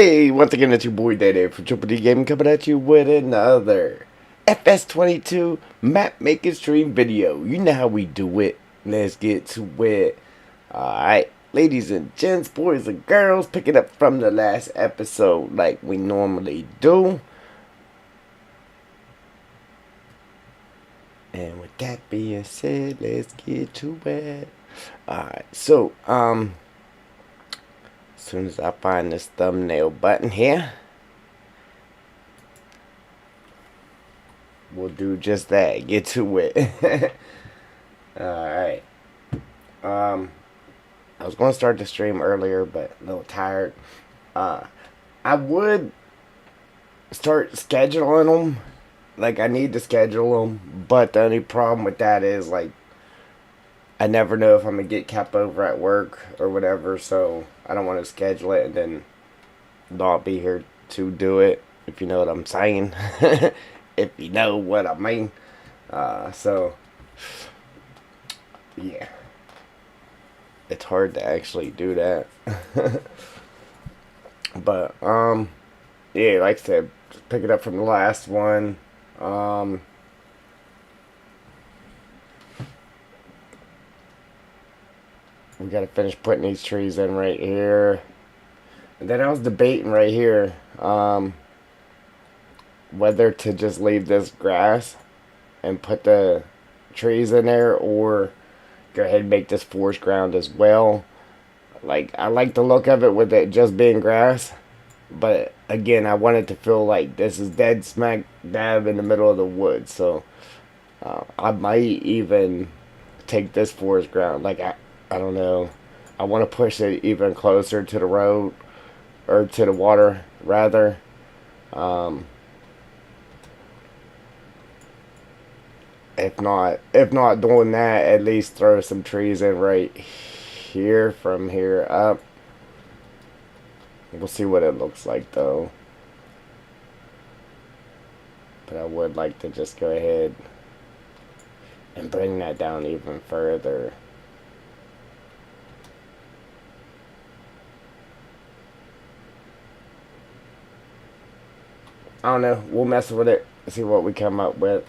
Hey, once again, it's your boy Day from Triple D Gaming coming at you with another FS22 map making stream video. You know how we do it. Let's get to it. Alright, ladies and gents, boys and girls, picking up from the last episode like we normally do. And with that being said, let's get to it. Alright, so, as soon as I find this thumbnail button here, we'll do just that. Get to it. Alright. I was going to start the stream earlier, but a little tired. I would start scheduling them. Like, I need to schedule them. But the only problem with that is, like, I never know if I'm going to get kept over at work or whatever. So, I don't want to schedule it and then not be here to do it. If you know what I'm saying. If you know what I mean. So, yeah. It's hard to actually do that. But, yeah, like I said, just pick it up from the last one. We gotta finish putting these trees in right here. And then I was debating right here, whether to just leave this grass and put the trees in there, or go ahead and make this forest ground as well. Like, I like the look of it with it just being grass, but again, I want it to feel like this is dead smack dab in the middle of the woods. So I might even take this forest ground, like, I don't know, I want to push it even closer to the road, or to the water rather. If not doing that, at least throw some trees in right here from here up. We'll see what it looks like though. But I would like to just go ahead and bring that down even further. I don't know. We'll mess with it. See what we come up with.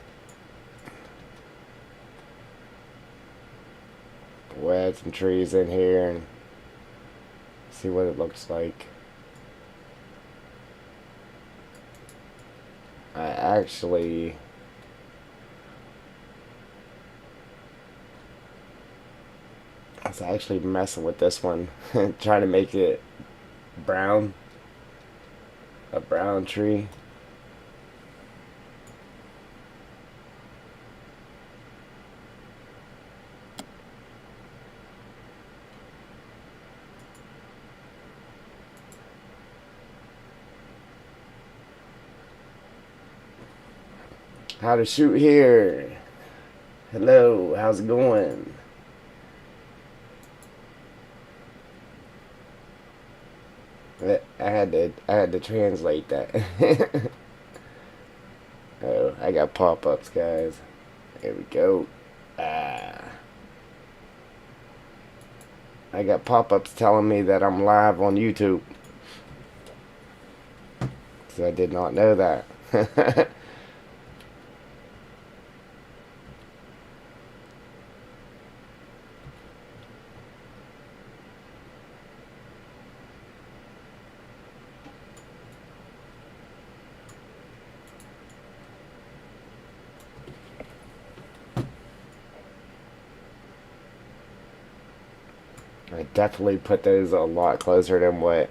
We'll add some trees in here and see what it looks like. I was actually messing with this one. Trying to make it brown. A brown tree. How to shoot here. Hello, how's it going? I had to translate that. Oh, I got pop-ups, guys. There we go. I got pop-ups telling me that I'm live on YouTube. So I did not know that. I definitely put those a lot closer than what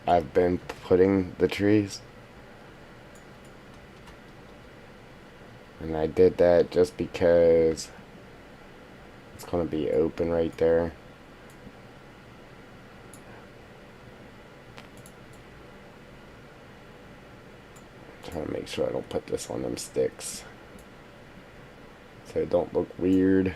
I've been putting the trees. And I did that just because it's going to be open right there. I'm trying to make sure I don't put this on them sticks, so it don't look weird.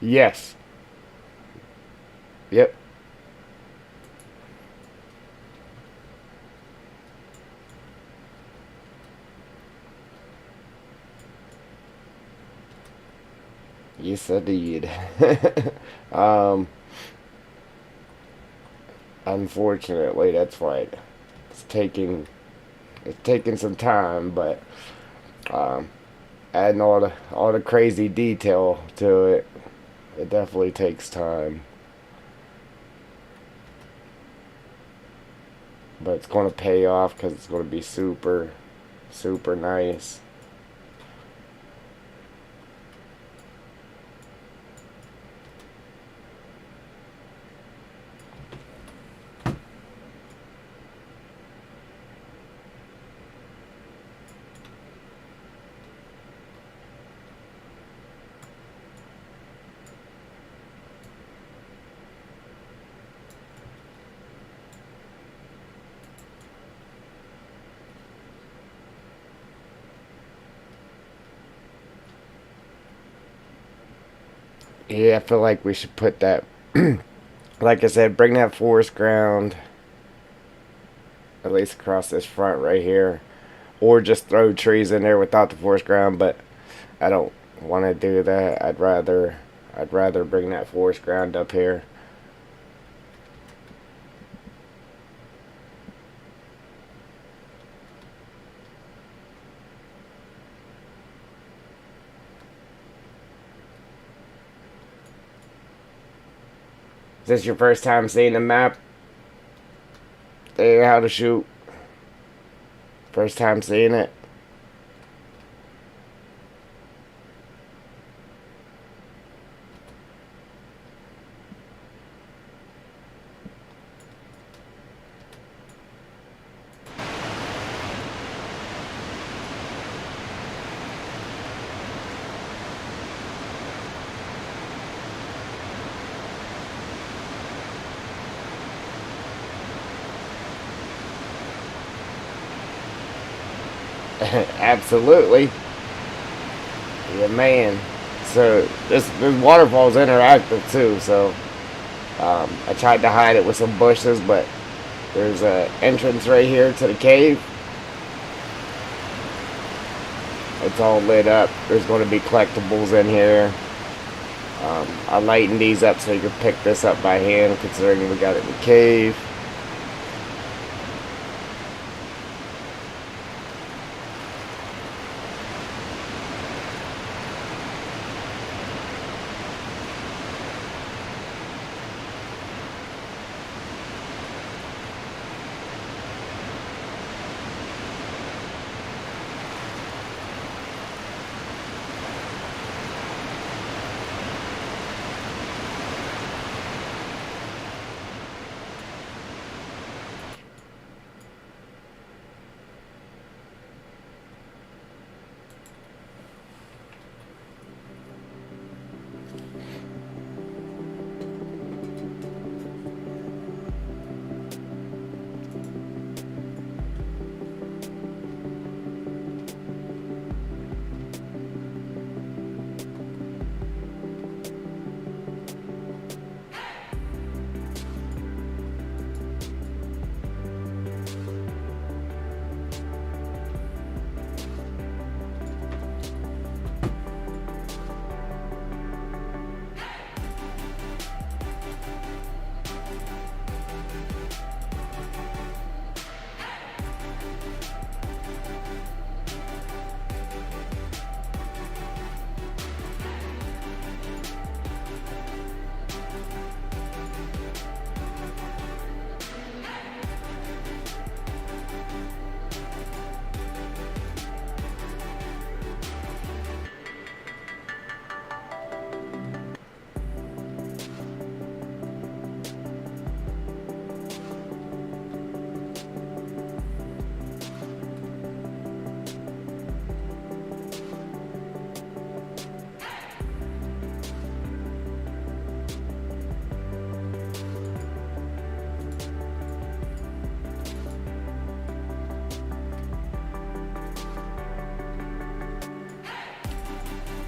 Yes. Yep. Yes, indeed. um, Unfortunately, that's right. It's taking it's taking some time, but um, adding all the crazy detail to it, it definitely takes time. But it's going to pay off because it's going to be super, super nice. Yeah, I feel like we should put that, like I said, bring that forest ground at least across this front right here, or just throw trees in there without the forest ground. But I don't want to do that. I'd rather bring that forest ground up here. Is this your first time seeing the map? There, how to shoot. First time seeing it. Absolutely. Yeah, man. So this waterfall's interactive too. So I tried to hide it with some bushes, but there's a entrance right here to the cave. It's all lit up. There's going to be collectibles in here. I lightened these up so you can pick this up by hand, considering we got it in the cave.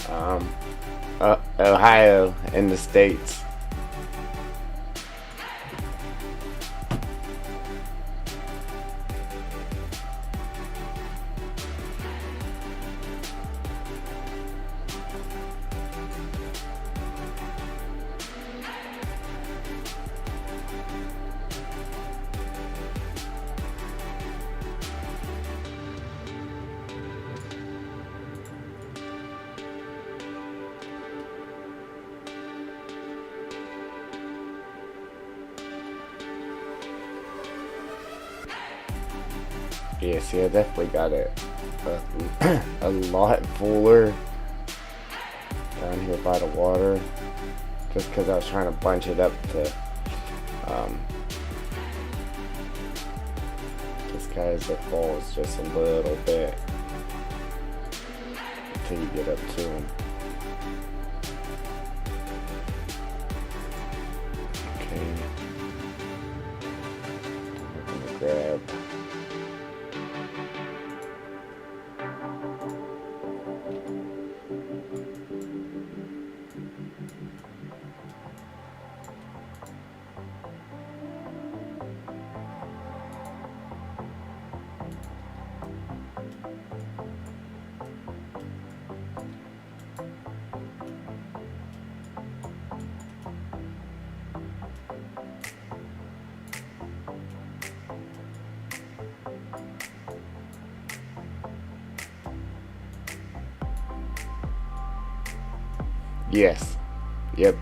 Um, Ohio in the States. Yeah, see, I definitely got it a lot fuller down here by the water, just because I was trying to bunch it up to disguise the falls just a little bit until you get up to them. Okay, I'm gonna grab. Yes. Yep.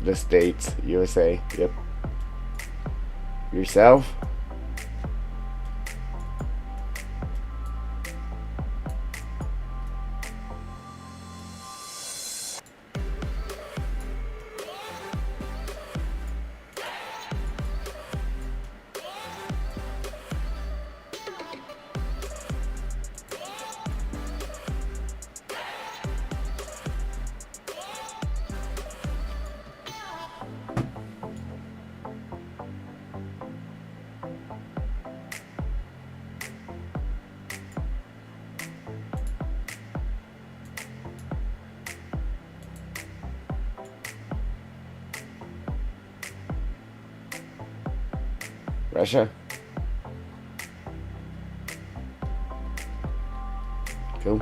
The States, USA. Yep. Yourself? Russia? Cool.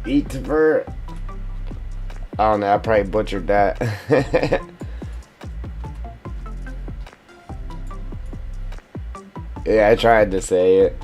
Eat for. I don't know. I probably butchered that. Yeah, I tried to say it.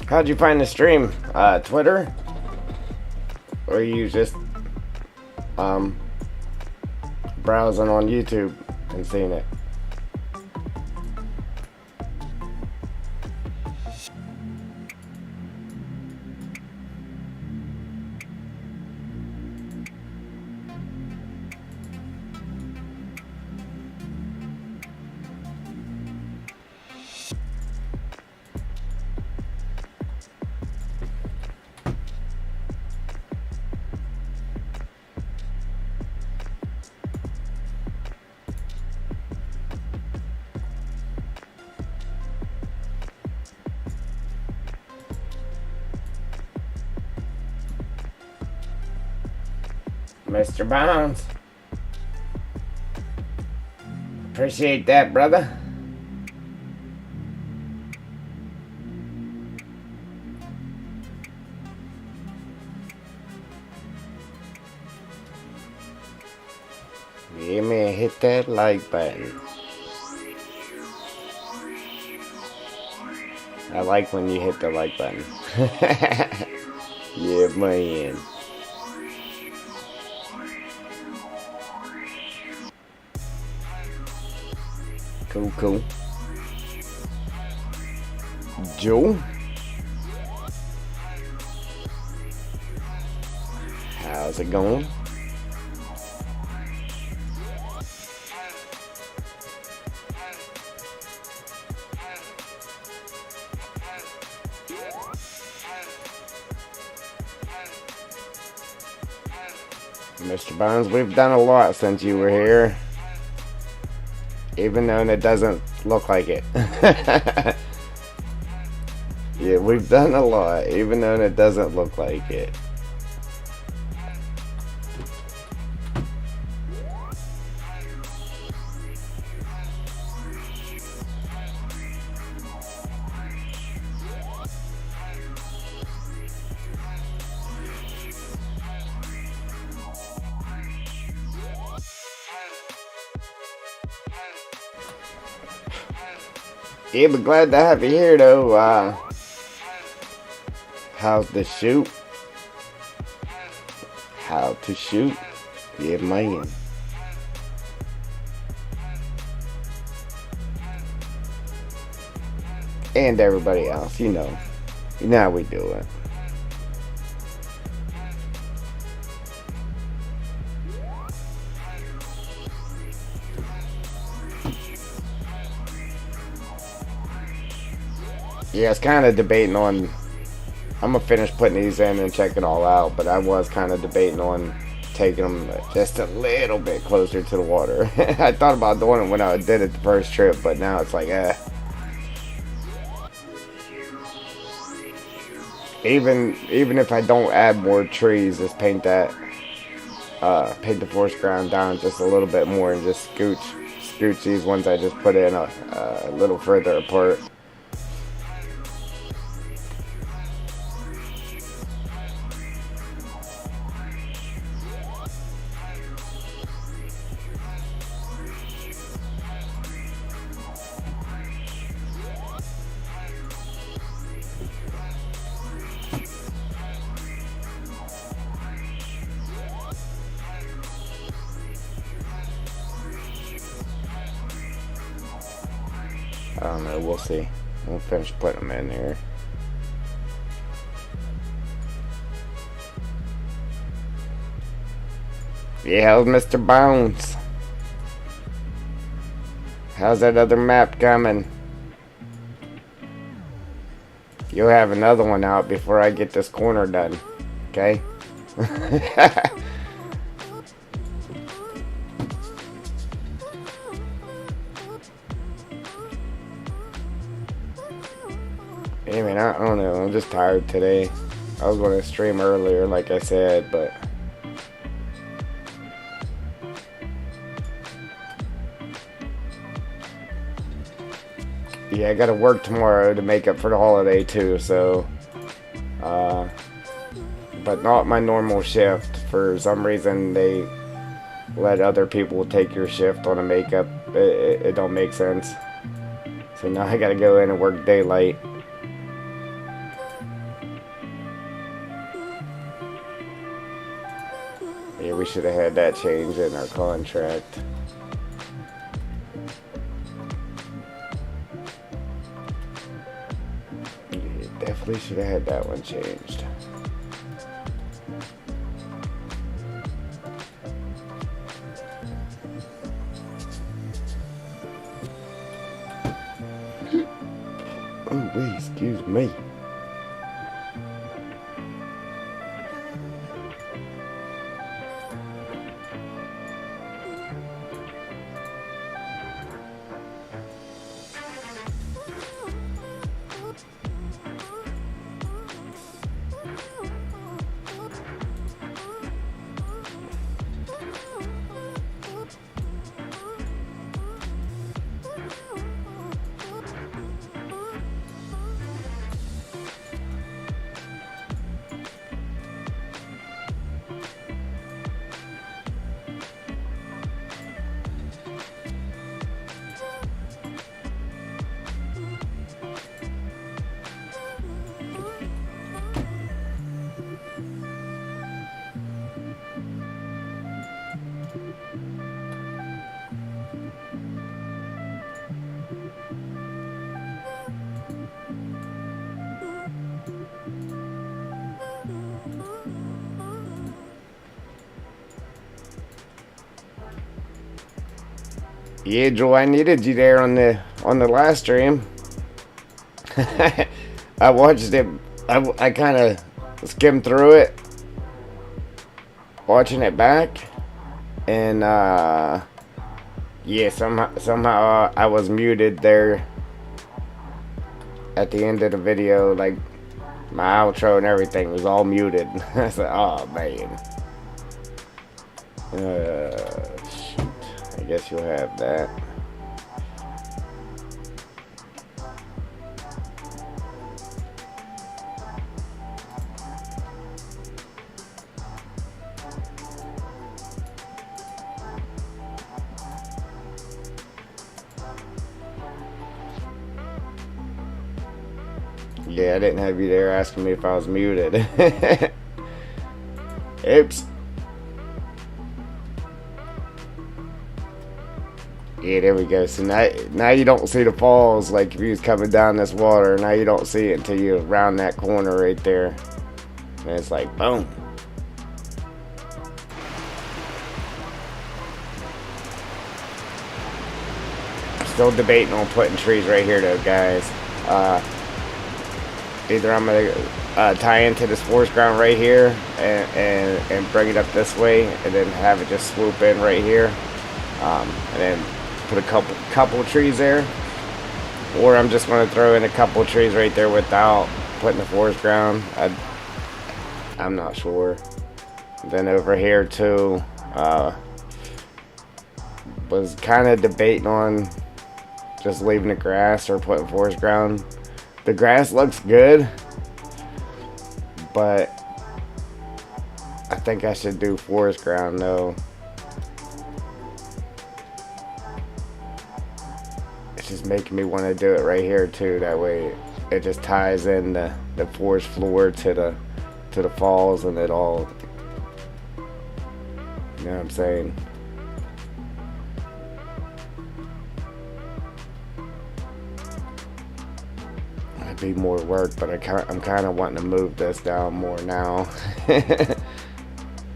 How'd you find the stream? Twitter? Or you just browsing on YouTube and seeing it? Mr. Bounds. Appreciate that, brother. Yeah, man, hit that like button. I like when you hit the like button. Yeah, man. Cool, cool. Joe? How's it going? Mr. Bones, we've done a lot since you were here. Even though it doesn't look like it. Yeah, we've done a lot, even though it doesn't look like it. Yeah, but glad to have you here, though. How's the shoot? How to shoot? Yeah, man. And everybody else, you know. You know how we do it. Yeah, I was kind of debating on... I'm going to finish putting these in and check it all out, but I was kind of debating on taking them just a little bit closer to the water. I thought about doing it when I did it the first trip, but now it's like, Even if I don't add more trees, just paint that, paint the forest ground down just a little bit more and just scooch these ones I just put in a little further apart. I don't know, we'll see. We'll finish putting them in here. Yeah, how's Mr. Bones? How's that other map coming? You'll have another one out before I get this corner done. Okay? Hey man, I don't know. I'm just tired today. I was going to stream earlier, like I said, but... yeah, I gotta work tomorrow to make up for the holiday too, so... but not my normal shift. For some reason, they let other people take your shift on a makeup. It don't make sense. So now I gotta go in and work daylight. Yeah, we should have had that change in our contract. Yeah, definitely should have had that one changed. Oh, wait, excuse me. Yeah, Joe, I needed you there on the last stream. I watched it. I kind of skimmed through it, watching it back, and yeah, somehow I was muted there at the end of the video. Like my outro and everything was all muted. I said, "Oh man." Shoot. I guess you'll have that. Yeah, I didn't have you there asking me if I was muted. Oops. Yeah, there we go. So now you don't see the falls like if you was coming down this water. Now you don't see it until you round that corner right there. And it's like, boom. Still debating on putting trees right here though, guys. Either I'm going to tie into this forest ground right here and bring it up this way and then have it just swoop in right here. And then put a couple trees there. Or I'm just going to throw in a couple trees right there without putting the forest ground. I'm not sure. Then over here too, was kind of debating on just leaving the grass or putting forest ground. The grass looks good, but I think I should do forest ground though. It's just making me want to do it right here too. That way it just ties in the forest floor to the falls and it all, you know what I'm saying? Be more work, but I'm kind of wanting to move this down more now.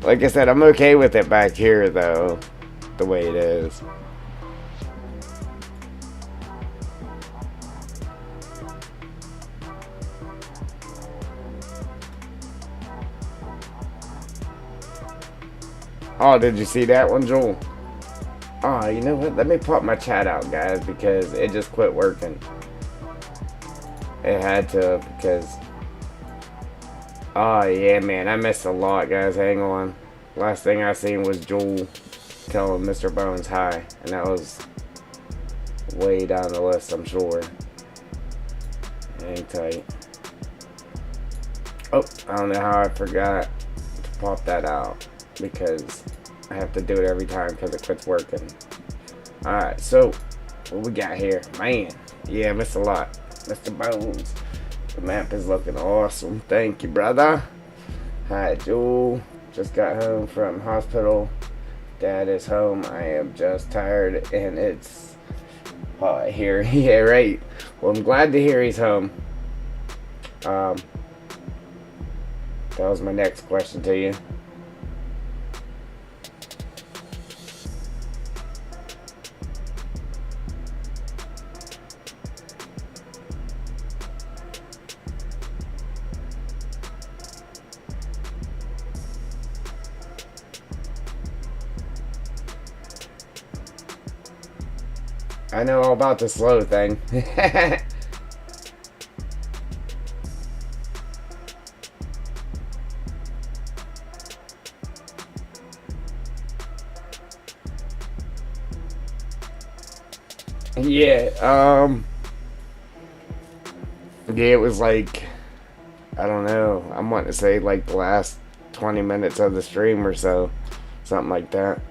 Like I said, I'm okay with it back here though, the way it is. Oh, did you see that one, Joel? Oh, you know what? Let me pop my chat out, guys, because it just quit working. It had to, because oh yeah, man, I missed a lot, guys. Hang on. Last thing I seen was Joel telling Mr. Bones hi, and that was way down the list, I'm sure. Hang tight. Oh, I don't know how I forgot to pop that out because I have to do it every time because it quits working. Alright, so what we got here? Man, yeah, I missed a lot. Mr. Bones, the map is looking awesome. Thank you, brother. Hi, Joel. Just got home from hospital. Dad is home. I am just tired, and it's hot here. Yeah, right. Well, I'm glad to hear he's home. That was my next question to you. I know all about the slow thing. Yeah, it was like, I don't know, I'm wanting to say like the last 20 minutes of the stream or so. Something like that.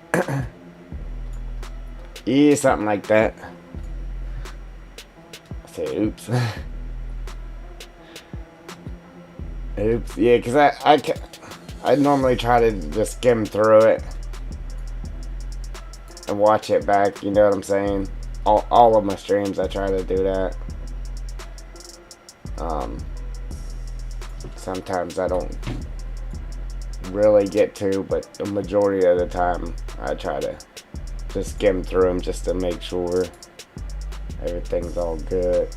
Yeah, something like that. I say oops. Oops. Yeah, because I normally try to just skim through it and watch it back, you know what I'm saying? All of my streams I try to do that. Sometimes I don't really get to, but the majority of the time I try to Just skim through them just to make sure everything's all good.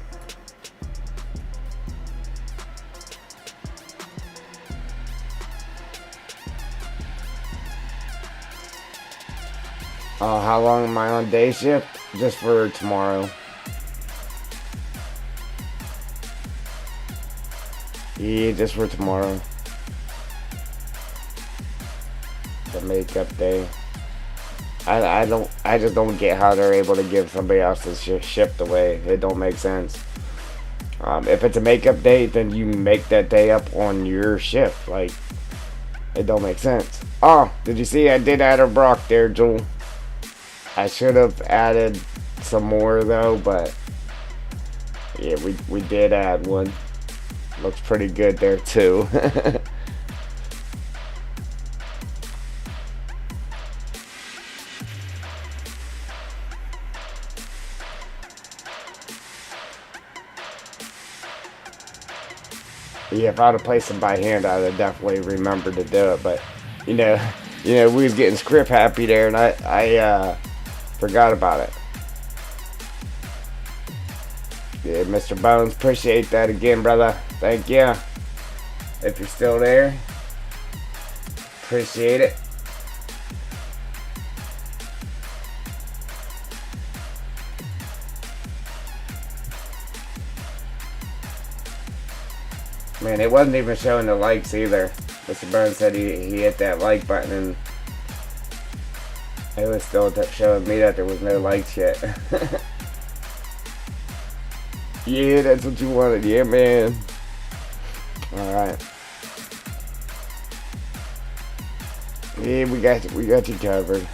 How long am I on day shift? Just for tomorrow. Yeah, just for tomorrow. The makeup day. I just don't get how they're able to give somebody else's shift away. It don't make sense. If it's a makeup day, then you make that day up on your shift. Like, it don't make sense. Oh, did you see I did add a Brock there, Joel? I should have added some more though, but yeah, we did add one. Looks pretty good there too. Yeah, if I'd have placed them by hand, I'd have definitely remembered to do it. But you know, we was getting script happy there, and I forgot about it. Yeah, Mr. Bones, appreciate that again, brother. Thank you. If you're still there, appreciate it. Man, it wasn't even showing the likes either. Mr. Burns said he hit that like button and it was still showing me that there was no likes yet. Yeah, that's what you wanted. Yeah, man. Alright. Yeah, we got you covered.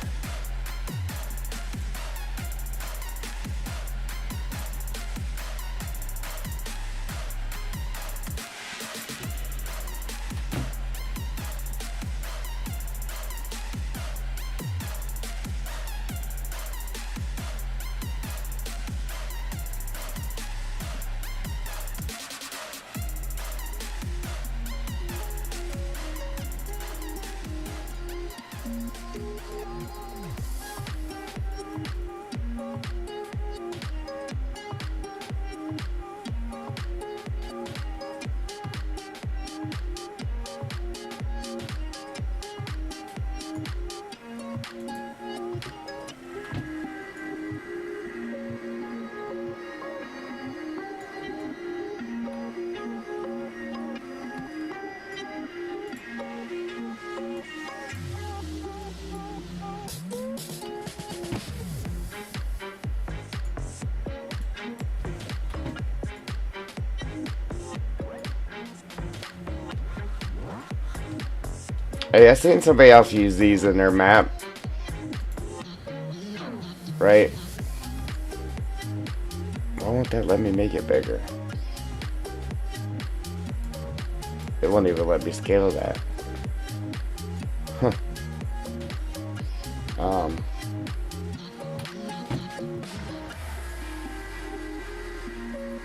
Hey, I seen somebody else use these in their map. Right? Why won't that let me make it bigger? It won't even let me scale that. Huh.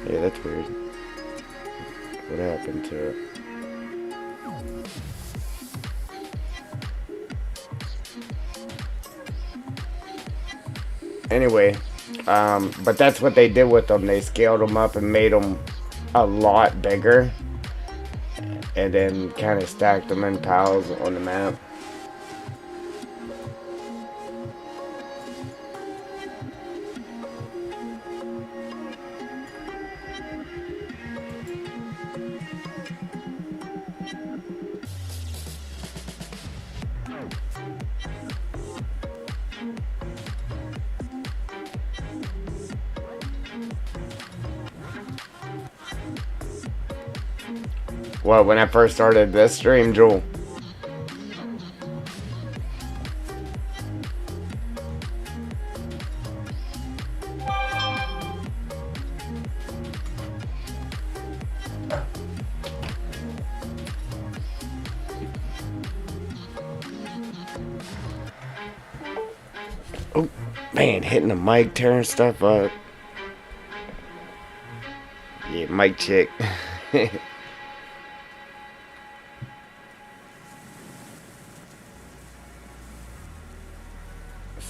Yeah, that's weird. What happened to it? Anyway, but that's what they did with them. They scaled them up and made them a lot bigger, and then kind of stacked them in piles on the map. Well, when I first started this stream, Joel. Oh, man, hitting the mic, tearing stuff up. Yeah, mic check.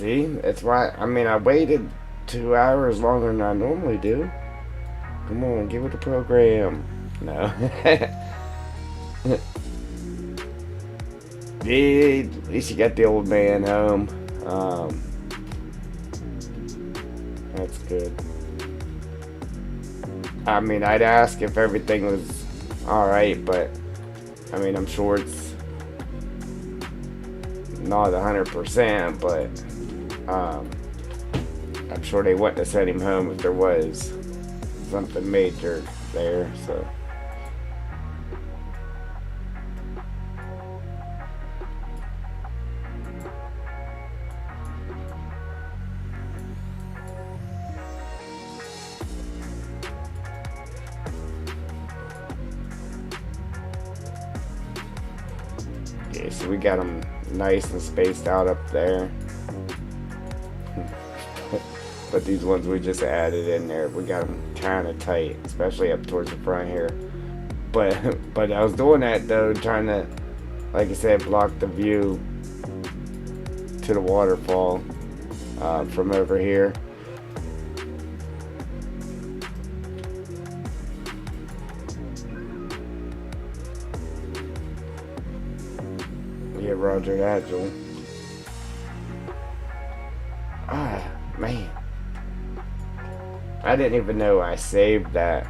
See, that's why. I mean, I waited 2 hours longer than I normally do. Come on, get with the program. No. Yeah, at least you got the old man home. Um, that's good. I mean, I'd ask if everything was alright, but I mean, I'm sure it's not 100%, but um, I'm sure they wouldn't have sent him home if there was something major there, so. Yeah, so we got them nice and spaced out up there. But these ones we just added in there, we got them kind of tight, especially up towards the front here. But I was doing that though, trying to, like I said, block the view to the waterfall from over here. Yeah, Roger that, Joel. Ah, man. I didn't even know I saved that.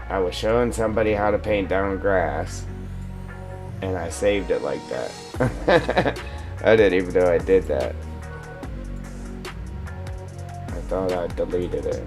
I was showing somebody how to paint down grass, and I saved it like that. I didn't even know I did that. I thought I deleted it.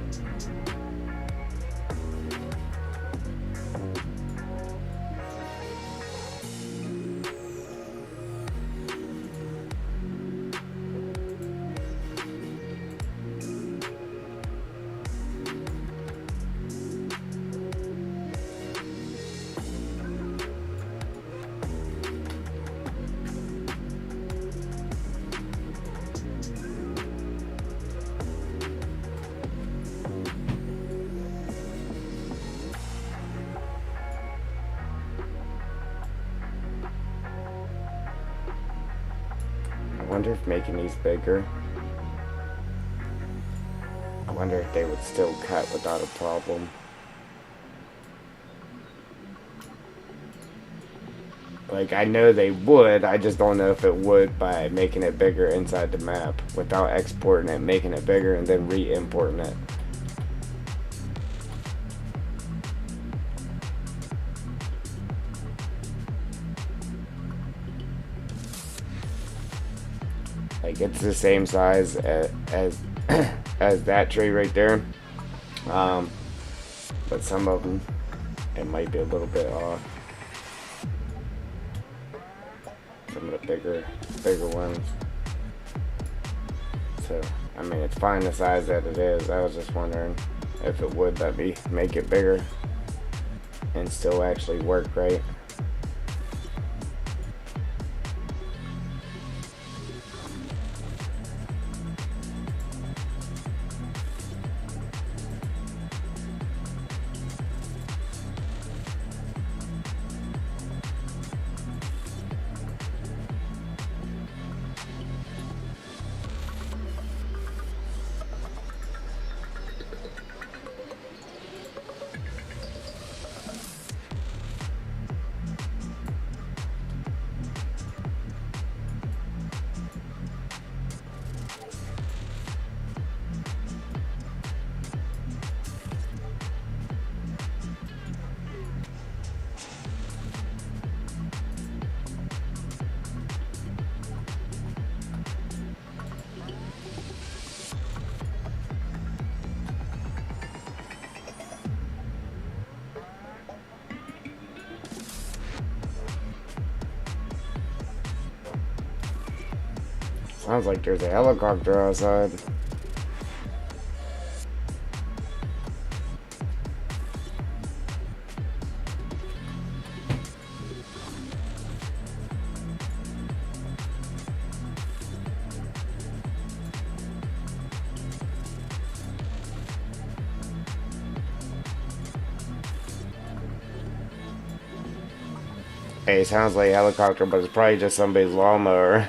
I wonder if making these bigger, I wonder if they would still cut without a problem. Like, I know they would, I just don't know if it would by making it bigger inside the map without exporting it, making it bigger, and then re-importing it. Like, it's the same size as that tree right there, but some of them it might be a little bit off. Some of the bigger ones. So I mean, it's fine the size that it is. I was just wondering if it would let me make it bigger and still actually work right. Sounds like there's a helicopter outside. Hey, it sounds like a helicopter, but it's probably just somebody's lawnmower.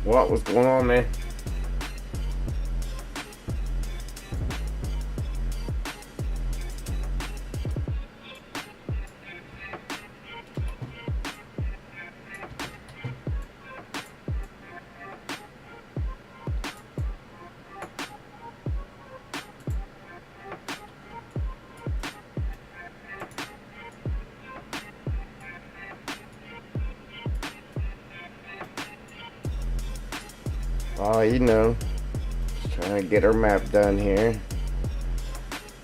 What was going on, man? Oh, you know, just trying to get our map done here.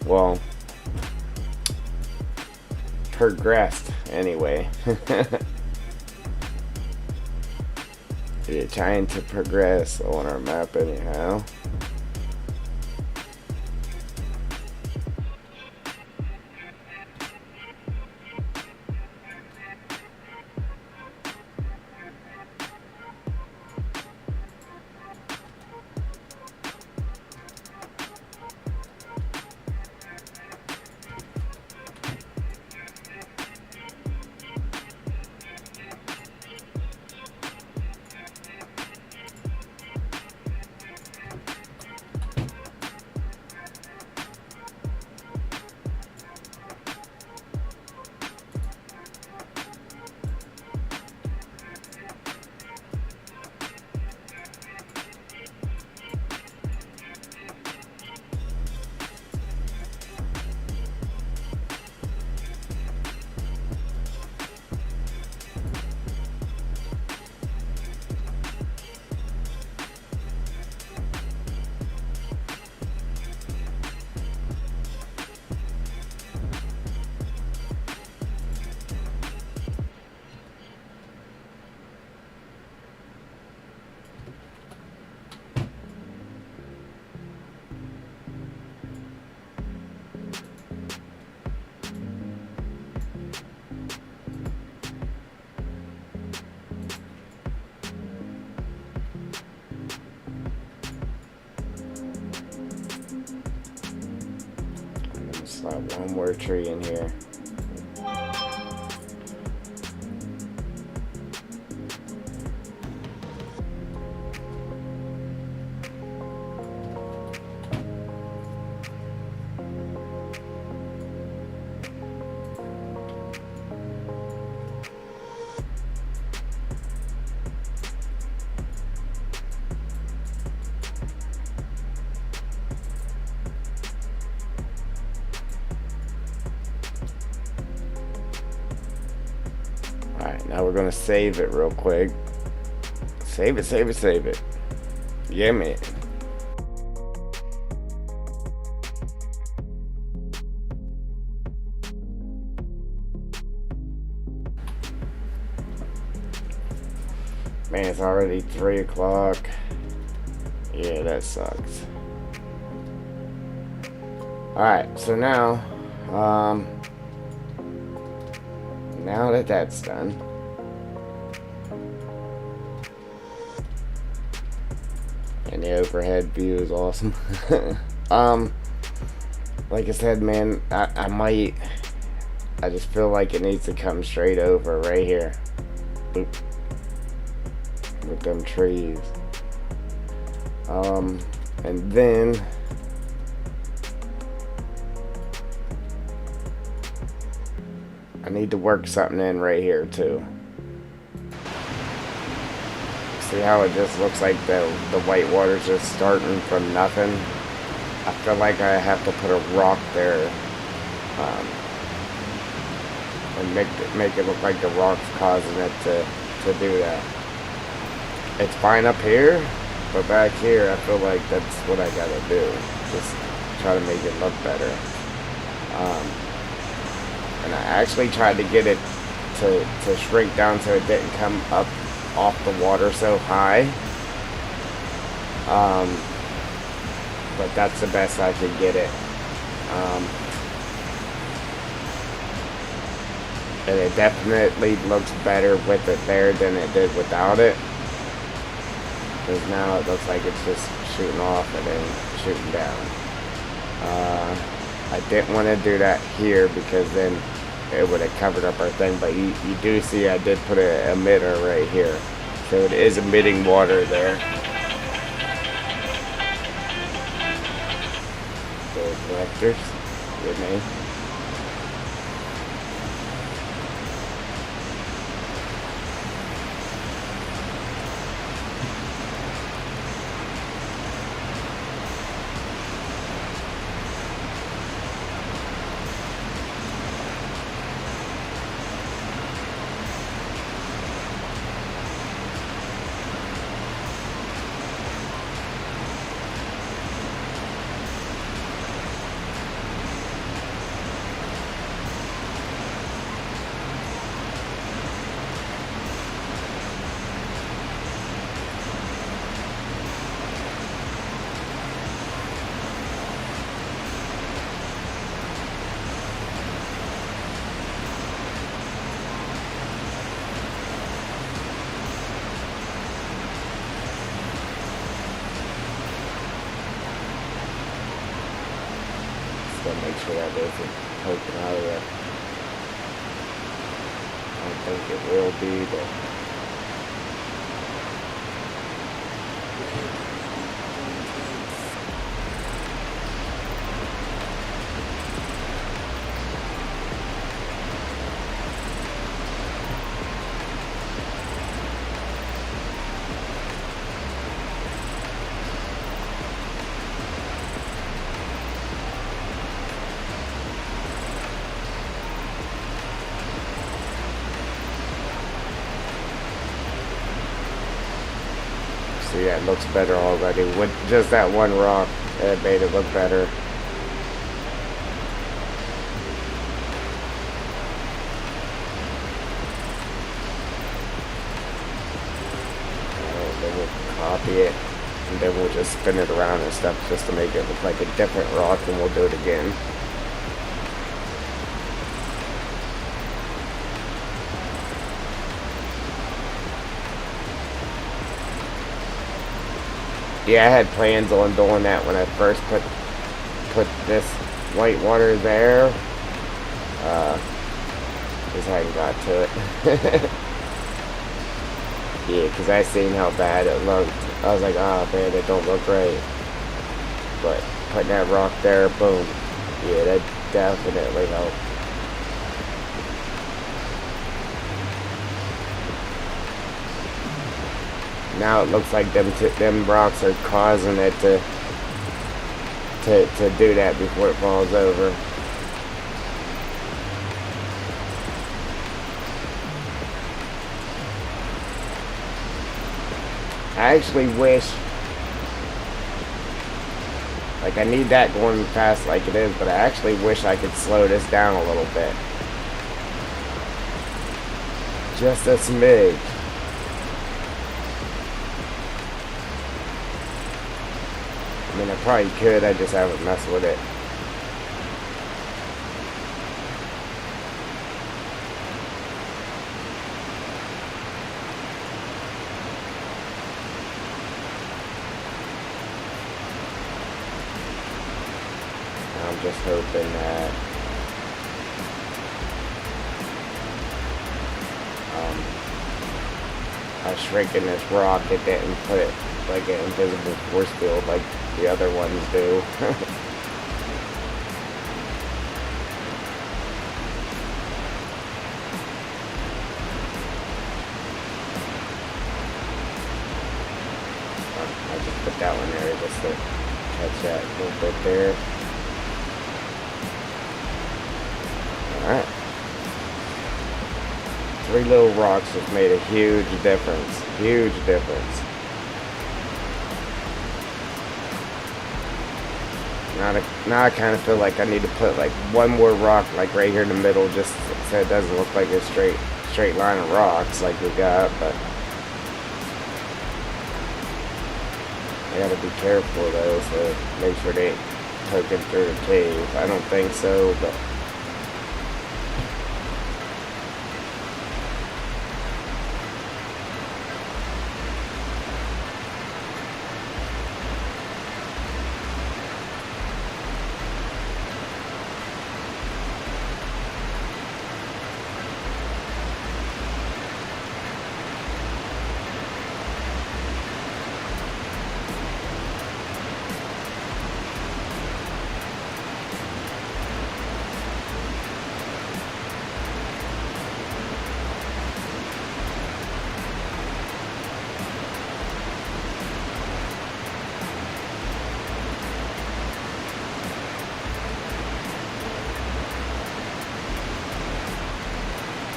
Well, progressed anyway. We're trying to progress on our map anyhow. Slap one more tree in here. Alright, now we're gonna save it real quick. Save it, save it, save it. Yeah, man. Man, it's already 3 o'clock. Yeah, that sucks. Alright, so now, now that that's done, and the overhead view is awesome. Like I said, man, I just feel like it needs to come straight over right here. Boop. With them trees. And then I need to work something in right here too. See how it just looks like the white water's just starting from nothing? I feel like I have to put a rock there, and make it look like the rock's causing it to do that. It's fine up here, but back here I feel like that's what I gotta do. Just try to make it look better. And I actually tried to get it to shrink down so it didn't come up off the water so high. But that's the best I could get it. And it definitely looks better with it there than it did without it. Because now it looks like it's just shooting off and then shooting down. I didn't want to do that here because then it would have covered up our thing, but you do see I did put an emitter right here. So it is emitting water there. The collectors, good name. Make sure that isn't poking out of there. I don't think it will be, but see, that looks better already. With just that one rock, it made it look better. Then we'll copy it, and then we'll just spin it around and stuff just to make it look like a different rock, and we'll do it again. Yeah, I had plans on doing that when I first put this white water there. Just hadn't got to it. Yeah, because I seen how bad it looked. I was like, oh man, it don't look right. But putting that rock there, boom. Yeah, that definitely helped. Now it looks like them rocks are causing it to do that before it falls over. I actually wish, like, I need that going fast like it is, but I actually wish I could slow this down a little bit. Just a smidge. I mean, I probably could, I just haven't messed with it. I'm just hoping that by shrinking this rock, it didn't put it like an invisible force field like the other ones do. I just put that one there just to catch that little bit there. Alright. 3 little rocks just made a huge difference. Huge difference. Now I kind of feel like I need to put like one more rock like right here in the middle, just so it doesn't look like a straight line of rocks like we got, but I gotta be careful though, so make sure they ain't poking through the cave. I don't think so, but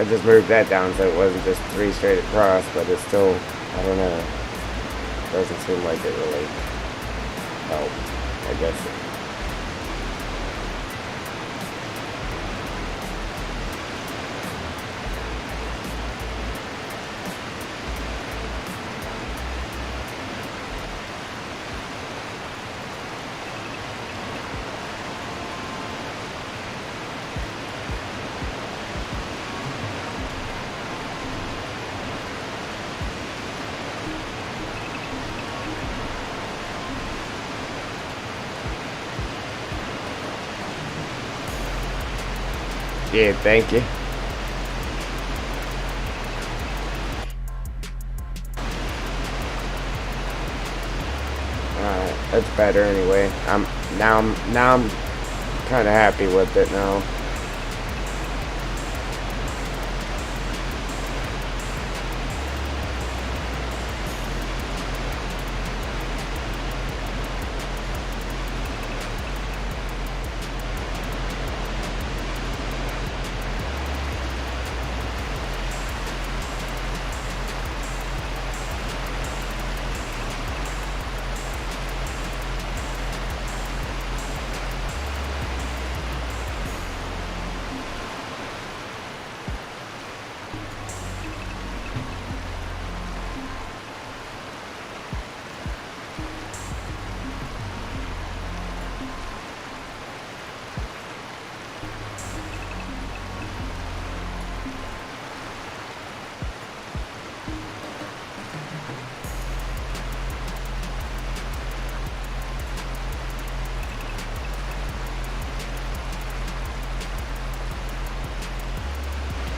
I just moved that down so it wasn't just 3 straight across, but it's still, I don't know. Doesn't seem like it really helped, I guess. Yeah, thank you. Alright, that's better anyway. I'm kind of happy with it now.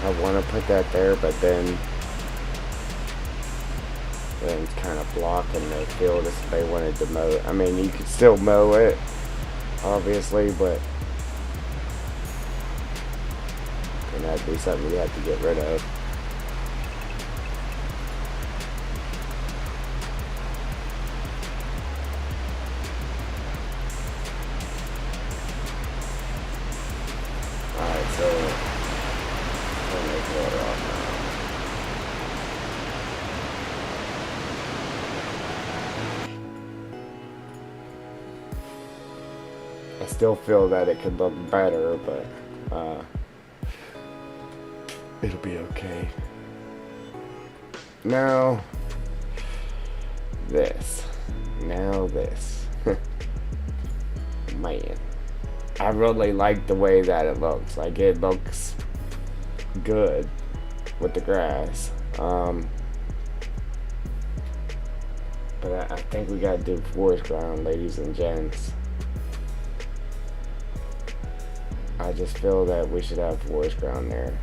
I want to put that there, but then it's kind of blocking the field if they wanted to mow it. I mean, you could still mow it, obviously, but then that'd be something you have to get rid of. Alright, so turn this water off now. I still feel that it could look better, but it'll be okay. Now this. Man, I really like the way that it looks. Like, it looks good with the grass. But I think we gotta do forest ground, ladies and gents. I just feel that we should have forest ground there.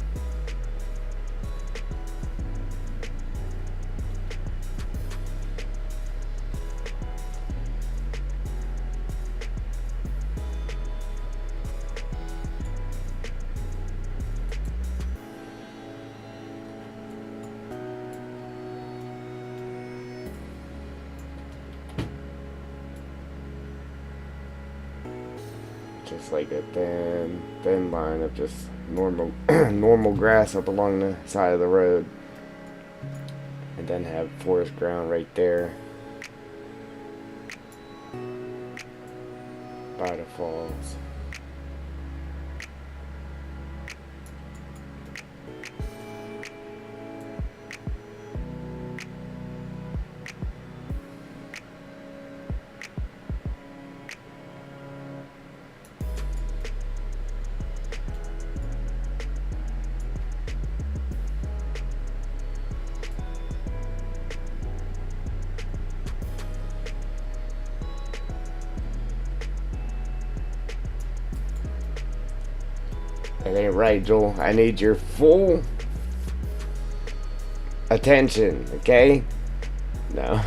Just like a thin line of just normal normal grass up along the side of the road, and then have forest ground right there by the falls. It ain't right, Joel. I need your full attention, okay? No.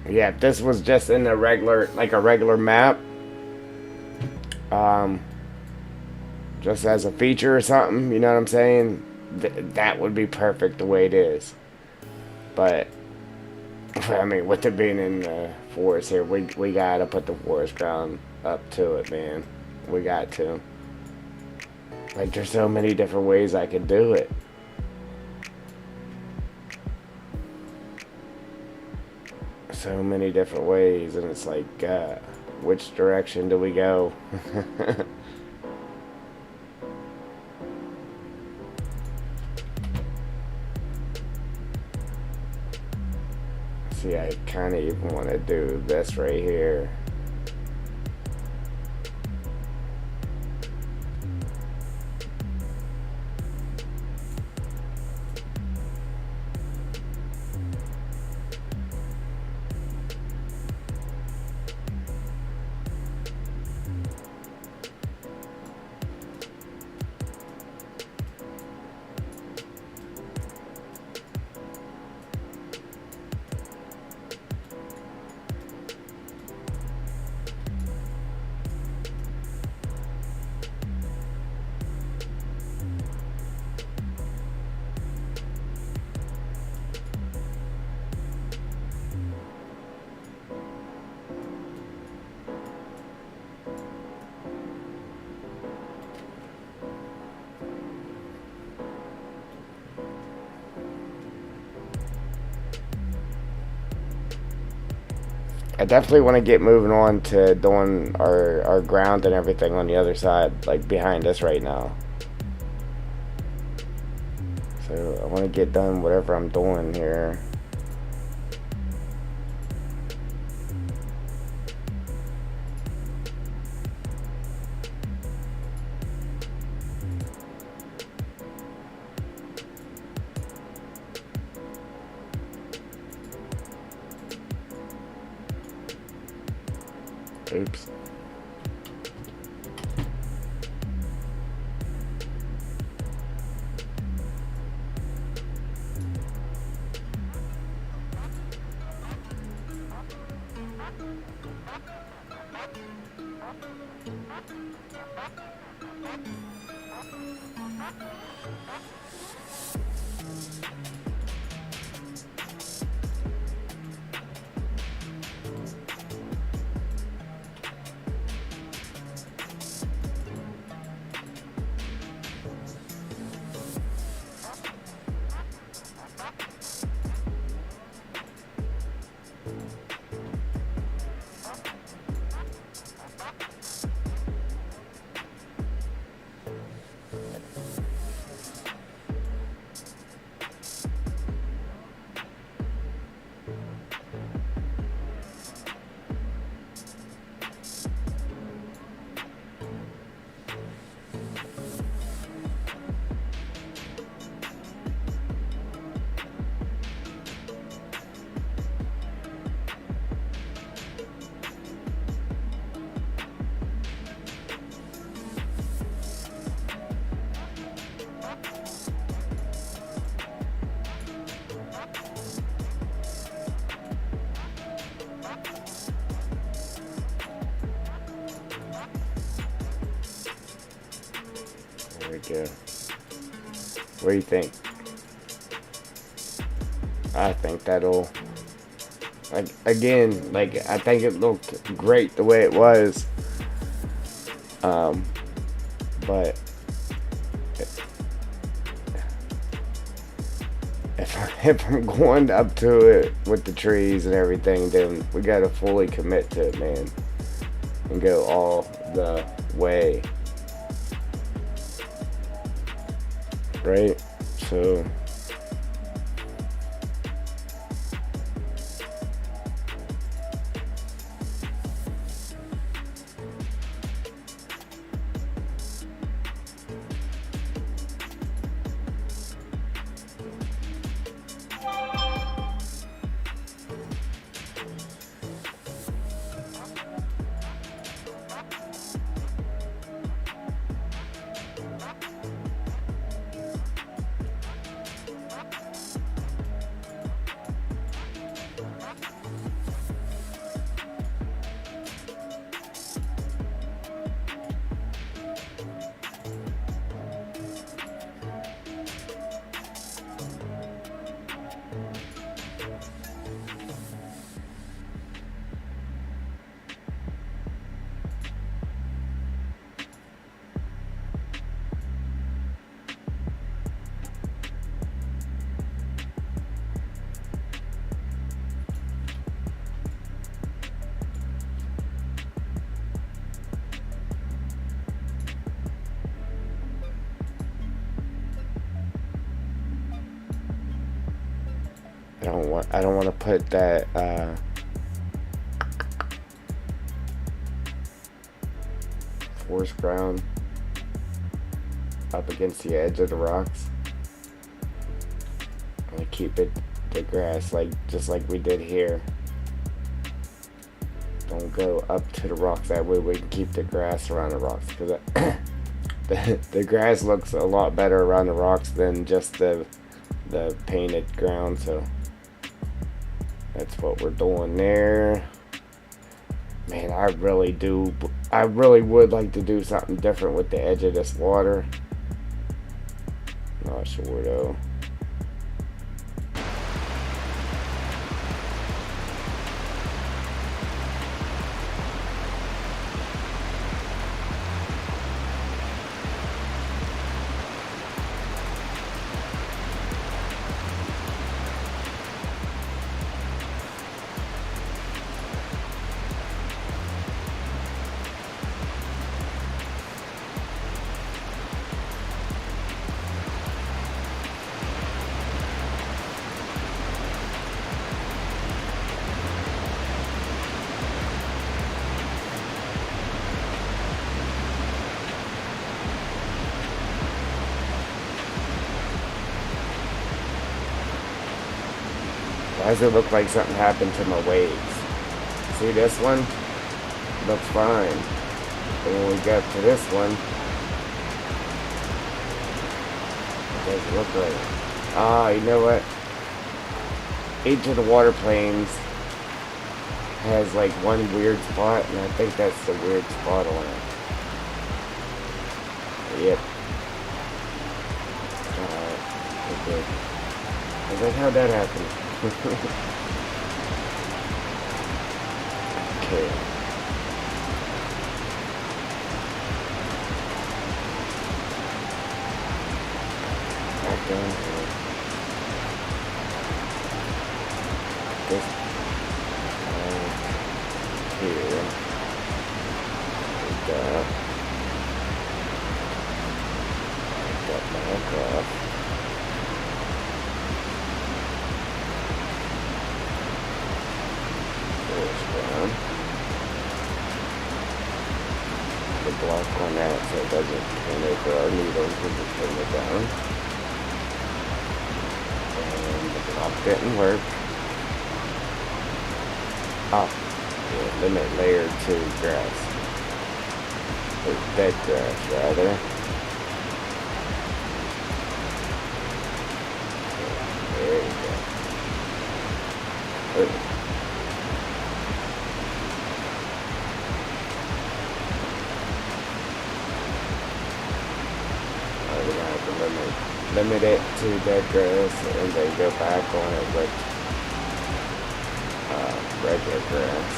Yeah, if this was just in a regular, like a regular map, um, just as a feature or something, you know what I'm saying? That would be perfect the way it is. But I mean, with it being in the forest here, we gotta put the forest ground up to it, man. We got to. Like, there's so many different ways I could do it. So many different ways, and it's like, which direction do we go? See, I kind of even want to do this right here. I definitely want to get moving on to doing our ground and everything on the other side, like behind us right now. So I want to get done whatever I'm doing here. Oops. There we go. What do you think? I think that'll, like, again, like, I think it looked great the way it was. But if I'm going up to it with the trees and everything, then we gotta fully commit to it, man, and go all the way. Right? So I don't want to put that forest ground up against the edge of the rocks. And keep the grass just like we did here. Don't go up to the rocks, that way we can keep the grass around the rocks, because the grass looks a lot better around the rocks than just the painted ground. So that's what we're doing there. Man, I really would like to do something different with the edge of this water. Not sure though. Why does it look like something happened to my waves? See this one? Looks fine. But when we get to this one, it doesn't look right. Ah, you know what? Each of the water planes has like one weird spot, and I think that's the weird spot on it. Yep. Alright, okay. I was like, how'd that happen? Okay. Back down here. This here. Got back up. The block on that so it doesn't turn over our needles, we just turn it down. And the block didn't work. Oh, yeah, limit layer 2 grass. Or dead grass, rather. There you go. Perfect. Limit it to dead grass and then go back on it with regular grass.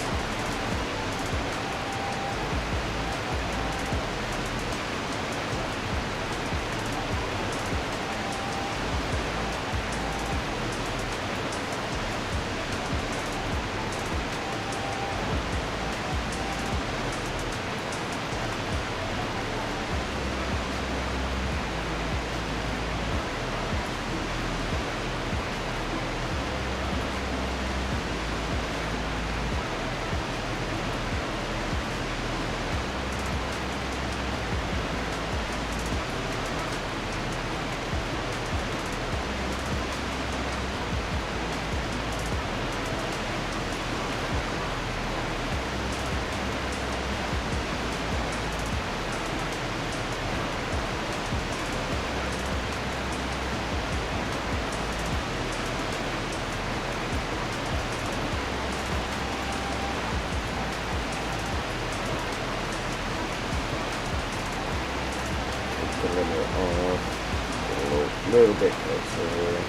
A little bit closer here.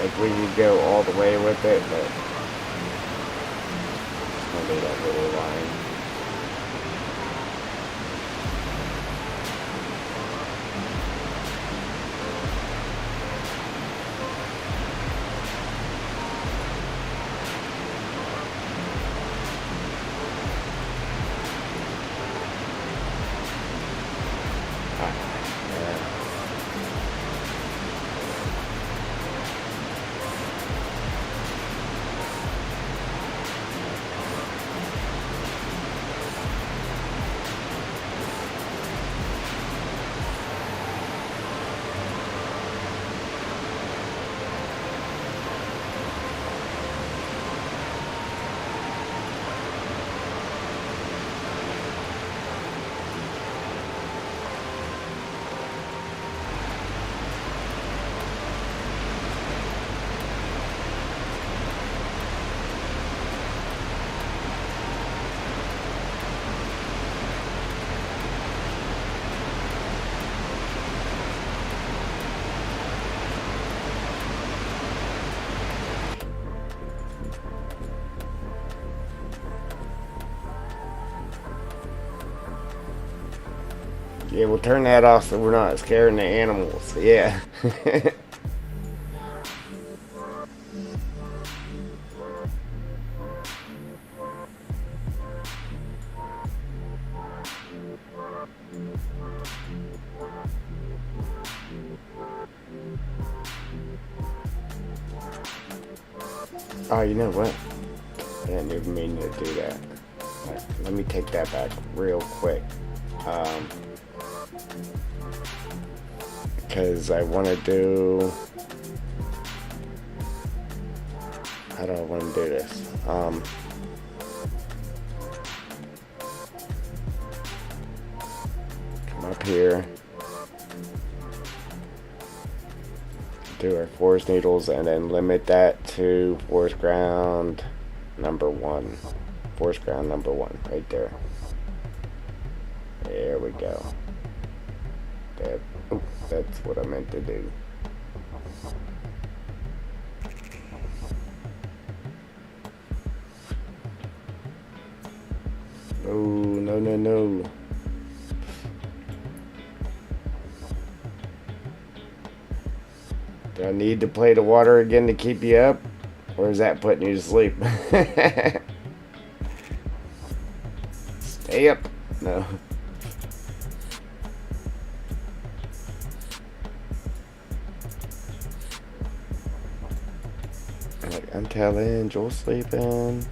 Like we could go all the way with it, but it's gonna be that little line. Yeah, we'll turn that off so we're not scaring the animals. Yeah. Oh, you know what? I didn't even mean to do that. Right, let me take that back real quick. Because I want to do... How do I want to do this? Come up here. Do our forest needles and then limit that to forest ground number 1. Forest ground number 1, right there. There we go. That's what I meant to do. Oh, no, no, no. Do I need to play the water again to keep you up? Or is that putting you to sleep? Stay up. No. Like I'm telling, Joel's sleeping.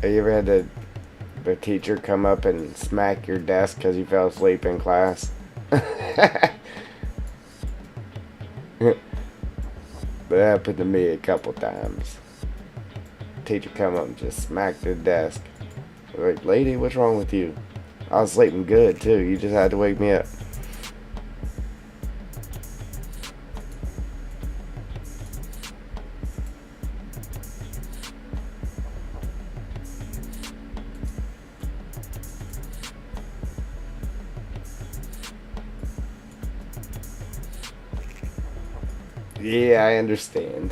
Have you ever had the teacher come up and smack your desk because you fell asleep in class? That happened to me a couple times. Teacher come up and just smacked the desk. Like, lady, what's wrong with you? I was sleeping good too. You just had to wake me up. Yeah, I understand.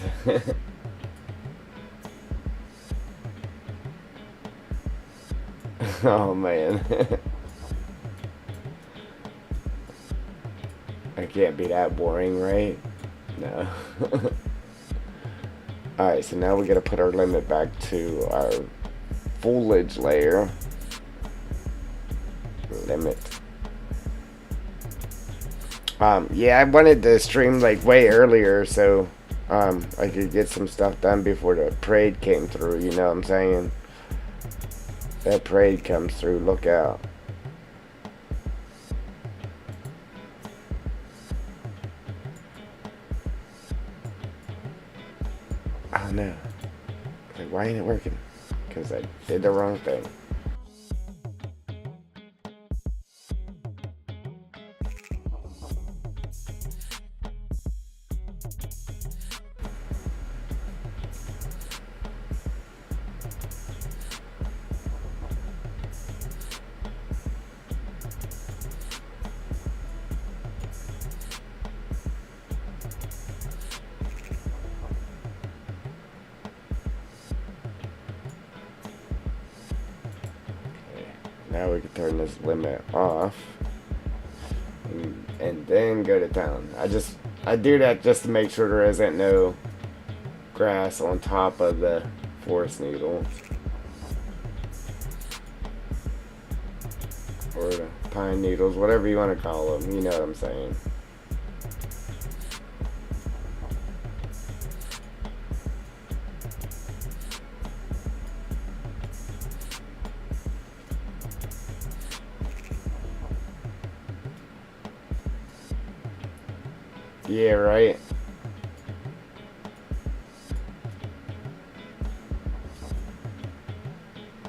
Oh man. I can't be that boring, right? No. Alright, so now we gotta put our limit back to our foliage layer. Limit. Yeah, I wanted to stream like way earlier so I could get some stuff done before the parade came through, you know what I'm saying? That parade comes through, look out. Oh no. Like, why ain't it working? Because I did the wrong thing. Now we can turn this limit off and then go to town. I do that just to make sure there isn't no grass on top of the forest needle or the pine needles, whatever you want to call them, you know what I'm saying. Yeah, right.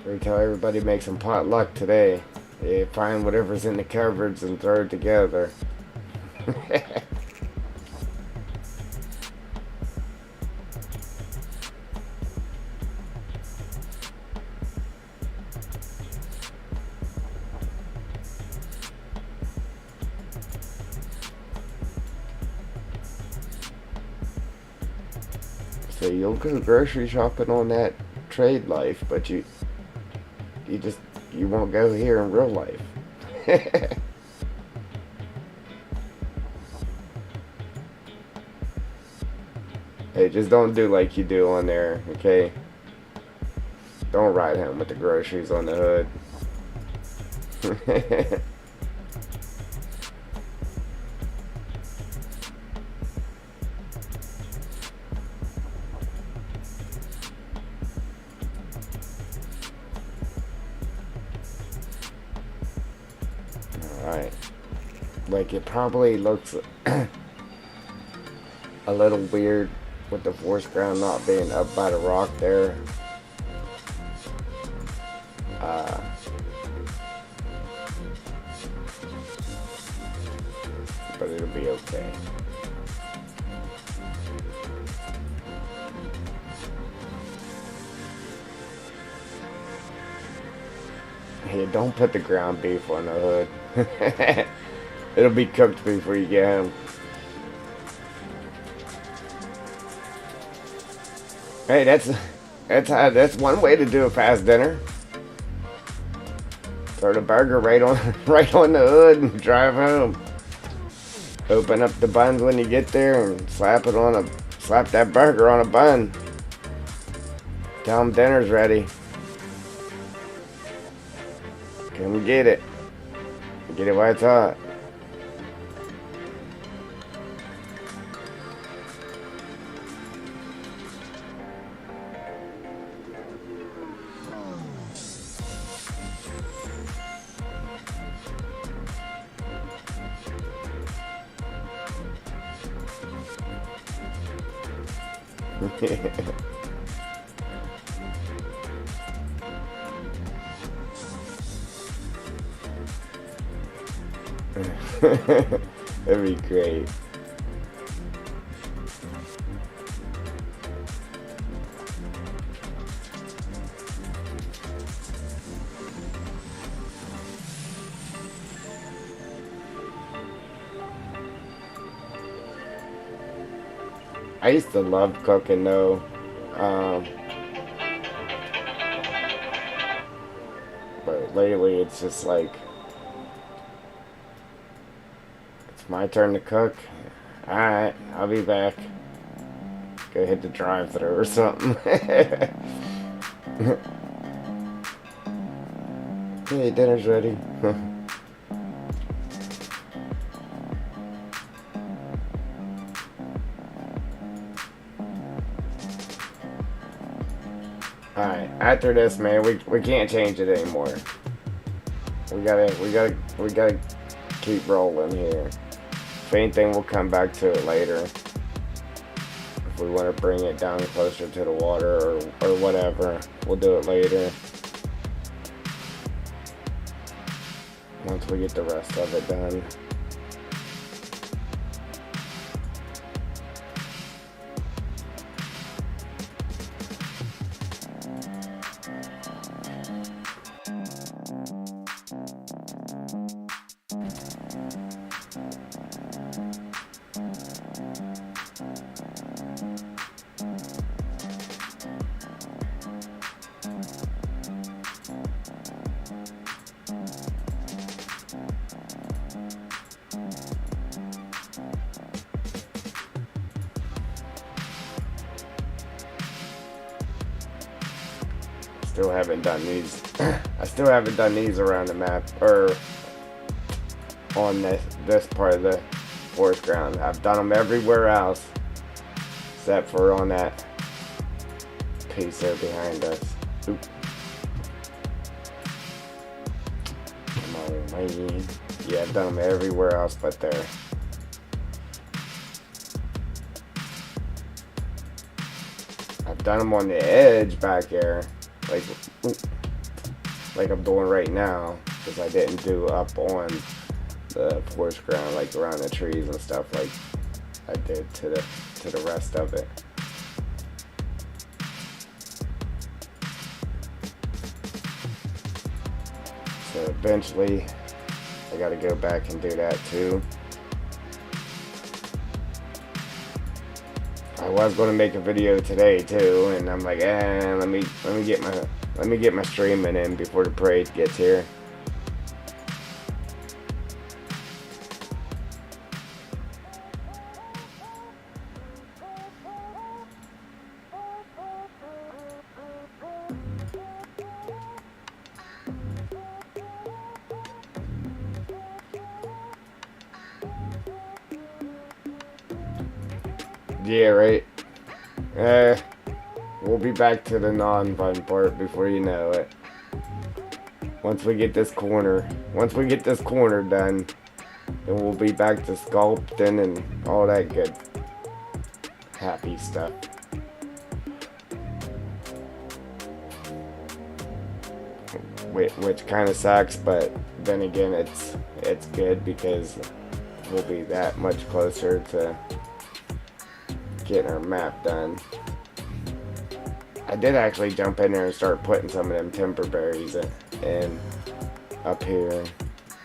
We tell everybody make some potluck today. Yeah, find whatever's in the cupboards and throw it together. So you'll go grocery shopping on that trade life, but you you won't go here in real life. Hey, just don't do like you do on there, okay? Don't ride home with the groceries on the hood. Alright. Like, it probably looks a little weird with the forest ground not being up by the rock there. But it'll be okay. Hey, don't put the ground beef on the hood. It'll be cooked before you get home. Hey, that's one way to do a fast dinner. Throw the burger right on the hood and drive home. Open up the buns when you get there and slap that burger on a bun. Tell them dinner's ready. Can we get it? Get it while it's hot. That'd be great. I used to love cooking though. But lately it's just like, it's my turn to cook. Alright, I'll be back. Go hit the drive-thru or something. Hey, dinner's ready. Alright, after this, man, we can't change it anymore. We gotta keep rolling here. If anything, we'll come back to it later. If we want to bring it down closer to the water or whatever, we'll do it later. Once we get the rest of it done. Still haven't done these. I still haven't done these around the map or on this part of the forest ground. I've done them everywhere else except for on that piece there behind us. Oop. Come on, man. Yeah, I've done them everywhere else but there. I've done them on the edge back there. Like I'm doing right now, because I didn't do up on the forest ground, like around the trees and stuff like I did to the rest of it. So eventually I gotta go back and do that too. I was going to make a video today too, and I'm like, let me Let me get my streaming in before the parade gets here. Yeah, right. We'll be back to the non-fun part before you know it. Once we get this corner done, then we'll be back to sculpting and all that good happy stuff. Which kind of sucks, but then again, it's good because we'll be that much closer to getting our map done. I did actually jump in there and start putting some of them timber berries in up here.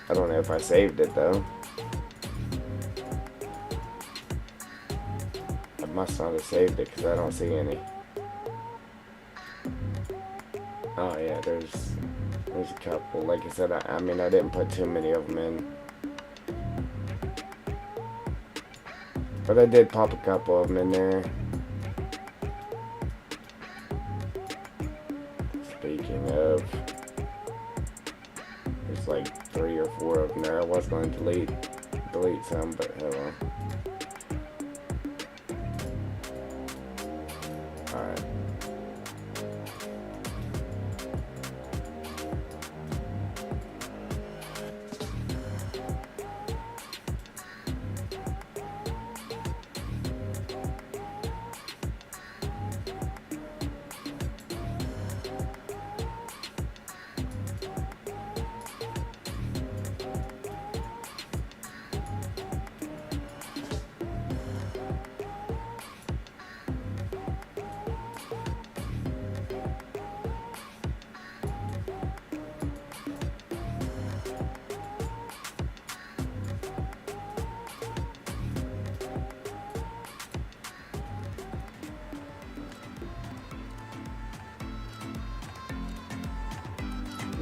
I don't know if I saved it though. I must not have saved it because I don't see any. Oh yeah, there's a couple. Like I said, I mean I didn't put too many of them in, but I did pop a couple of them in there. Speaking of, there's like 3 or 4 of them there. I was going to delete some, but hold on. Alright.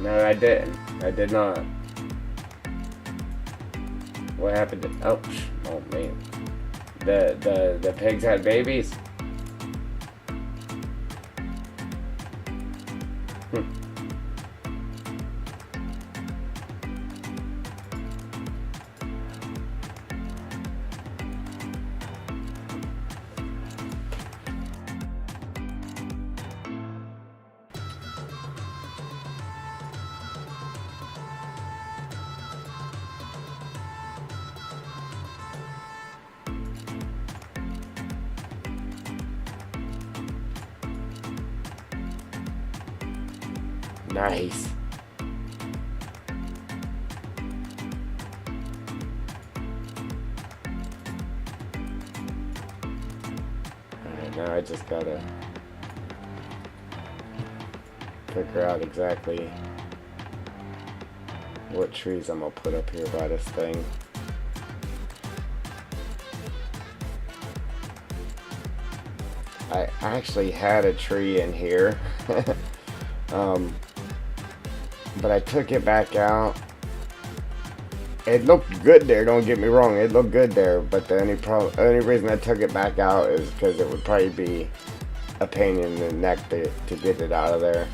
No, I didn't. I did not. What happened to... Oh man. The pigs had babies? Nice. Alright, now I just gotta figure out exactly what trees I'm gonna put up here by this thing. I actually had a tree in here. But I took it back out. It looked good there, don't get me wrong, it looked good there, but the only reason I took it back out is because it would probably be a pain in the neck to get it out of there.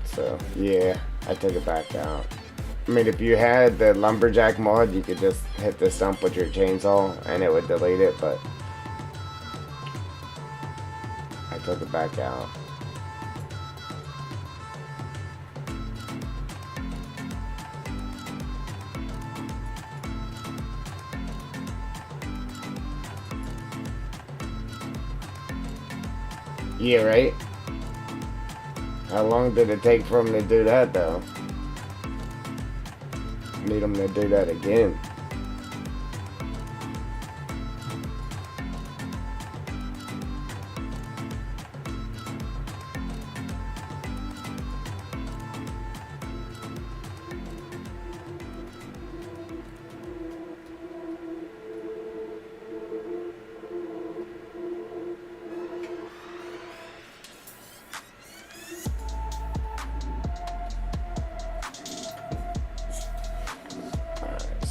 So yeah, I took it back out. I mean, if you had the lumberjack mod, you could just hit the stump with your chainsaw and it would delete it, but I took it back out. Yeah, right? How long did it take for him to do that, though? Need him to do that again.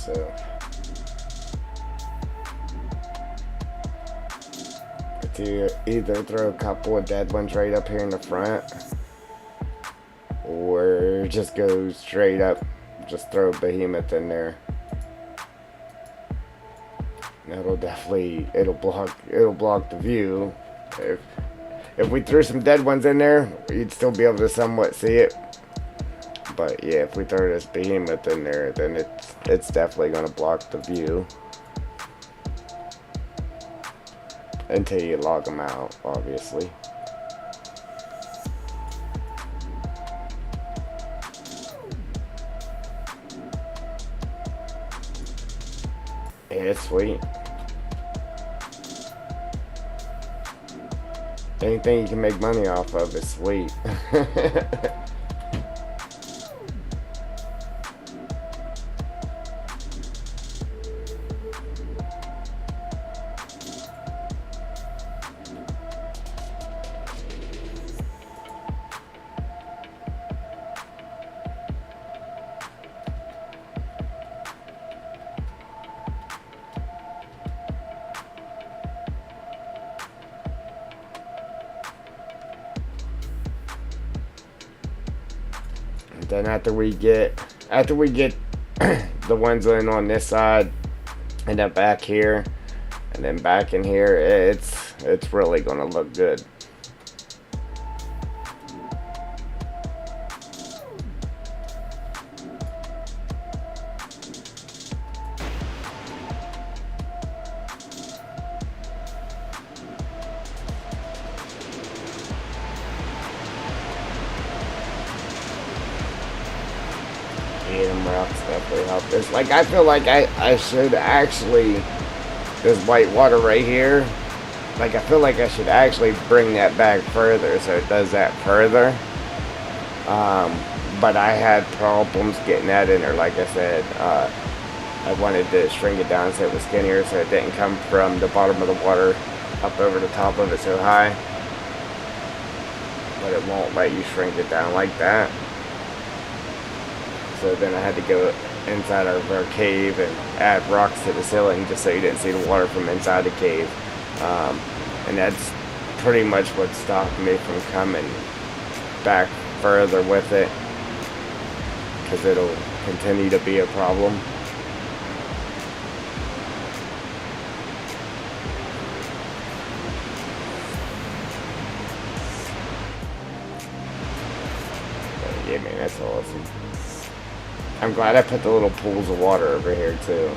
So to either throw a couple of dead ones right up here in the front, or just go straight up, just throw a behemoth in there. That'll definitely, it'll block the view. If we threw some dead ones in there, you'd still be able to somewhat see it. But yeah, if we throw this behemoth in there, then it's definitely gonna block the view. Until you log them out, obviously. Yeah, it's sweet. Anything you can make money off of is sweet. Then after we get the ones in on this side, and then back here, and then back in here, it's really gonna look good. Yeah, them rocks definitely help this. Like, I feel like I should actually, this white water right here, like, I feel like I should actually bring that back further so it does that further. But I had problems getting that in there. Like I said, I wanted to shrink it down so it was skinnier, so it didn't come from the bottom of the water up over the top of it so high. But it won't let you shrink it down like that. So then I had to go inside of our cave and add rocks to the ceiling just so you didn't see the water from inside the cave. And that's pretty much what stopped me from coming back further with it, because it'll continue to be a problem. But yeah, man, that's awesome. I'm glad I put the little pools of water over here too.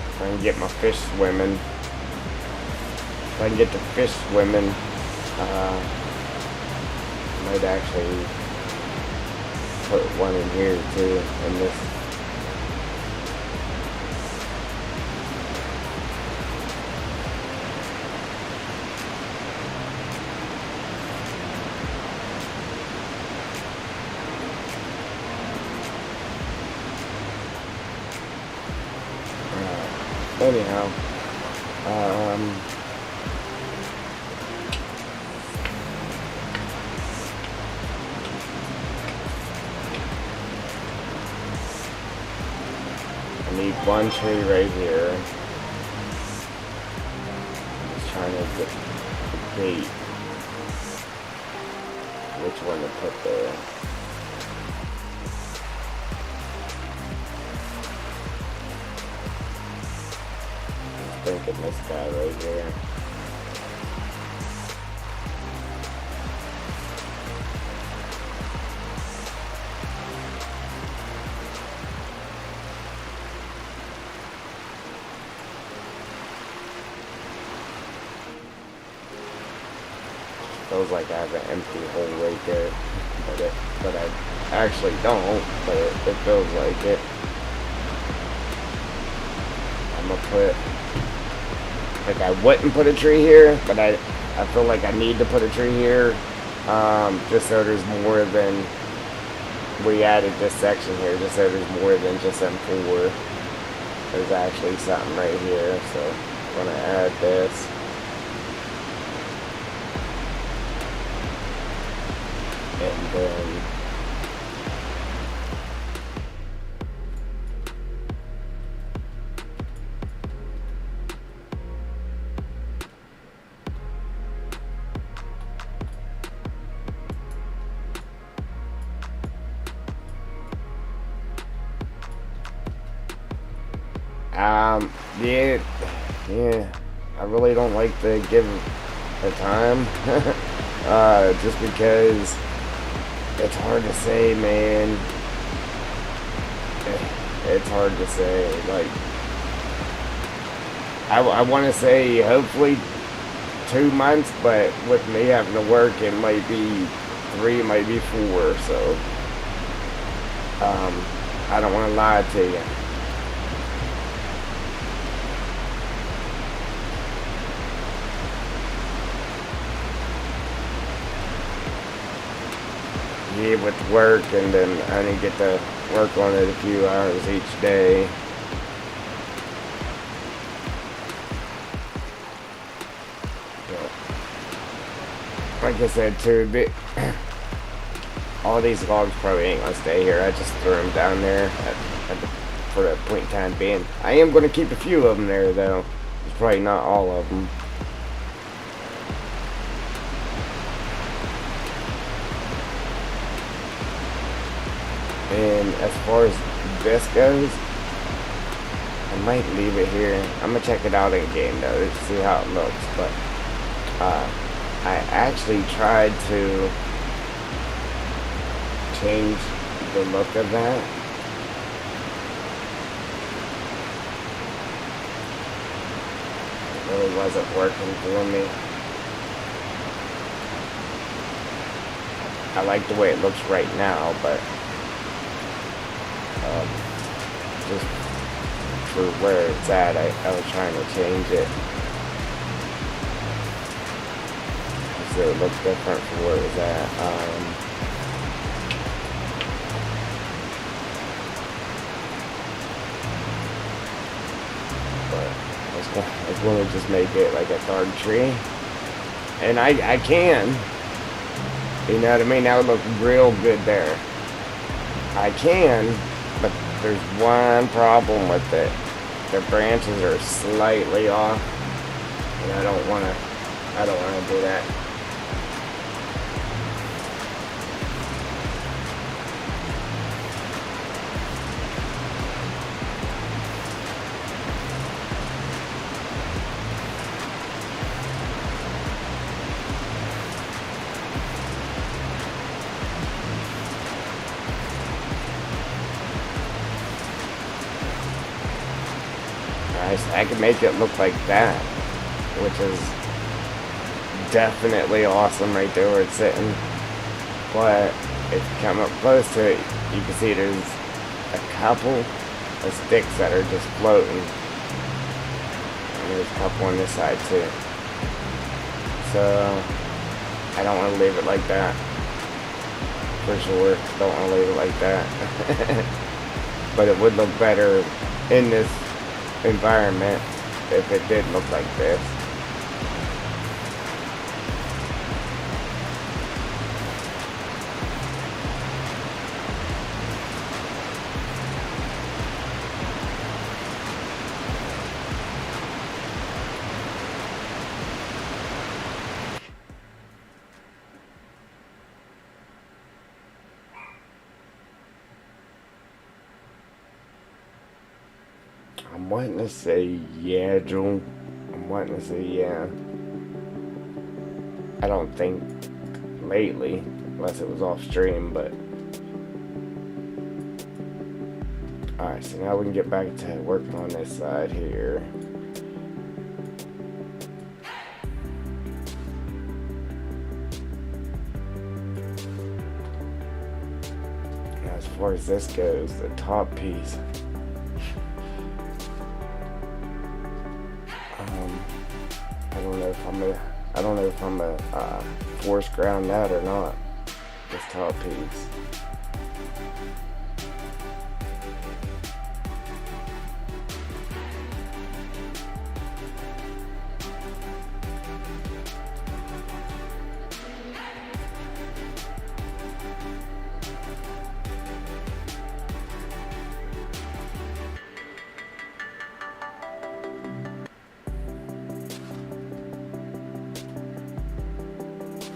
If I can get my fish swimming. If I can get the fish swimming, I might actually put one in here too, in this. Anyhow, I need one tree right here. I'm just trying to debate which one to put there. Thinking this guy right here. Feels like I have an empty hole right there, but I actually don't. But it feels like it. I'm gonna put. Like, I wouldn't put a tree here, but I feel like I need to put a tree here, just so there's more than, we added this section here, just so there's more than just them four. There's actually something right here, so I'm going to add this. Yeah, yeah. I really don't like to give the time, just because it's hard to say, man. It's hard to say. Like, I want to say hopefully 2 months, but with me having to work, it might be 3, it might be 4. So, I don't want to lie to you. Yeah, with work, and then I only get to work on it a few hours each day. But like I said too, all these logs probably ain't gonna stay here. I just threw them down there for the point in time being. I am gonna keep a few of them there though. It's probably not all of them. And as far as this goes, I might leave it here. I'm gonna check it out in game though to see how it looks. But I actually tried to change the look of that. It really wasn't working for me. I like the way it looks right now, but just for where it's at, I was trying to change it so it looks different from where it was at. But I was going to just make it like a third tree, and I can, you know what I mean? That would look real good there. I can, but there's one problem with it. The branches are slightly off, and I don't want to do that. I can make it look like that, which is definitely awesome right there where it's sitting. But if you come up close to it, you can see there's a couple of sticks that are just floating. And there's a couple on this side too. So I don't want to leave it like that. For sure, don't want to leave it like that. But it would look better in this environment if it did look like this. I'm wanting to say yeah, Joel. I'm wanting to say yeah. I don't think lately, unless it was off stream, but alright, so now we can get back to working on this side here. As far as this goes, the top piece, I don't know if I'm a force ground that or not. This top piece.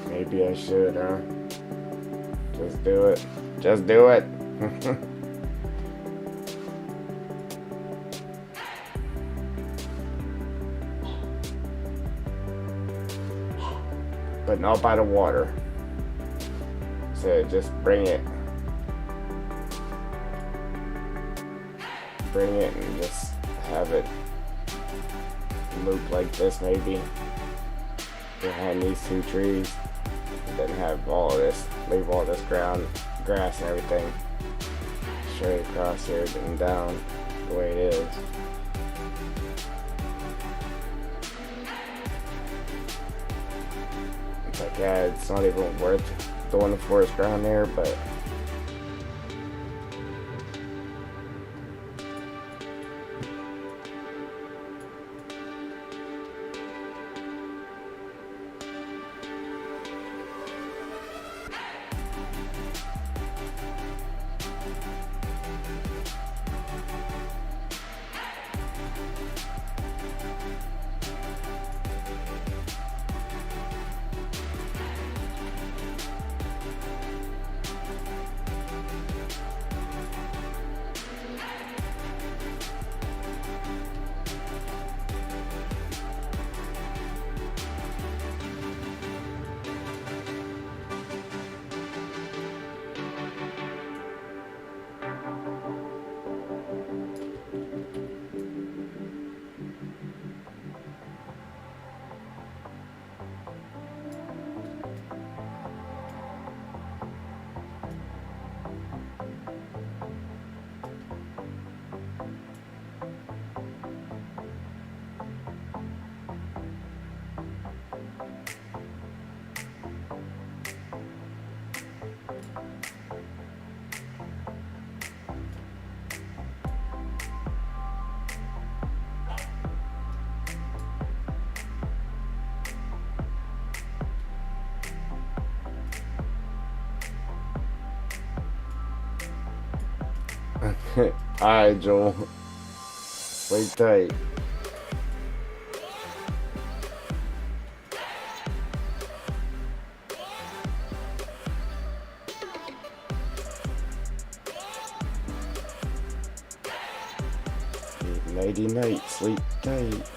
Maybe I should, huh? Just do it. Just do it. but not by the water. So just bring it and just have it loop like this maybe behind these two trees, and then have all this, leave all this grass and everything straight across here and down the way it is. It's like, yeah, it's not even worth doing the forest ground there, but alright, Joel. Sleep tight. Nighty night, sleep tight.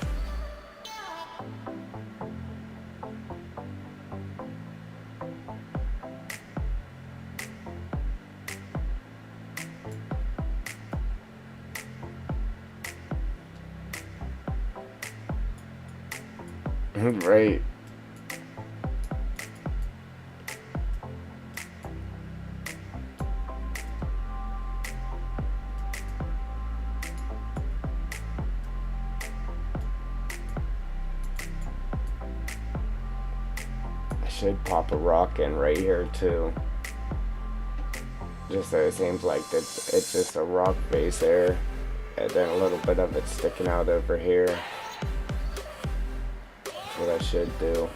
Right. I should pop a rock in right here too. Just so it seems like it's just a rock face there, and then a little bit of it sticking out over here. That's what I should do.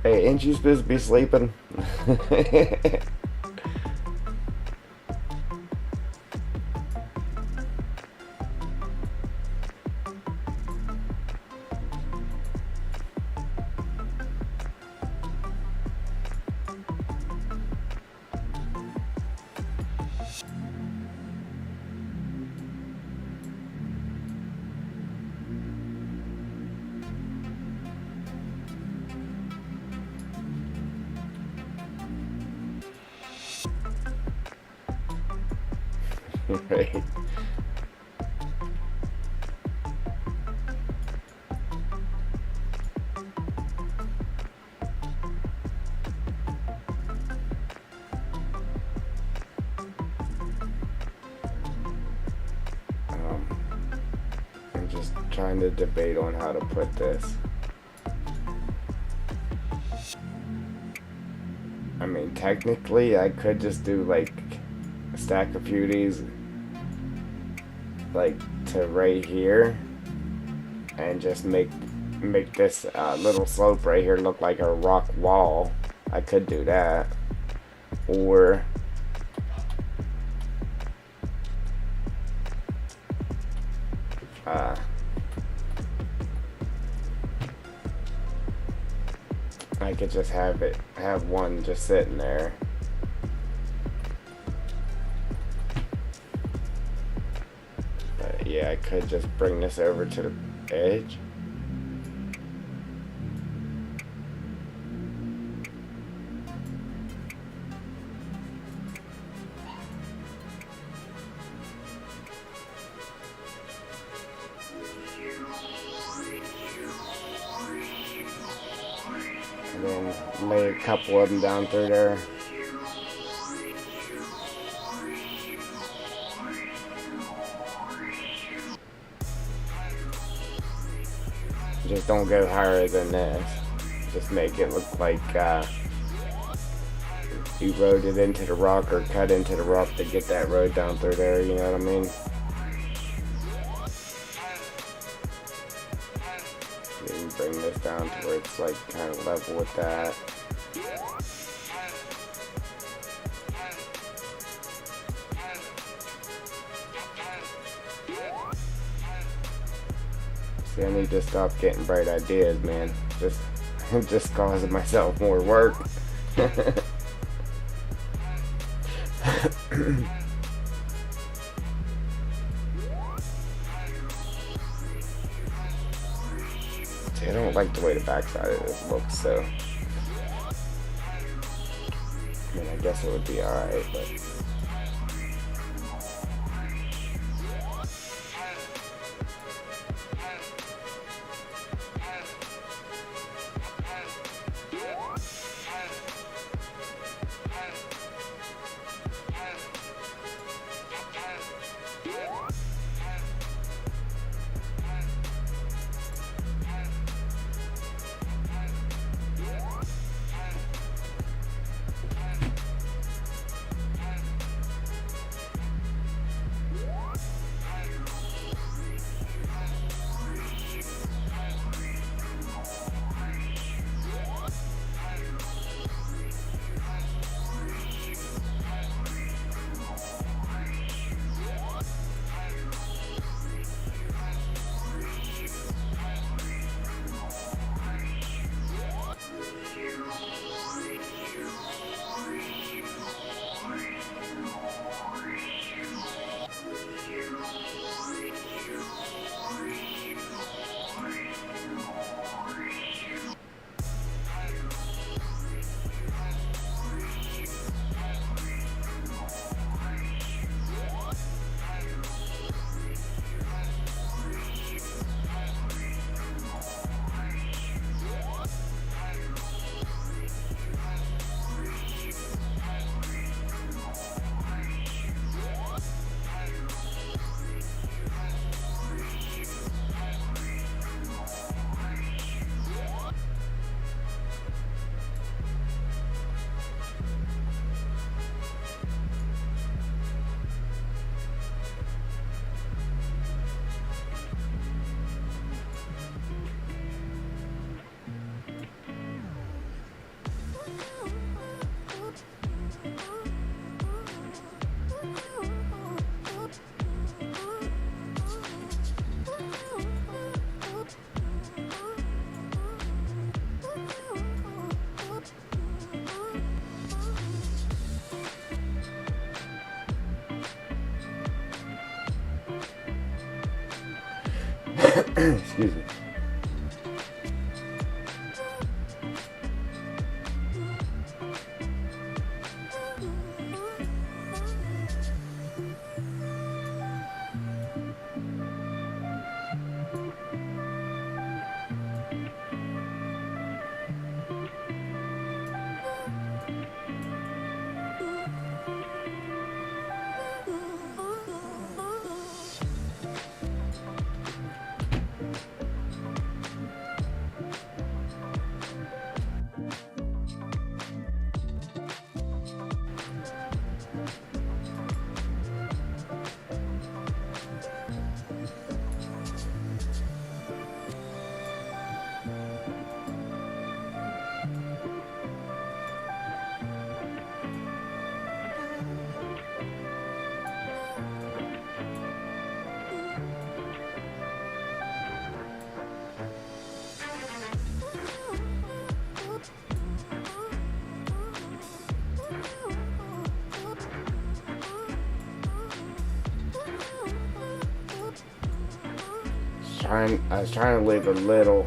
Hey, ain't you supposed to be sleeping? Right. I'm just trying to debate on how to put this. I mean, technically, I could just do like a stack of beauties like to right here and just make make this little slope right here look like a rock wall. I could do that. Or I could just have one just sitting there. But yeah, I could just bring this over to the edge. And then lay a couple of them down through there. Just don't go higher than this. Just make it look like you rode it into the rock or cut into the rock to get that road down through there, you know what I mean? You can bring this down to where it's like kind of level with that. See, I need to stop getting bright ideas, man. Just causing myself more work. See, I don't like the way the backside of this looks, so I mean, I guess it would be alright, but excuse me. I was trying to leave a little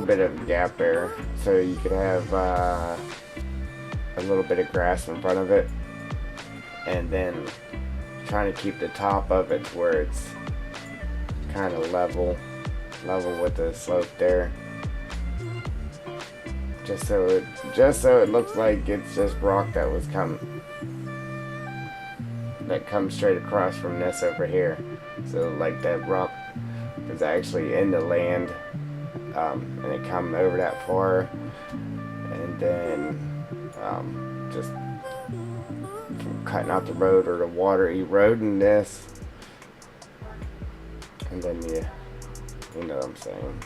bit of gap there so you could have a little bit of grass in front of it, and then trying to keep the top of it to where it's kind of level with the slope there, just so it looks like it's just rock that comes straight across from this over here. So like that rock is actually in the land, and it come over that far, and then just cutting out the road or the water eroding this, and then you know what I'm saying.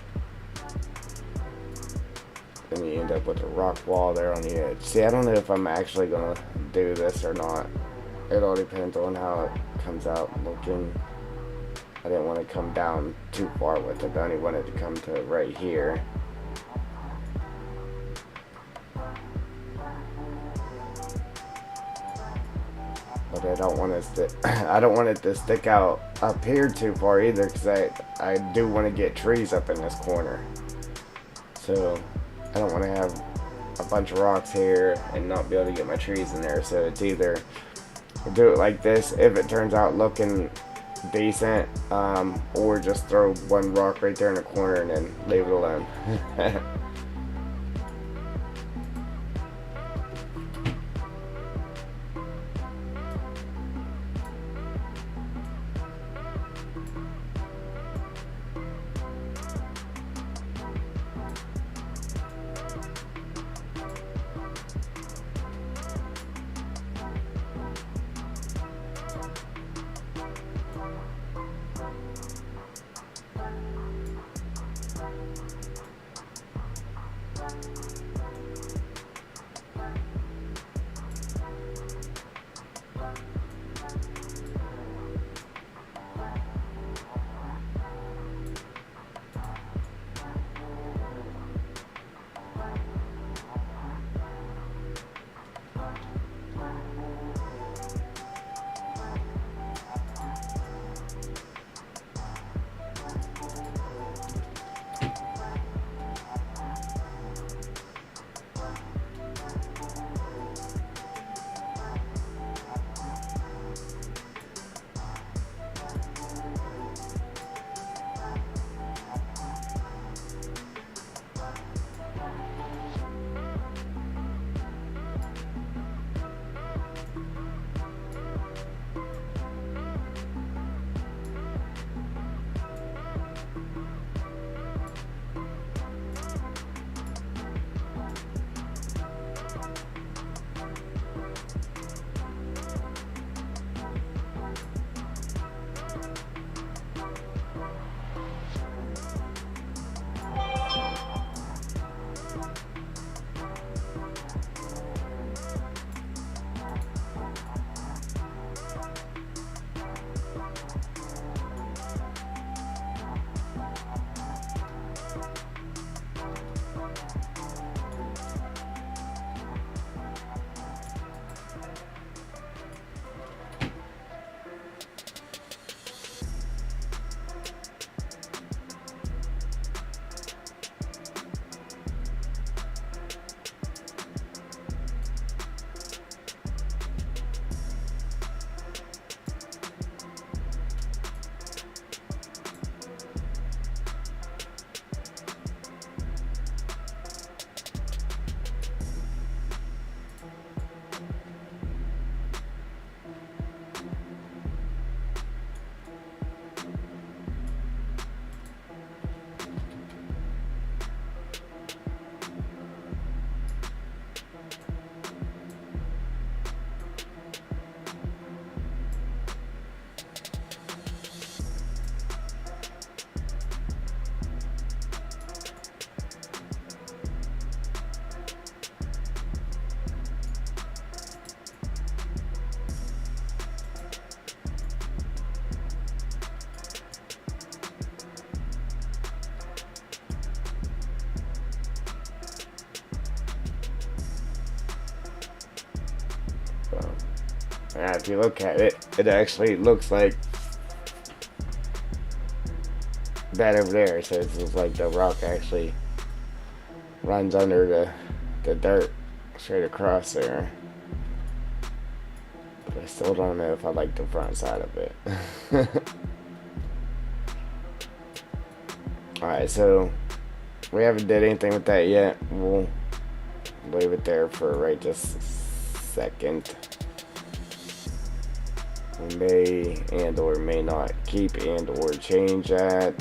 Then you end up with a rock wall there on the edge. See, I don't know if I'm actually gonna do this or not. It all depends on how it comes out looking. I didn't want to come down too far with it. I only wanted to come to right here. But I don't want it to stick out up here too far either, because I do want to get trees up in this corner. So I don't want to have a bunch of rocks here and not be able to get my trees in there. So it's either do it like this if it turns out looking decent, or just throw one rock right there in the corner and then leave it alone. If you look at it, it actually looks like bed over there. So it looks like the rock actually runs under the dirt straight across there. But I still don't know if I like the front side of it. Alright, so we haven't did anything with that yet. We'll leave it there for right this second. We may and or may not keep and or change that.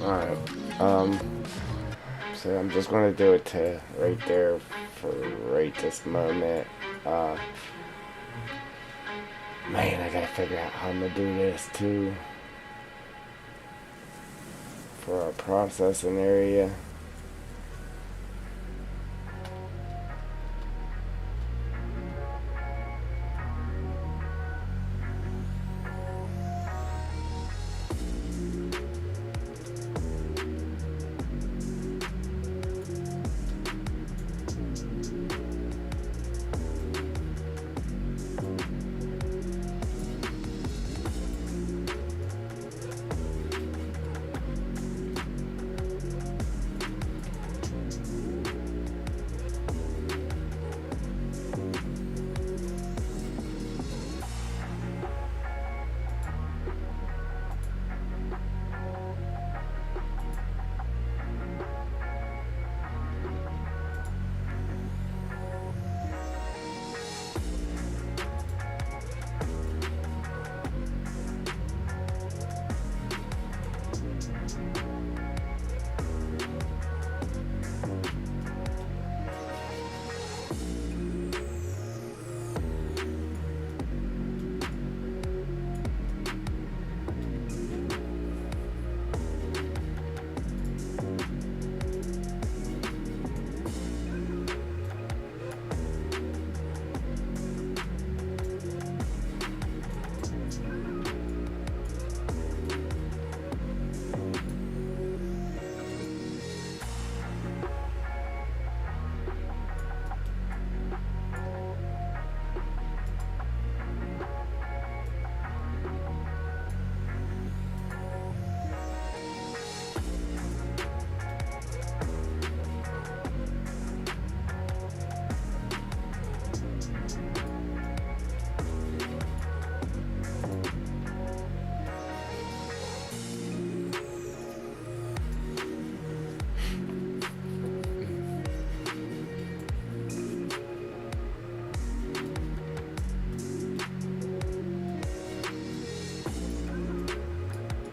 Alright. So I'm just gonna do it to right there for right this moment. Uh, Man, I gotta figure out how I'm gonna do this too for our processing area.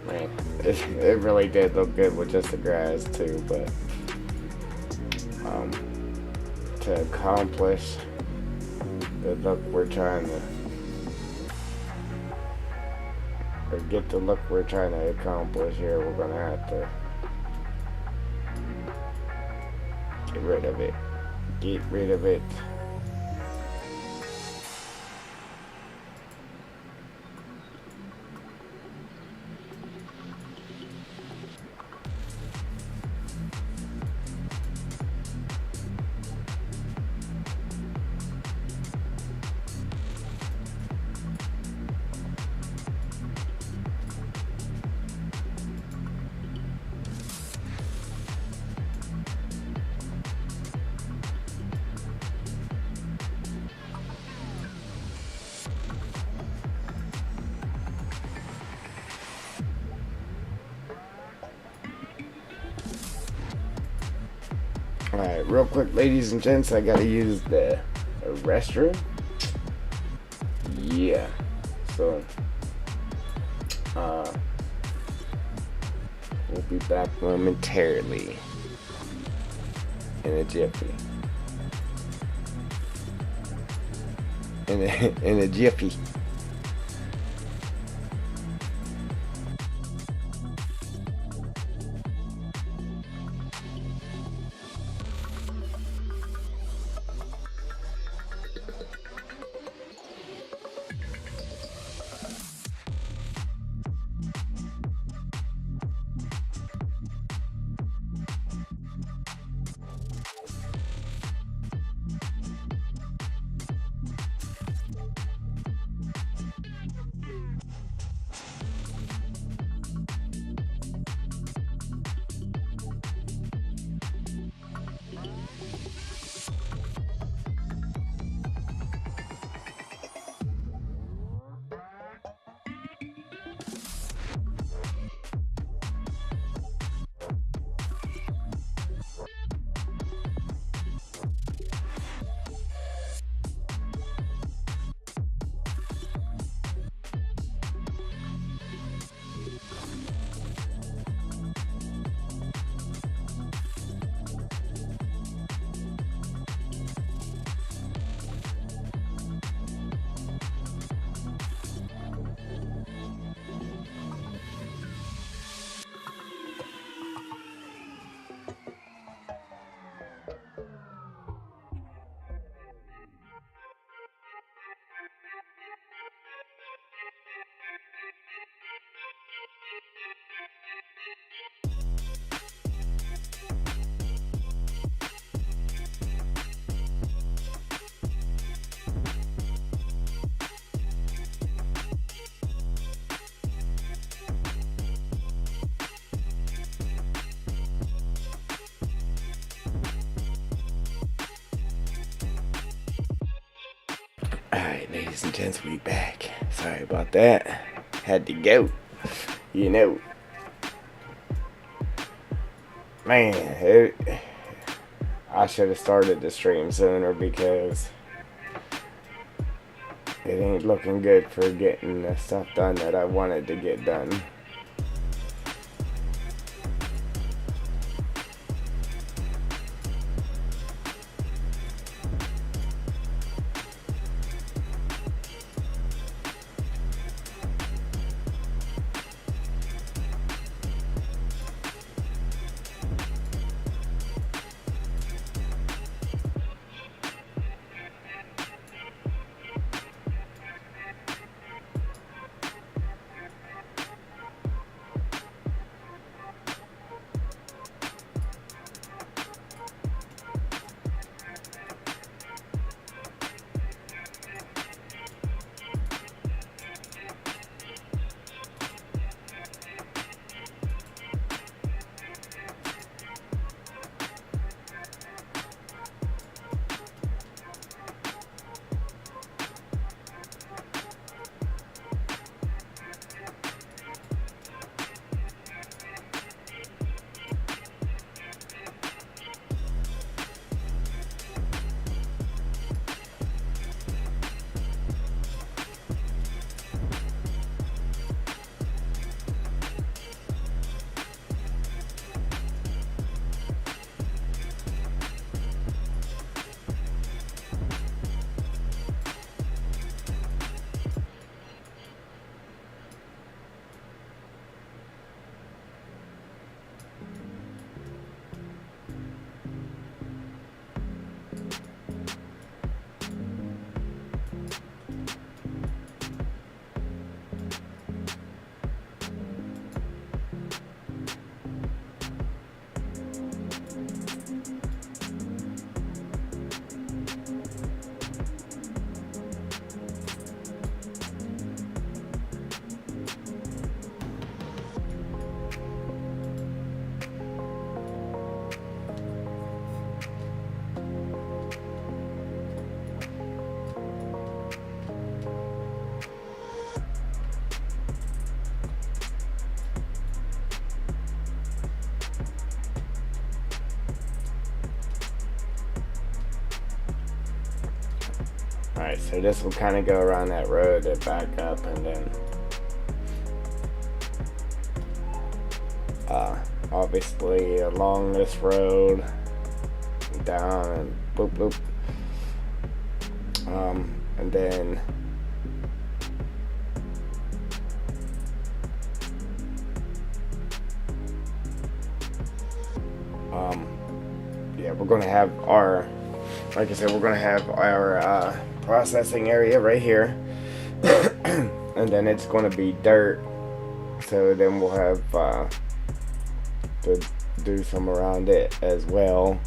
Man, it really did look good with just the grass too, but um, to accomplish the look we're trying to, or get the look we're trying to accomplish here, we're gonna have to get rid of it. Get rid of it. Alright, real quick, ladies and gents, I gotta use the restroom. Yeah. So, we'll be back momentarily. In a jiffy. In a jiffy. Alright, ladies and gents, we back. Sorry about that. Had to go. You know. Man, I should have started the stream sooner because it ain't looking good for getting the stuff done that I wanted to get done. Alright, so this will kind of go around that road and back up, and then obviously along this road down and boop boop, and then yeah, we're gonna have our, like I said, we're gonna have our processing area right here, and then it's gonna be dirt, so then we'll have to do some around it as well.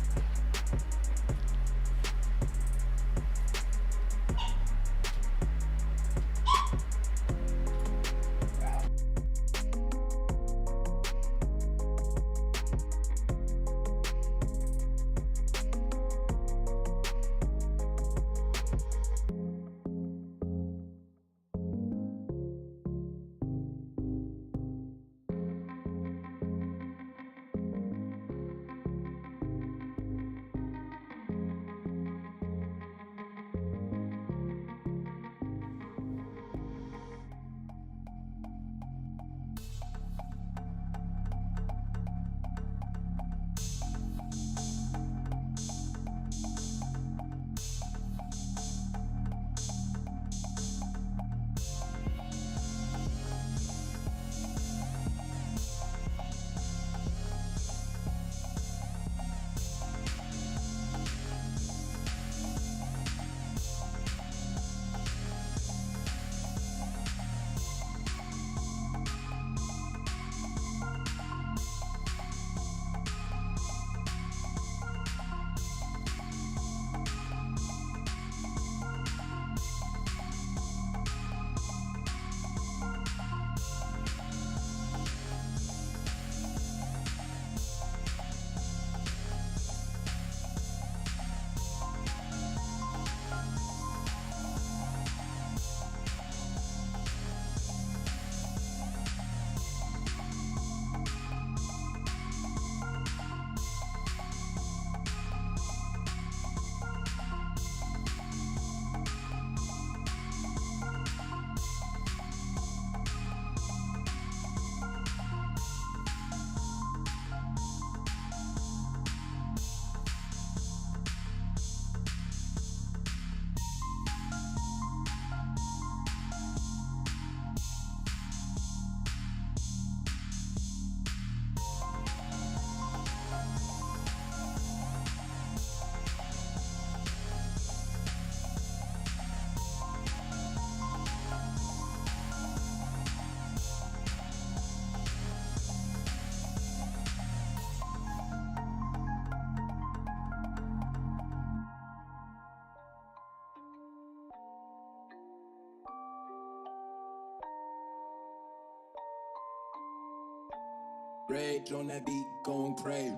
Rage on that beat, going crazy.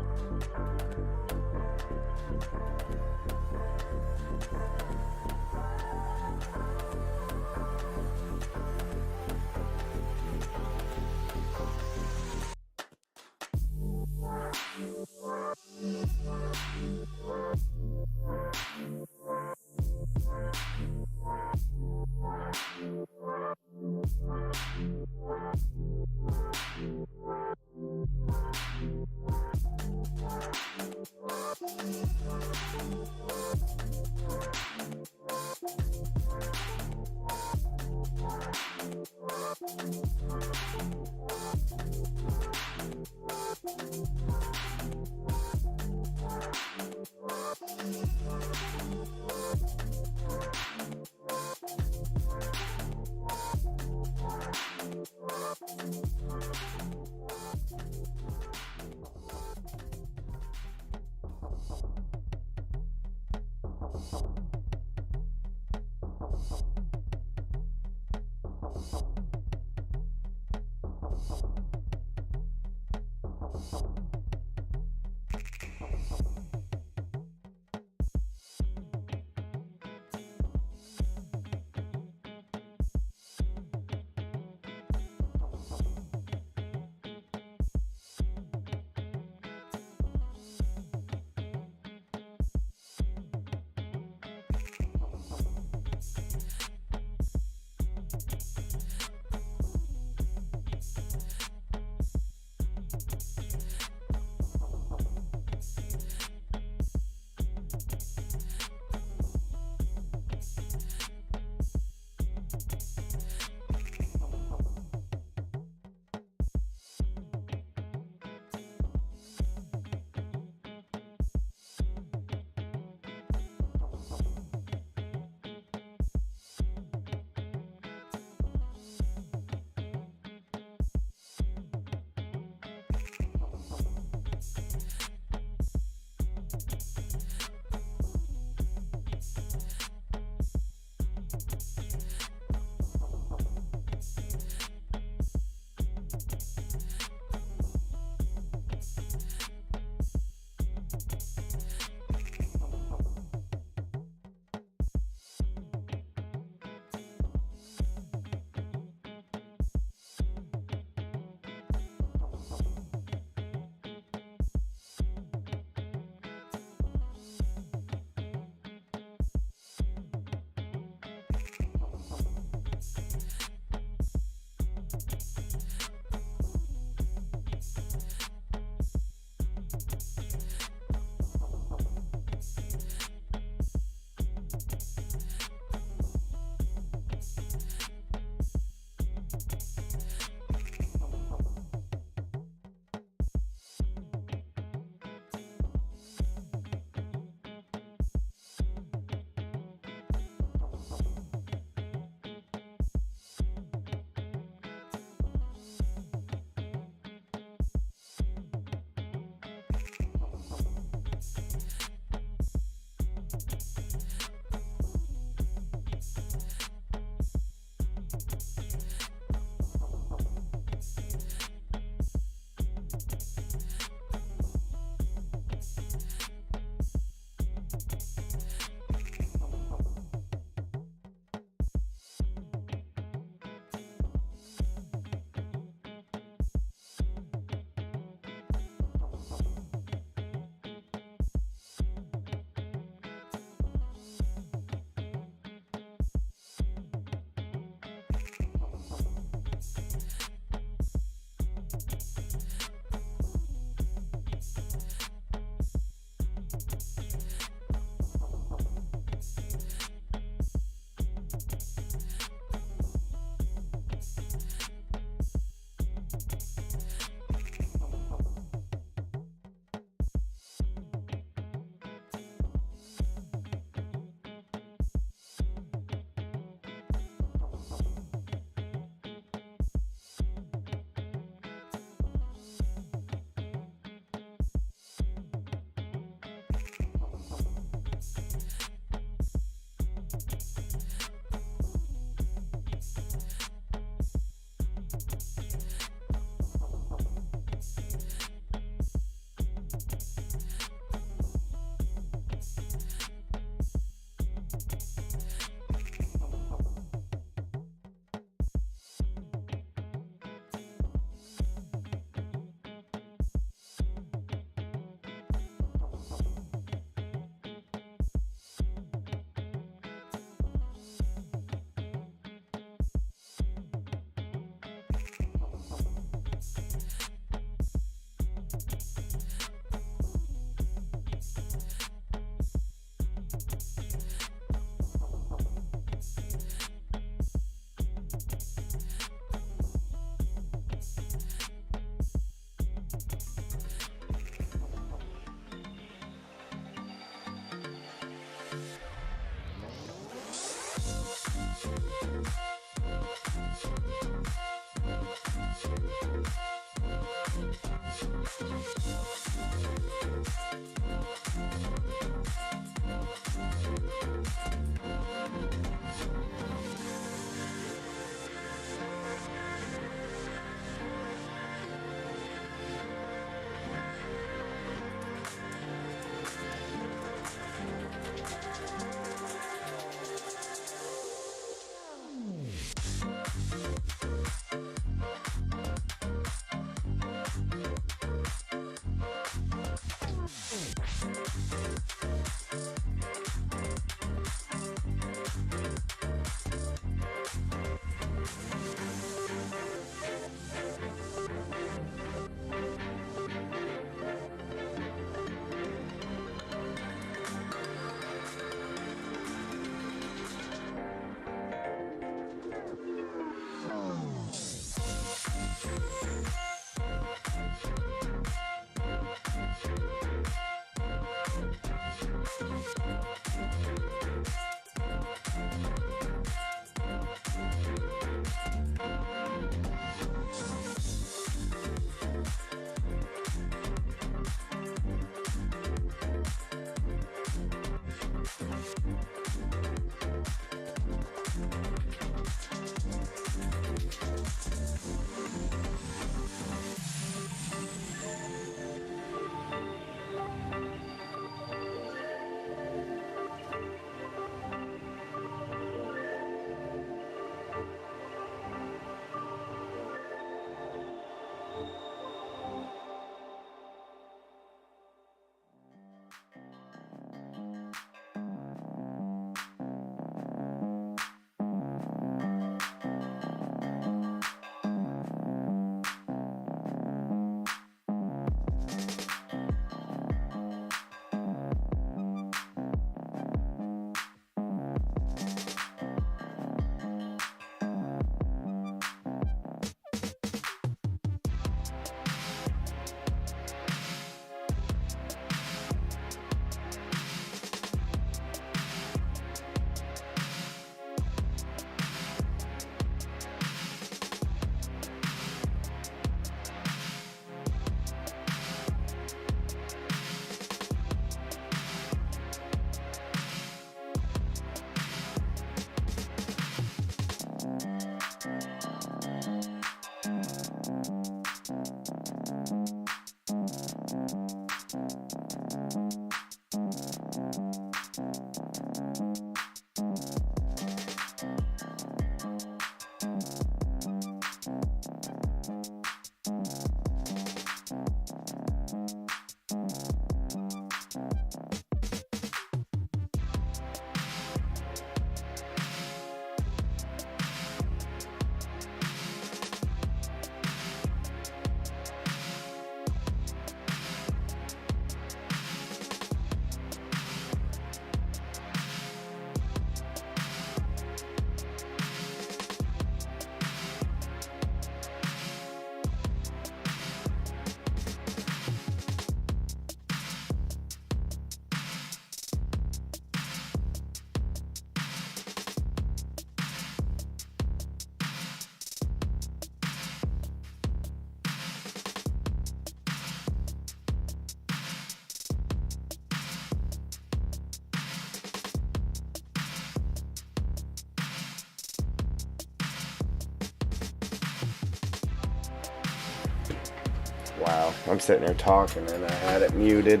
Wow, I'm sitting there talking and I had it muted.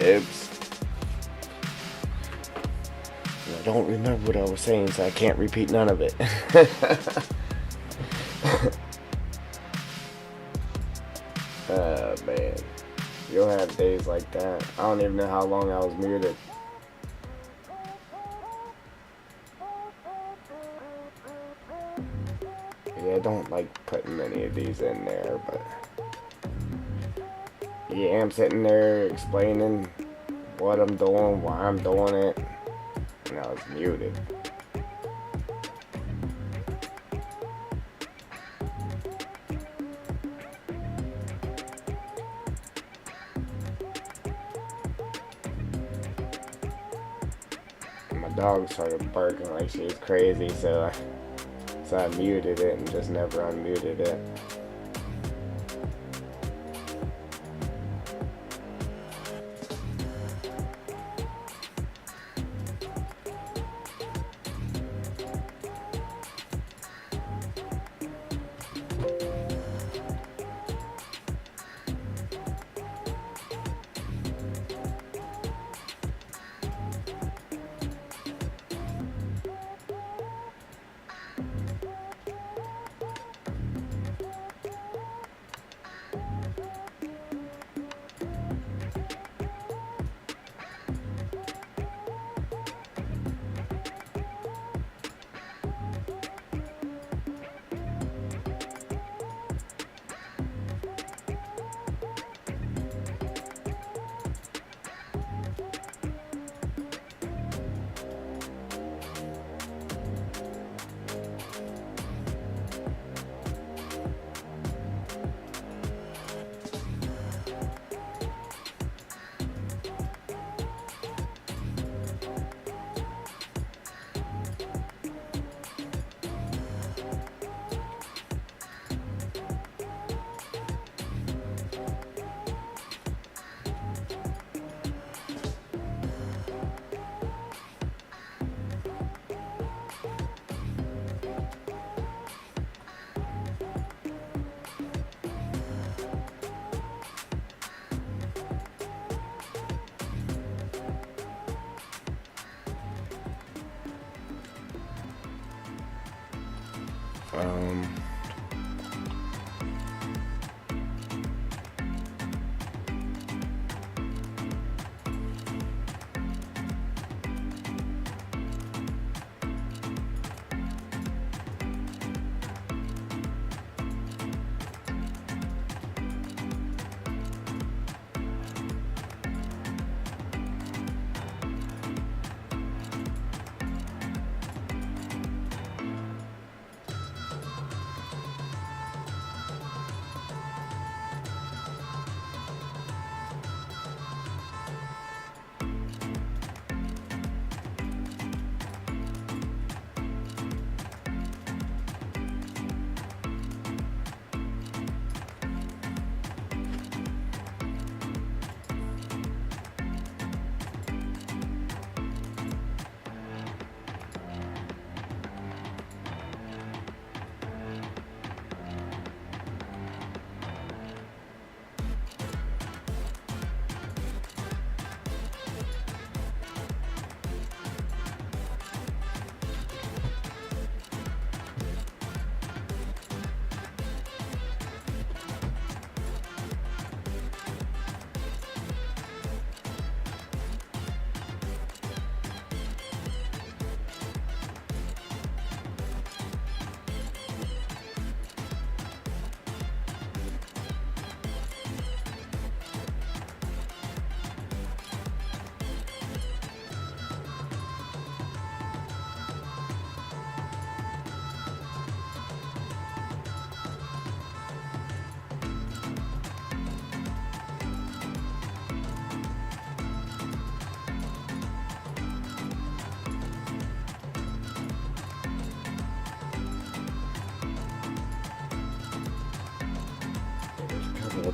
Oops. And I don't remember what I was saying, so I can't repeat none of it. Oh man, you'll have days like that. I don't even know how long I was muted. Yeah, I don't like putting many of these in there, but yeah, I'm sitting there explaining what I'm doing, why I'm doing it, and I was muted. My dog started barking like she was crazy, so I muted it and just never unmuted it. Um,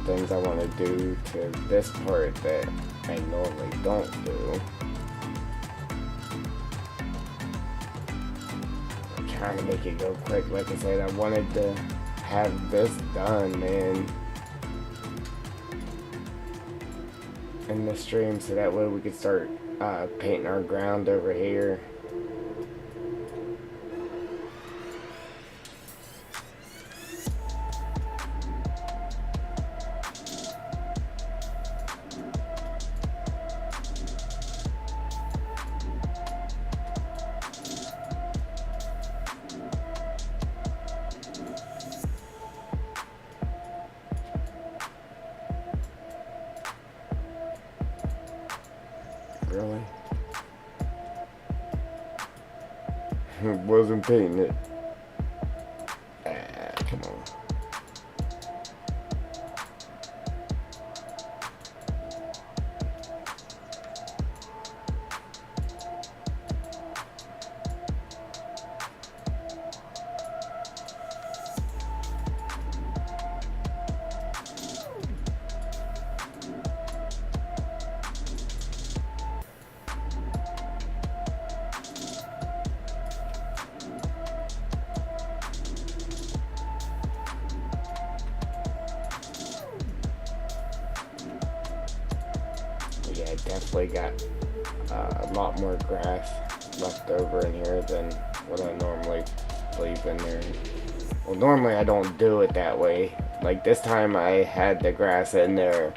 things I want to do to this part that I normally don't do. I'm trying to make it go quick. Like I said, I wanted to have this done, man, in the stream, so that way we could start painting our ground over here. Really? Wasn't painting it. Ah, come on. Yeah, I definitely got a lot more grass left over in here than what I normally leave in there. Well, normally I don't do it that way. Like this time I had the grass in there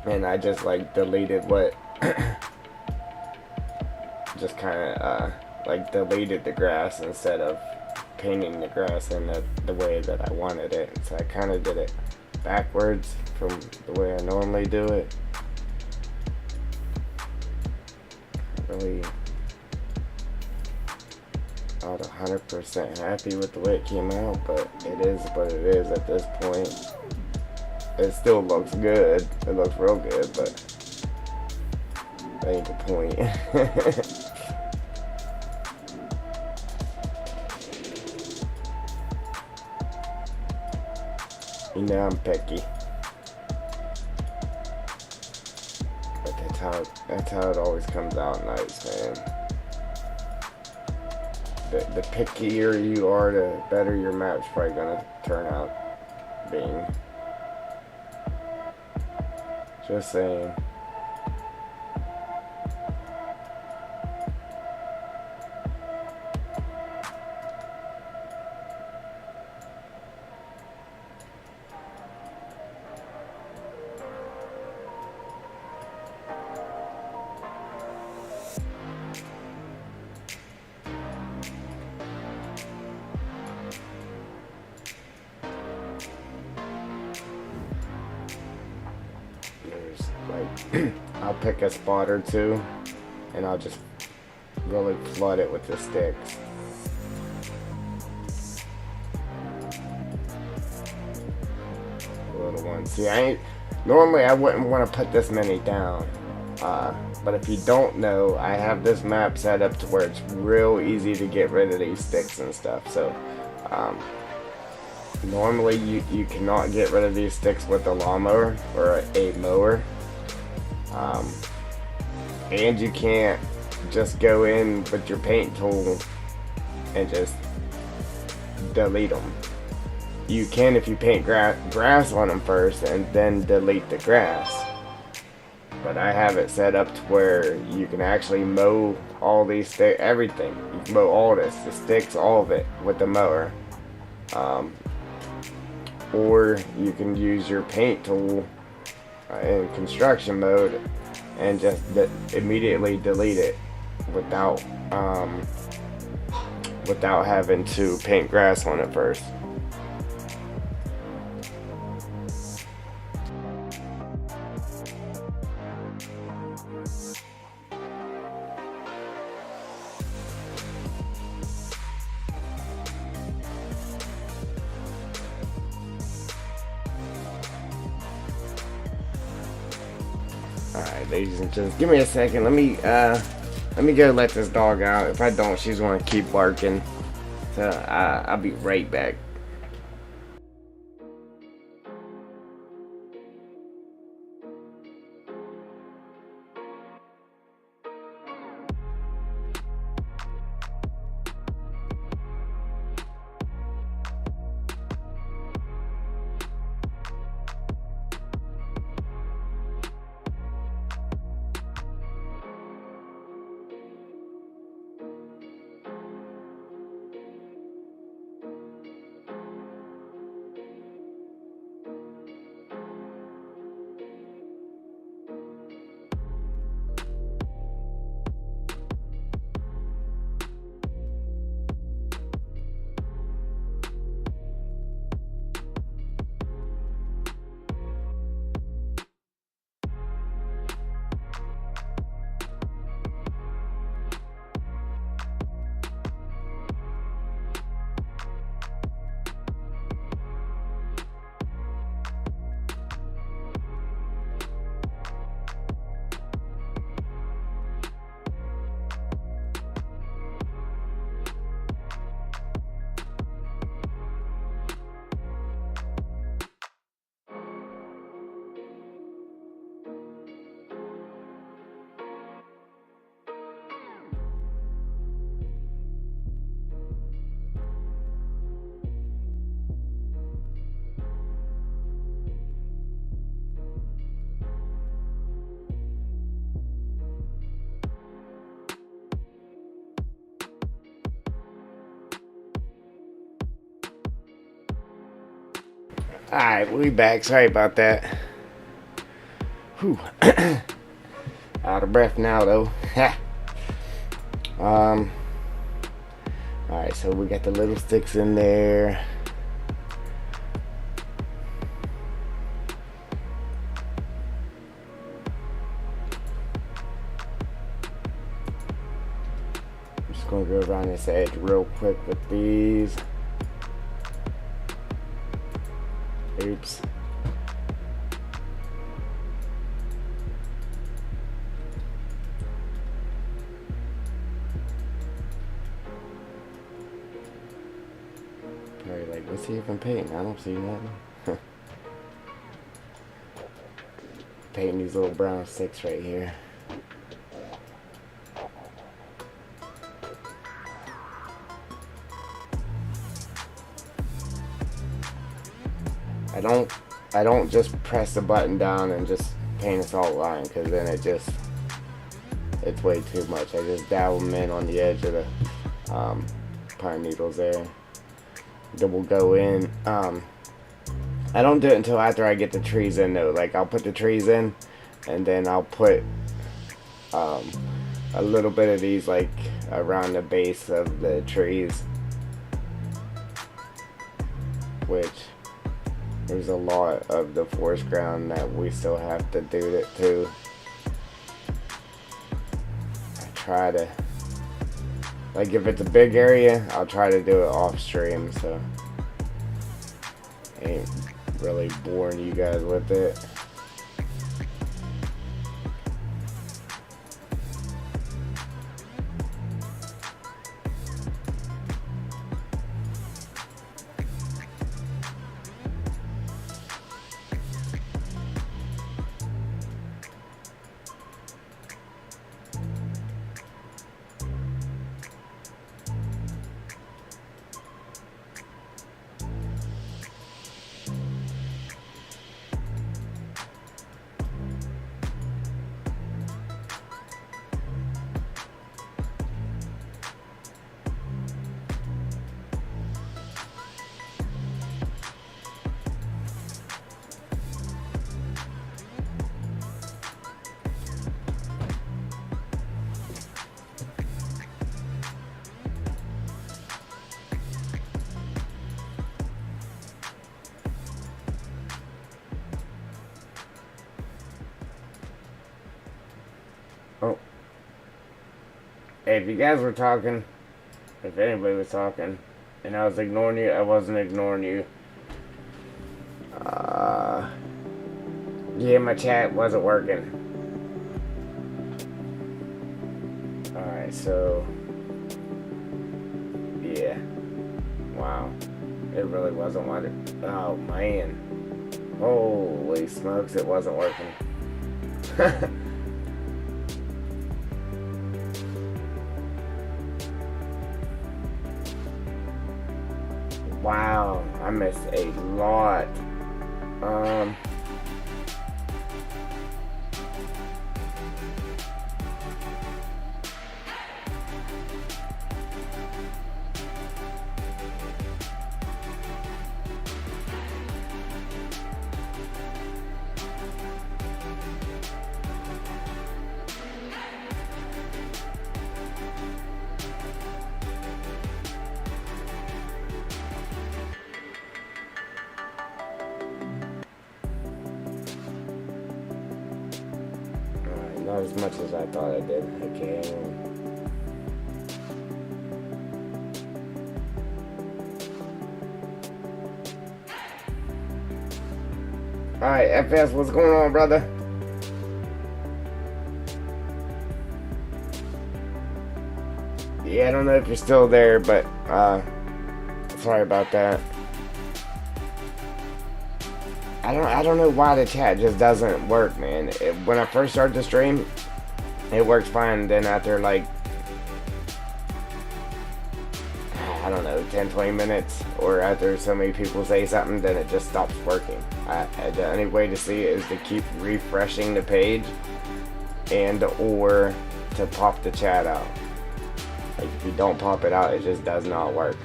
and I just like deleted what just kind of like deleted the grass instead of painting the grass in the way that I wanted it. So I kind of did it backwards from the way I normally do it. Really not 100% happy with the way it came out, but it is what it is at this point. It still looks good. It looks real good, but that ain't the point. You know I'm picky. But that's how it always comes out nice, man. The pickier you are, the better your map's probably gonna turn out being. Just saying. Like, I'll pick a spot or two and I'll just really flood it with the sticks. Little ones. See, normally I wouldn't want to put this many down. But if you don't know, I have this map set up to where it's real easy to get rid of these sticks and stuff. So, normally you cannot get rid of these sticks with a lawnmower or a mower. And you can't just go in with your paint tool and just delete them. You can if you paint grass on them first and then delete the grass. But I have it set up to where you can actually mow all these sticks, everything. You can mow all this, the sticks, all of it with the mower. Or you can use your paint tool in construction mode and just immediately delete it without having to paint grass on it first. Alright, ladies and gents, give me a second. Let me go let this dog out. If I don't, she's gonna keep barking. So I'll be right back. Alright, we back. Sorry about that. Whew. Out of breath now, though. Alright, so we got the little sticks in there. I'm just gonna go around this edge real quick with these. Oops. Probably like, what's he even painting? I don't see nothing. Painting these little brown sticks right here. I don't just press the button down and just paint a solid line, because then it's way too much. I just dab them in on the edge of the pine needles there. Then we'll go in. I don't do it until after I get the trees in though. Like, I'll put the trees in, and then I'll put a little bit of these like around the base of the trees, which there's a lot of the forest ground that we still have to do it too. I try to, like, if it's a big area, I'll try to do it off stream, so I ain't really boring you guys with it. Oh. Hey, if you guys were talking, if anybody was talking, and I was ignoring you, I wasn't ignoring you. Yeah, my chat wasn't working. Alright, so yeah. Wow. It really wasn't what it. Oh, man. Holy smokes, it wasn't working. Wow, I missed a lot. Not as much as I thought I did. Okay. Alright, FS, what's going on, brother? Yeah, I don't know if you're still there, but sorry about that. I don't know why the chat just doesn't work, man. When I first started the stream, it works fine. Then after, like, I don't know, 10-20 minutes, or after so many people say something, then it just stops working. The only way to see it is to keep refreshing the page, and or to pop the chat out. Like, if you don't pop it out, it just does not work.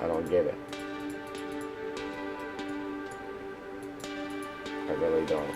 don't get it. I really don't.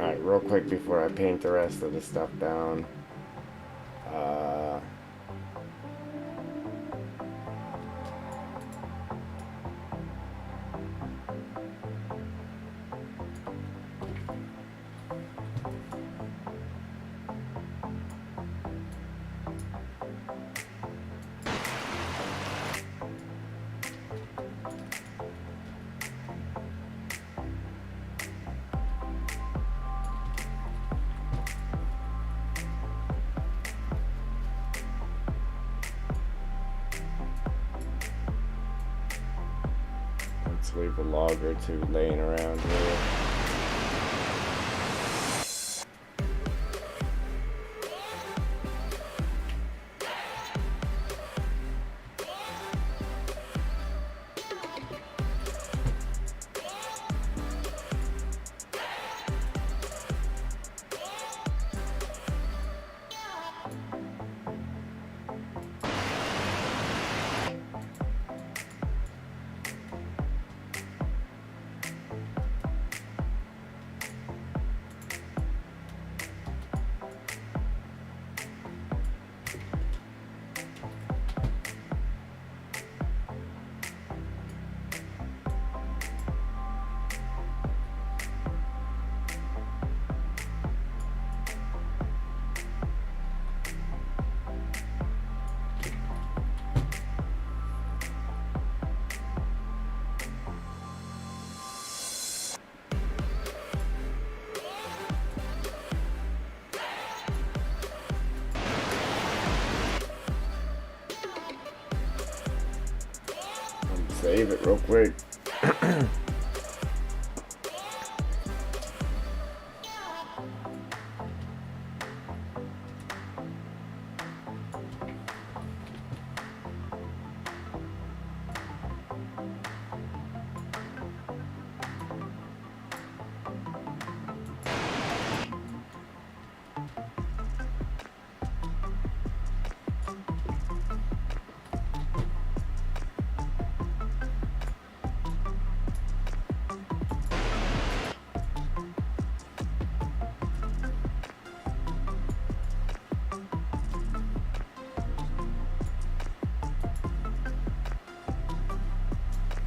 Alright, real quick before I paint the rest of the stuff down. Let's leave a log or two laying around here. Save it real quick.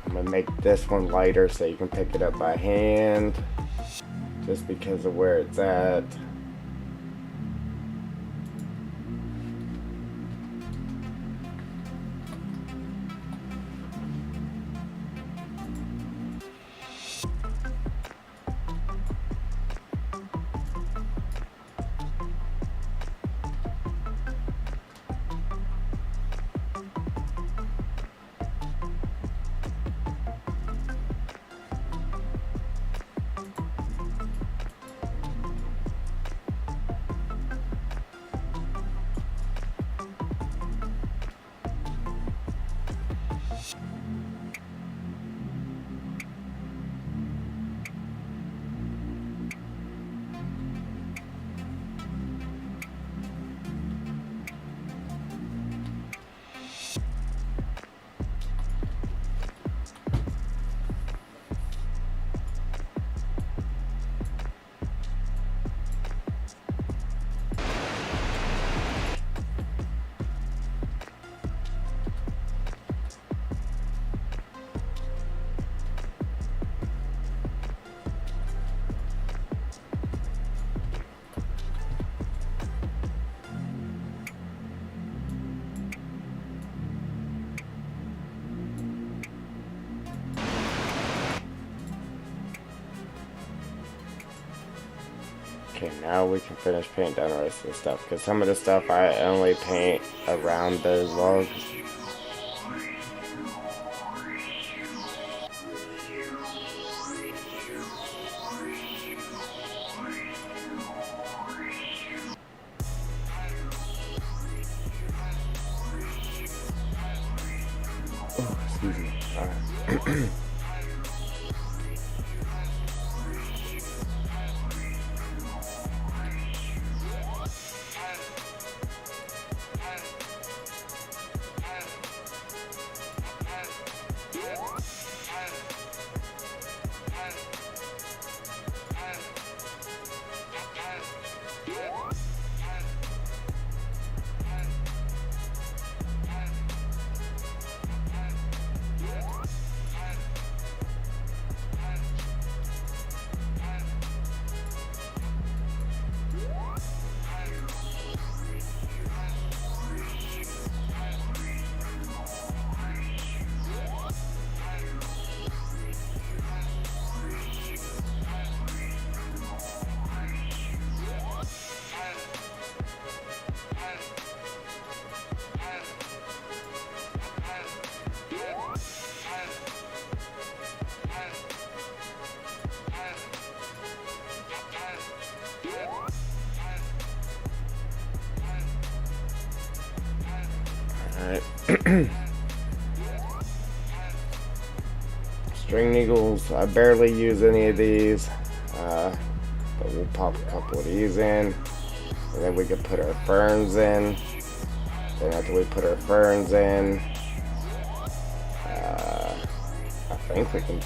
I'm gonna make this one lighter so you can pick it up by hand, just because of where it's at. Okay, now we can finish painting down the rest of the stuff, because some of the stuff I only paint around those logs. Oh, excuse me. Alright. Alright. String needles, I barely use any of these, but we'll pop a couple of these in, and then we can put our ferns in. Then after we put our ferns in, I think we can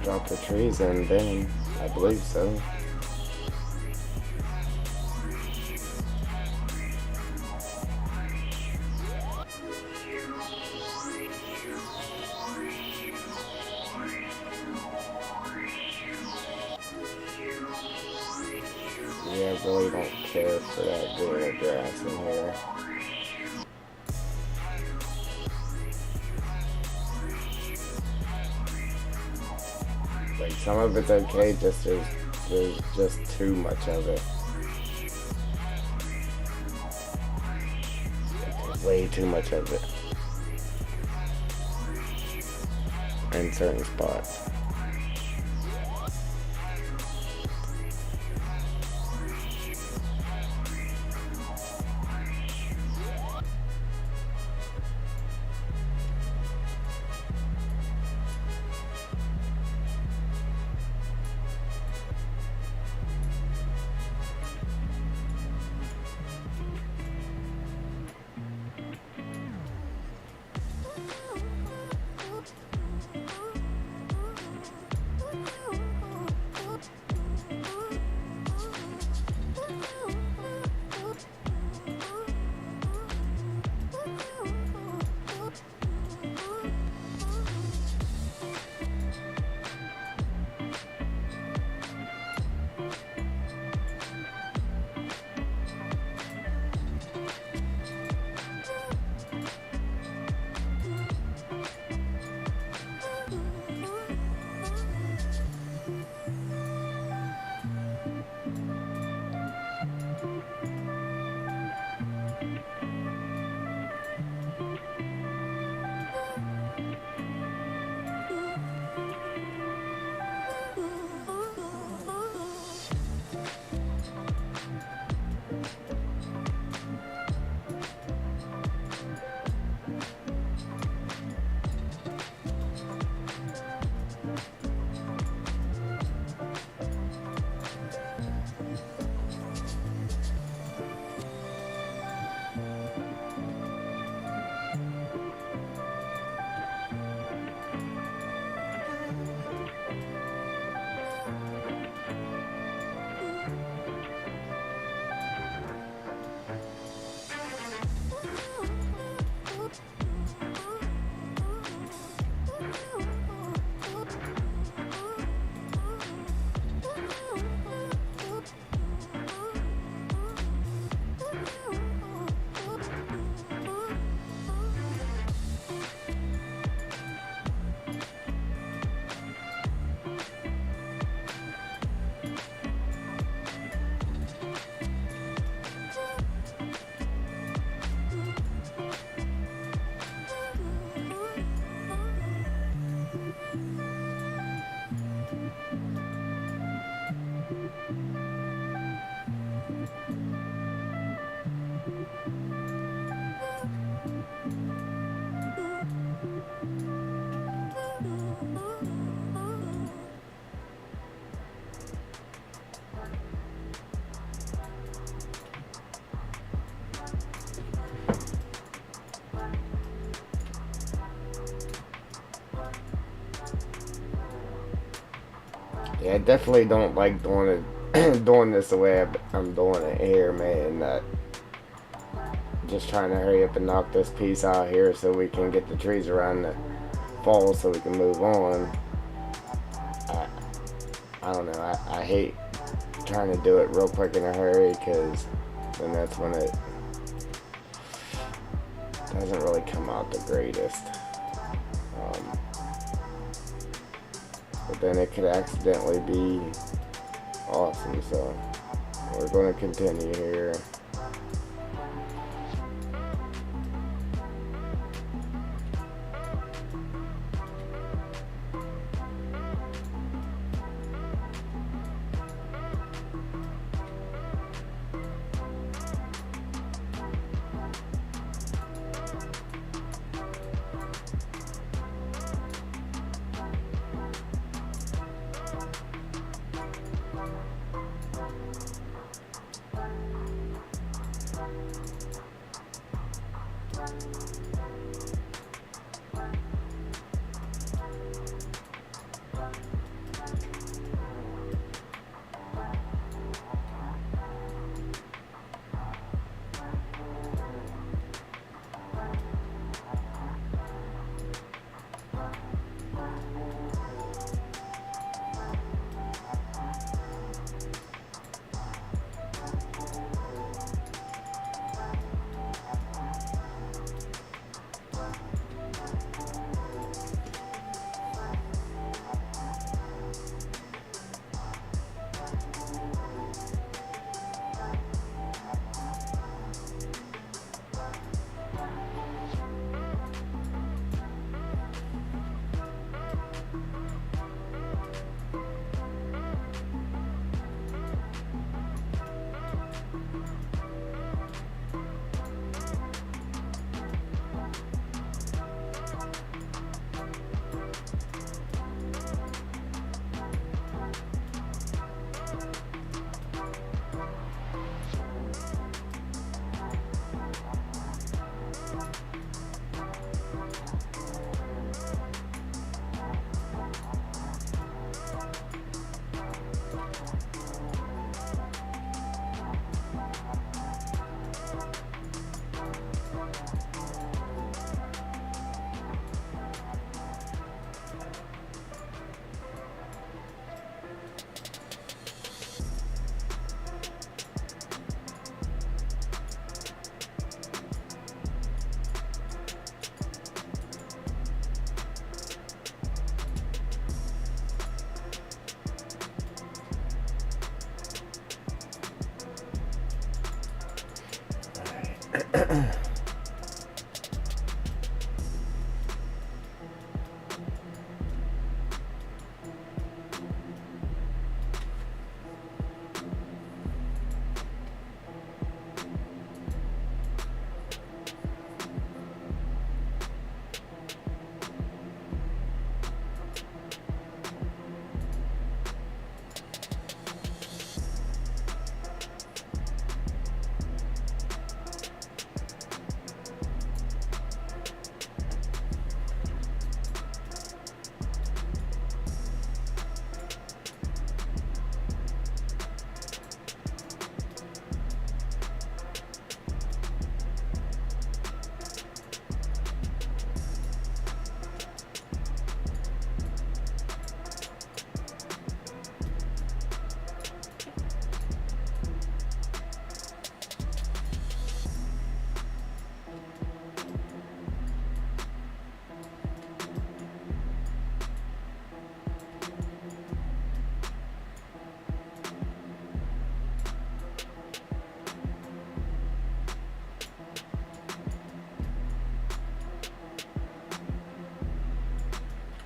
drop the trees in then. I believe so. Yeah, I really don't care for that green grass in here. Like, some of it's okay, just there's just too much of it. There's way too much of it in certain spots. Yeah, I definitely don't like doing it, doing this the way I'm doing it here, man. Just trying to hurry up and knock this piece out here so we can get the trees around the falls so we can move on. I, I don't know. I hate trying to do it real quick in a hurry because then that's when it doesn't really come out the greatest. But then it could accidentally be awesome, so we're going to continue here.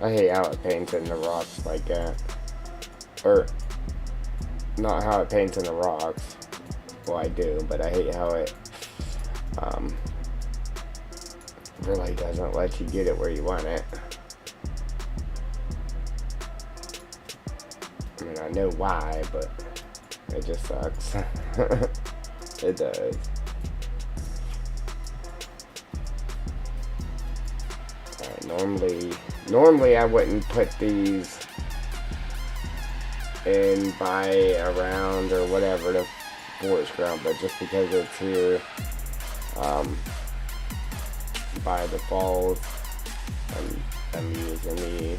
I hate how it paints in the rocks like that. Or, not how it paints in the rocks. Well, I do, but I hate how it really doesn't let you get it where you want it. I mean, I know why, but it just sucks. It does. Alright, normally I wouldn't put these and buy around or whatever the forest ground, but just because it's here by the falls, I'm using these.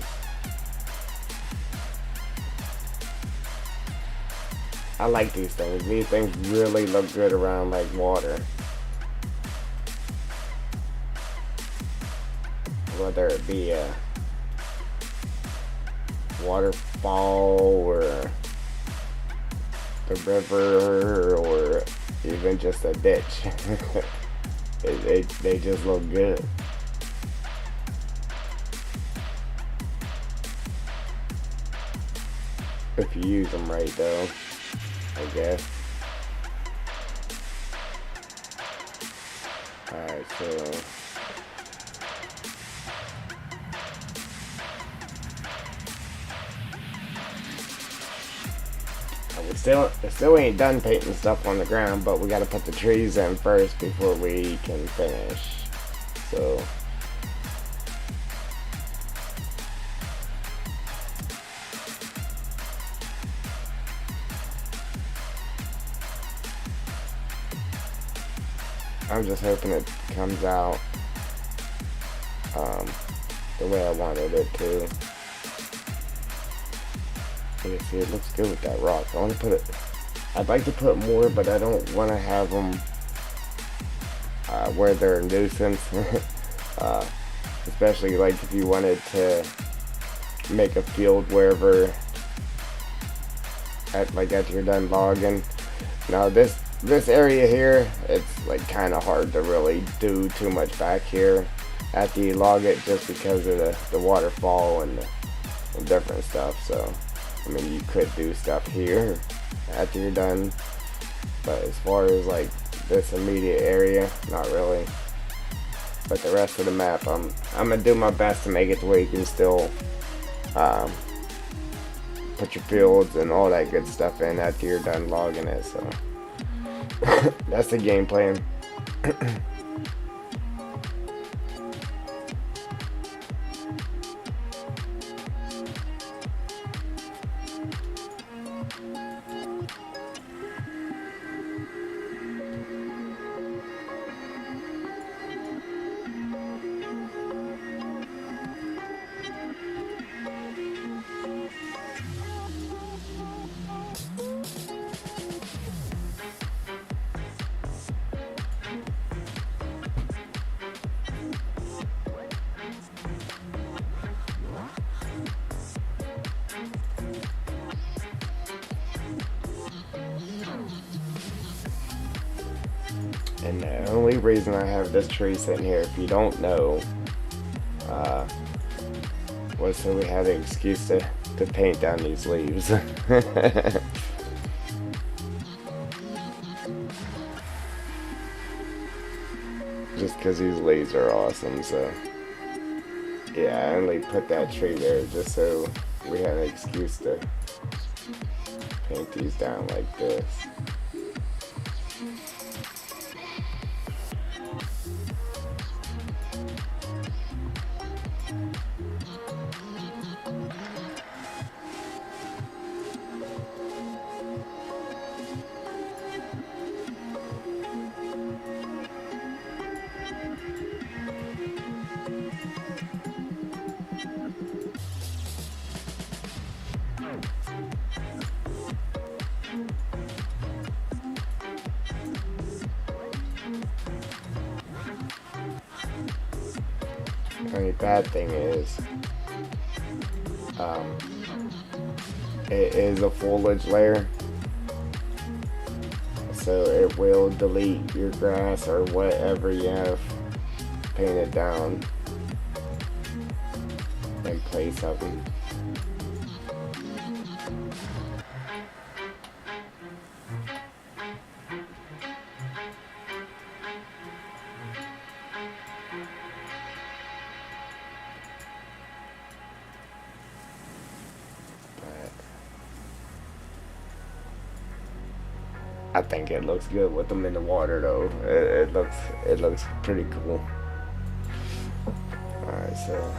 I like these things. These things really look good around like water. Whether it be a waterfall or the river or even just a ditch. They just look good. If you use them right though, I guess. Alright, so we still ain't done painting stuff on the ground, but we gotta put the trees in first before we can finish. So I'm just hoping it comes out the way I wanted it to. You see, it looks good with that rock. I want to put it. I'd like to put more, but I don't want to have them where they're a nuisance. Especially like if you wanted to make a field wherever, after you're done logging. Now this area here, it's like kind of hard to really do too much back here after you log it, just because of the waterfall and the different stuff. So I mean, you could do stuff here after you're done, but as far as like this immediate area, not really. But the rest of the map, I'm gonna do my best to make it to where you can still put your fields and all that good stuff in after you're done logging it. So that's the game plan. And the only reason I have this tree sitting here, if you don't know, was so we have an excuse to paint down these leaves. Just because these leaves are awesome, so yeah, I only put that tree there just so we had an excuse to paint these down like this. The only bad thing is, it is a foliage layer, so it will delete your grass or whatever you have painted down in place of them. I think it looks good with them in the water, though. It looks pretty cool. Alright, so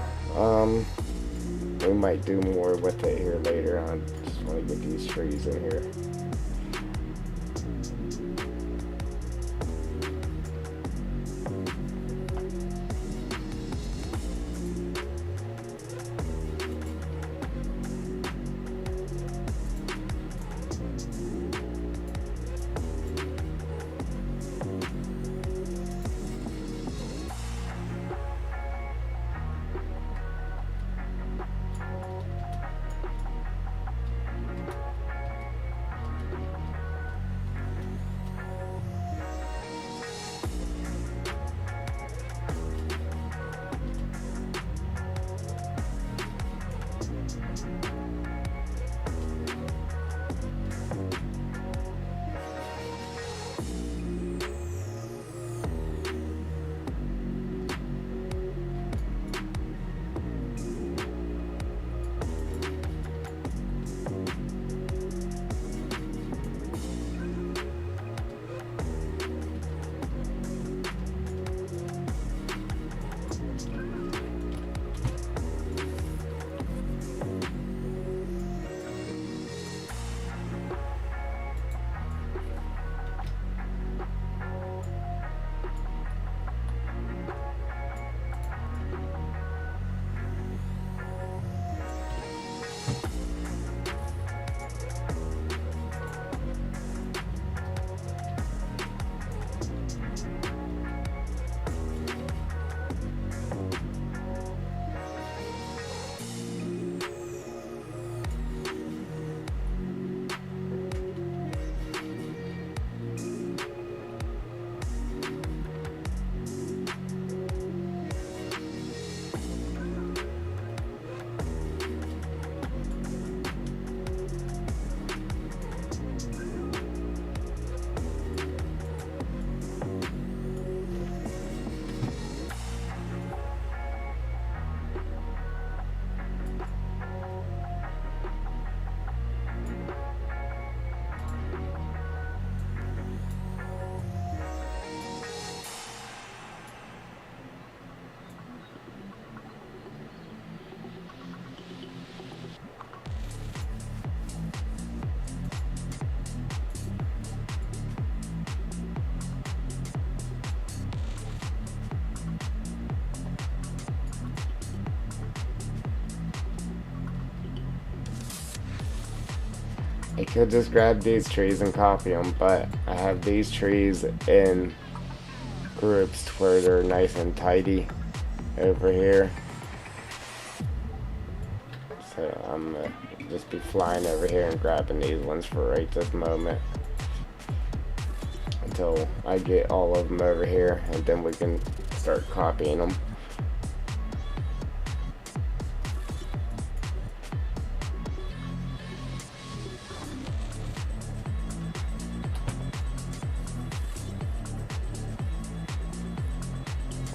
we might do more with it here later on. Just want to get these trees in here. I could just grab these trees and copy them, but I have these trees in groups where they're nice and tidy over here. So I'm gonna just be flying over here and grabbing these ones for right this moment until I get all of them over here, and then we can start copying them.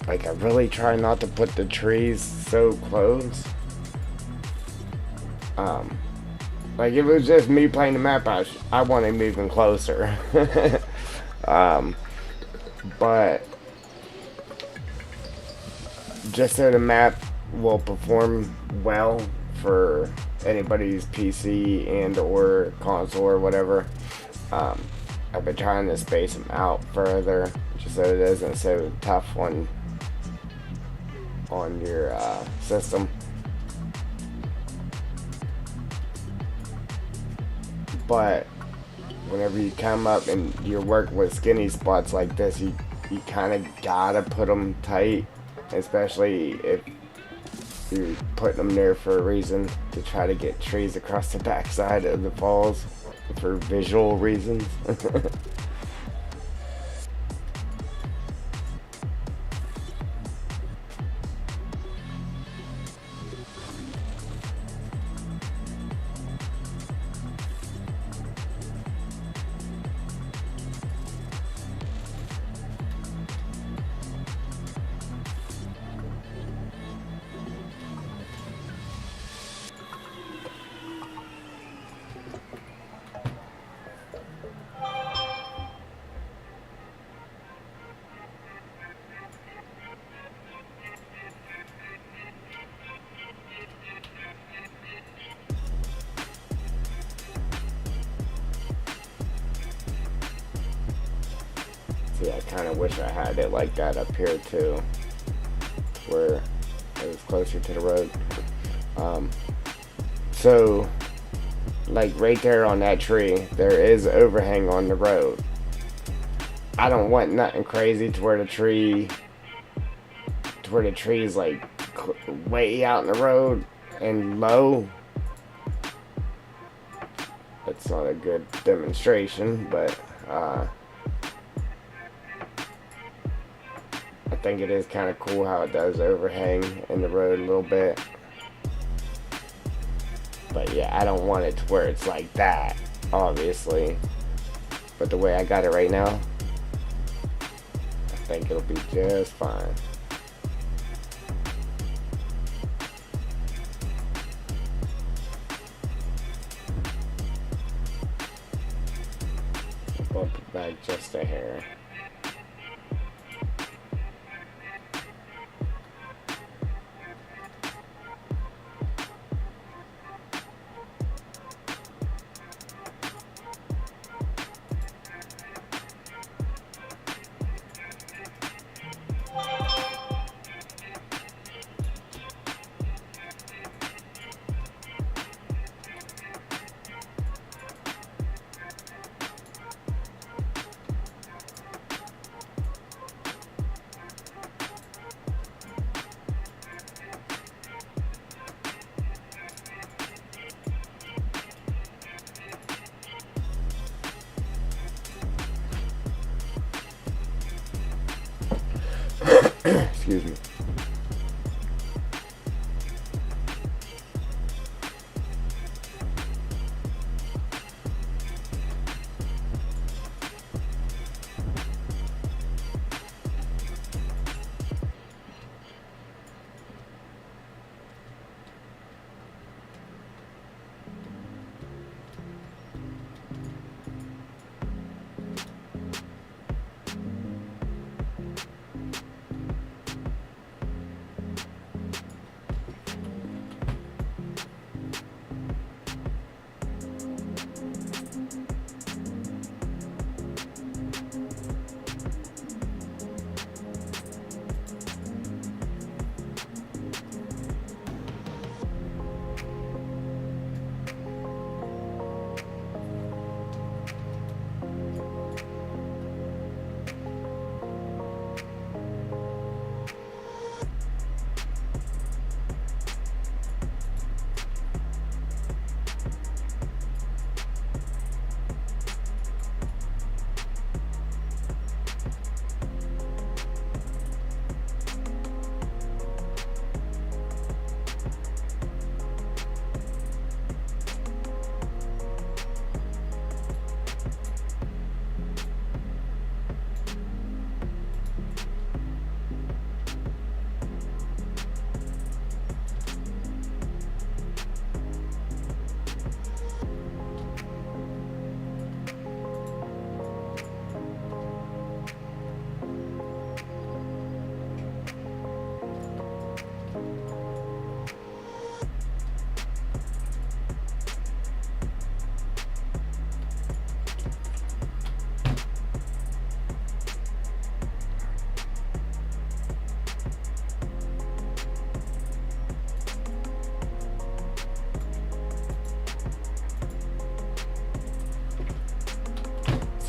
Like, I really try not to put the trees so close. Like, if it was just me playing the map, I want to move them closer. But just so the map will perform well for anybody's PC and or console or whatever, I've been trying to space them out further just so it isn't so tough on your system. But whenever you come up and you're working with skinny spots like this, you kind of gotta put them tight, especially if you're putting them there for a reason, to try to get trees across the backside of the falls for visual reasons. kind of wish I had it like that up here too, where it was closer to the road. So like right there on that tree, there is overhang on the road. I don't want nothing crazy to where the tree's like way out in the road and low. That's not a good demonstration, but I think it is kind of cool how it does overhang in the road a little bit. But yeah, I don't want it to where it's like that, obviously. But the way I got it right now, I think it'll be just fine. Bump it back just a hair. Excuse me.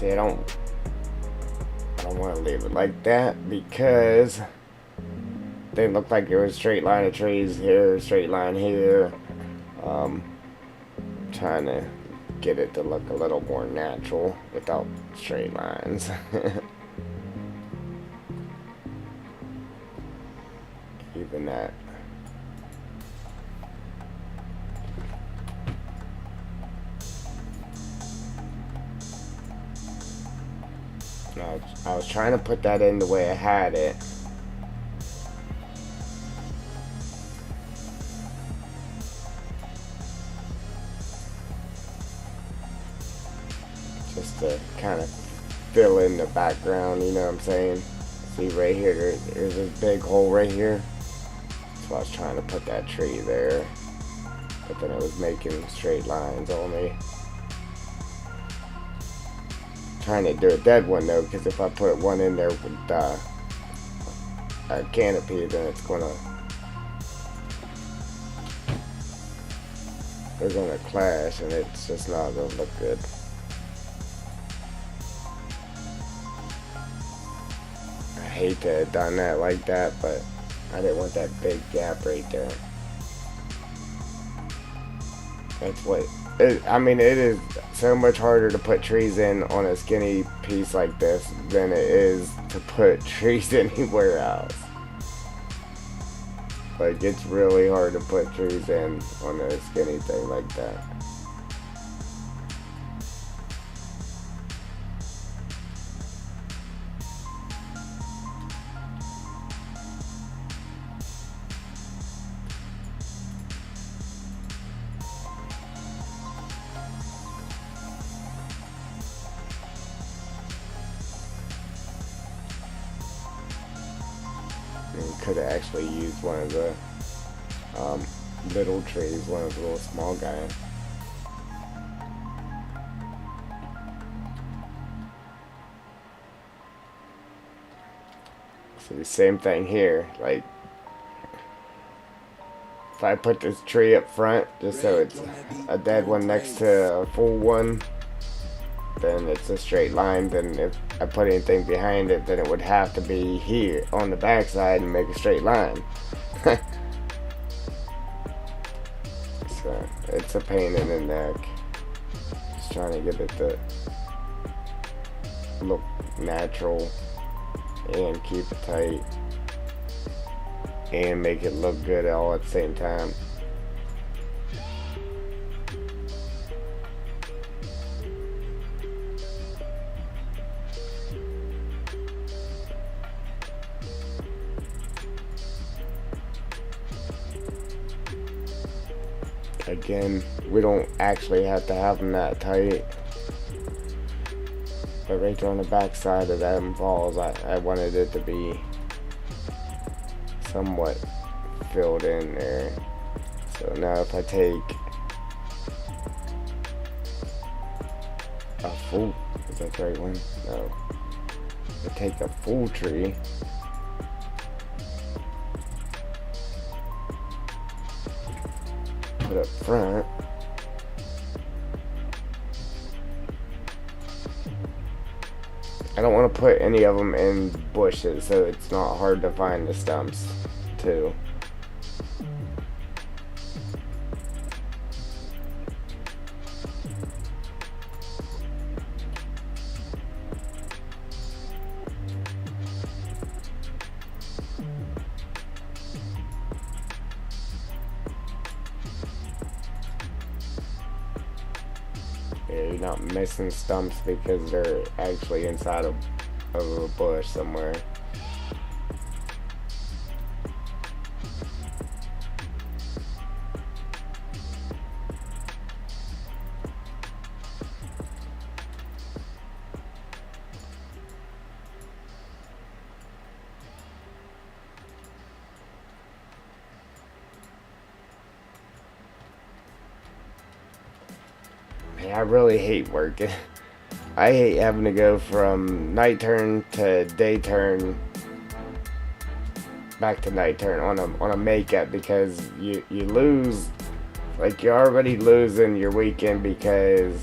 See, I don't want to leave it like that because they look like there was a straight line of trees here, straight line here. Trying to get it to look a little more natural without straight lines. Even that. I was trying to put that in the way I had it. Just to kind of fill in the background, you know what I'm saying? See right here, there's this big hole right here. So I was trying to put that tree there. But then it was making straight lines only. trying to do a dead one though, because if I put one in there with a canopy, then they're gonna clash, and it's just not gonna look good. I hate to have done that like that, but I didn't want that big gap right there. That's what I mean, it is so much harder to put trees in on a skinny piece like this than it is to put trees anywhere else. Like, it's really hard to put trees in on a skinny thing like that. Could have actually used one of the little trees, one of the little small guys. So the same thing here. Like, if I put this tree up front, just so it's a dead one next to a full one, then it's a straight line. Then if I put anything behind it, then it would have to be here on the back side and make a straight line. So it's a pain in the neck. Just trying to get it to look natural and keep it tight and make it look good all at the same time. Again, we don't actually have to have them that tight, but right there on the back side of them falls, I wanted it to be somewhat filled in there. So now if I take a full, is that the right one? No. If I take a full tree, put up front, I don't want to put any of them in bushes, so it's not hard to find the stumps too. You're not missing stumps because they're actually inside of a bush somewhere. I really hate working. I hate having to go from night turn to day turn back to night turn on a makeup, because you lose, like, you're already losing your weekend because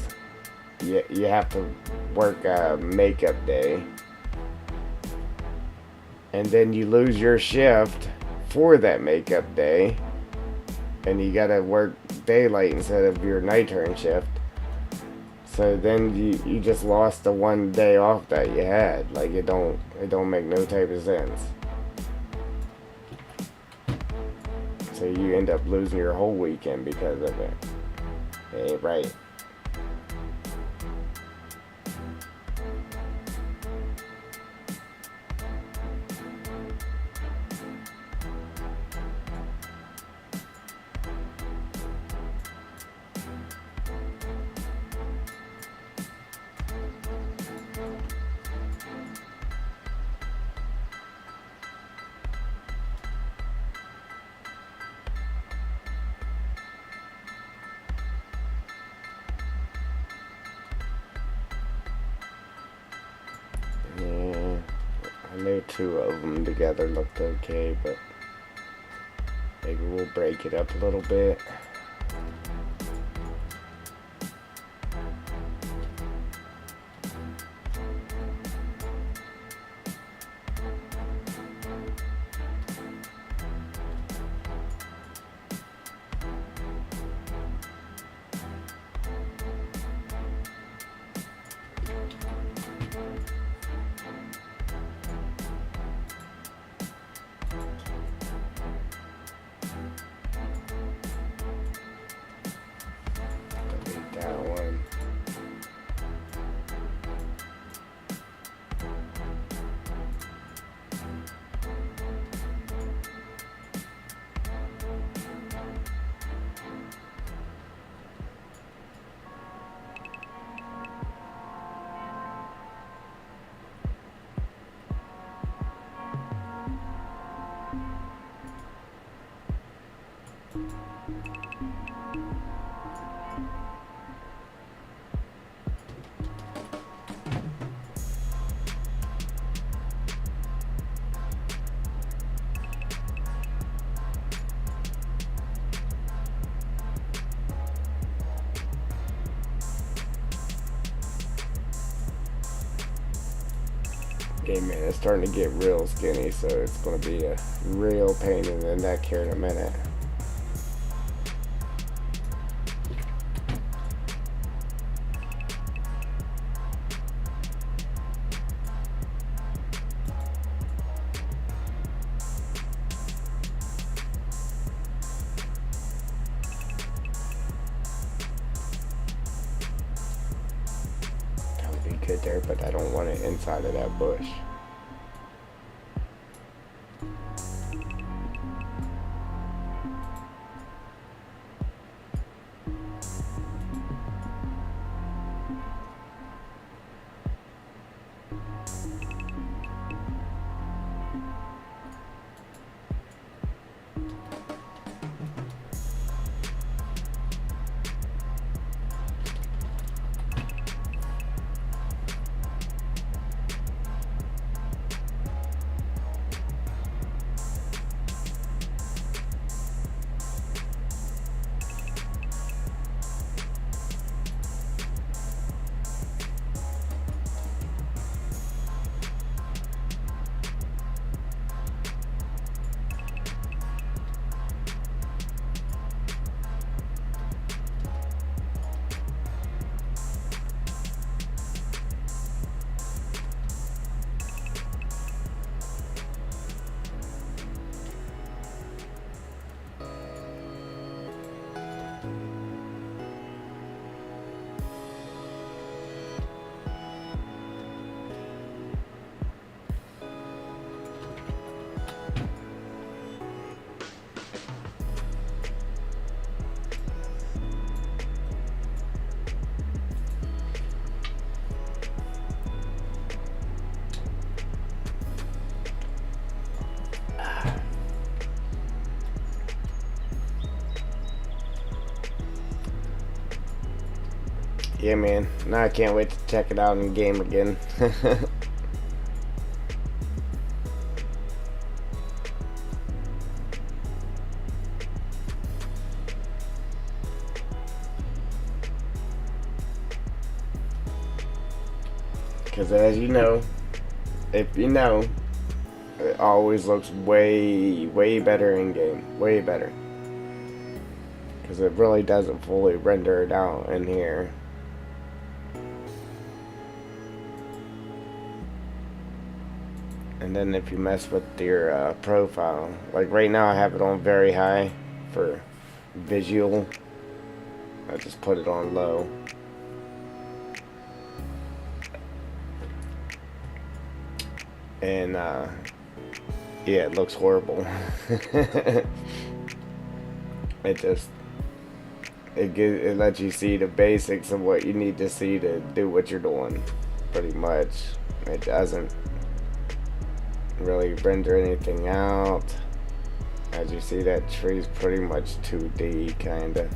you have to work a makeup day, and then you lose your shift for that makeup day, and you gotta work daylight instead of your night turn shift. So then you just lost the one day off that you had. Like, it don't make no type of sense. So you end up losing your whole weekend because of it. Hey, right. Maybe two of them together looked okay, but maybe we'll break it up a little bit. Delete that one. Okay, man, it's starting to get real skinny, so it's going to be a real pain in the neck here in a minute. That would be good there, but I don't want it inside of that bush. Yeah, man. Now I can't wait to check it out in game again. Because as you know, if you know, it always looks way, way better in game. Way better. Because it really doesn't fully render it out in here. And then if you mess with your profile, like right now I have it on very high for visual. I just put it on low. And yeah, it looks horrible. It lets you see the basics of what you need to see to do what you're doing, pretty much. It doesn't really render anything out. As you see, that tree's pretty much 2D, kinda.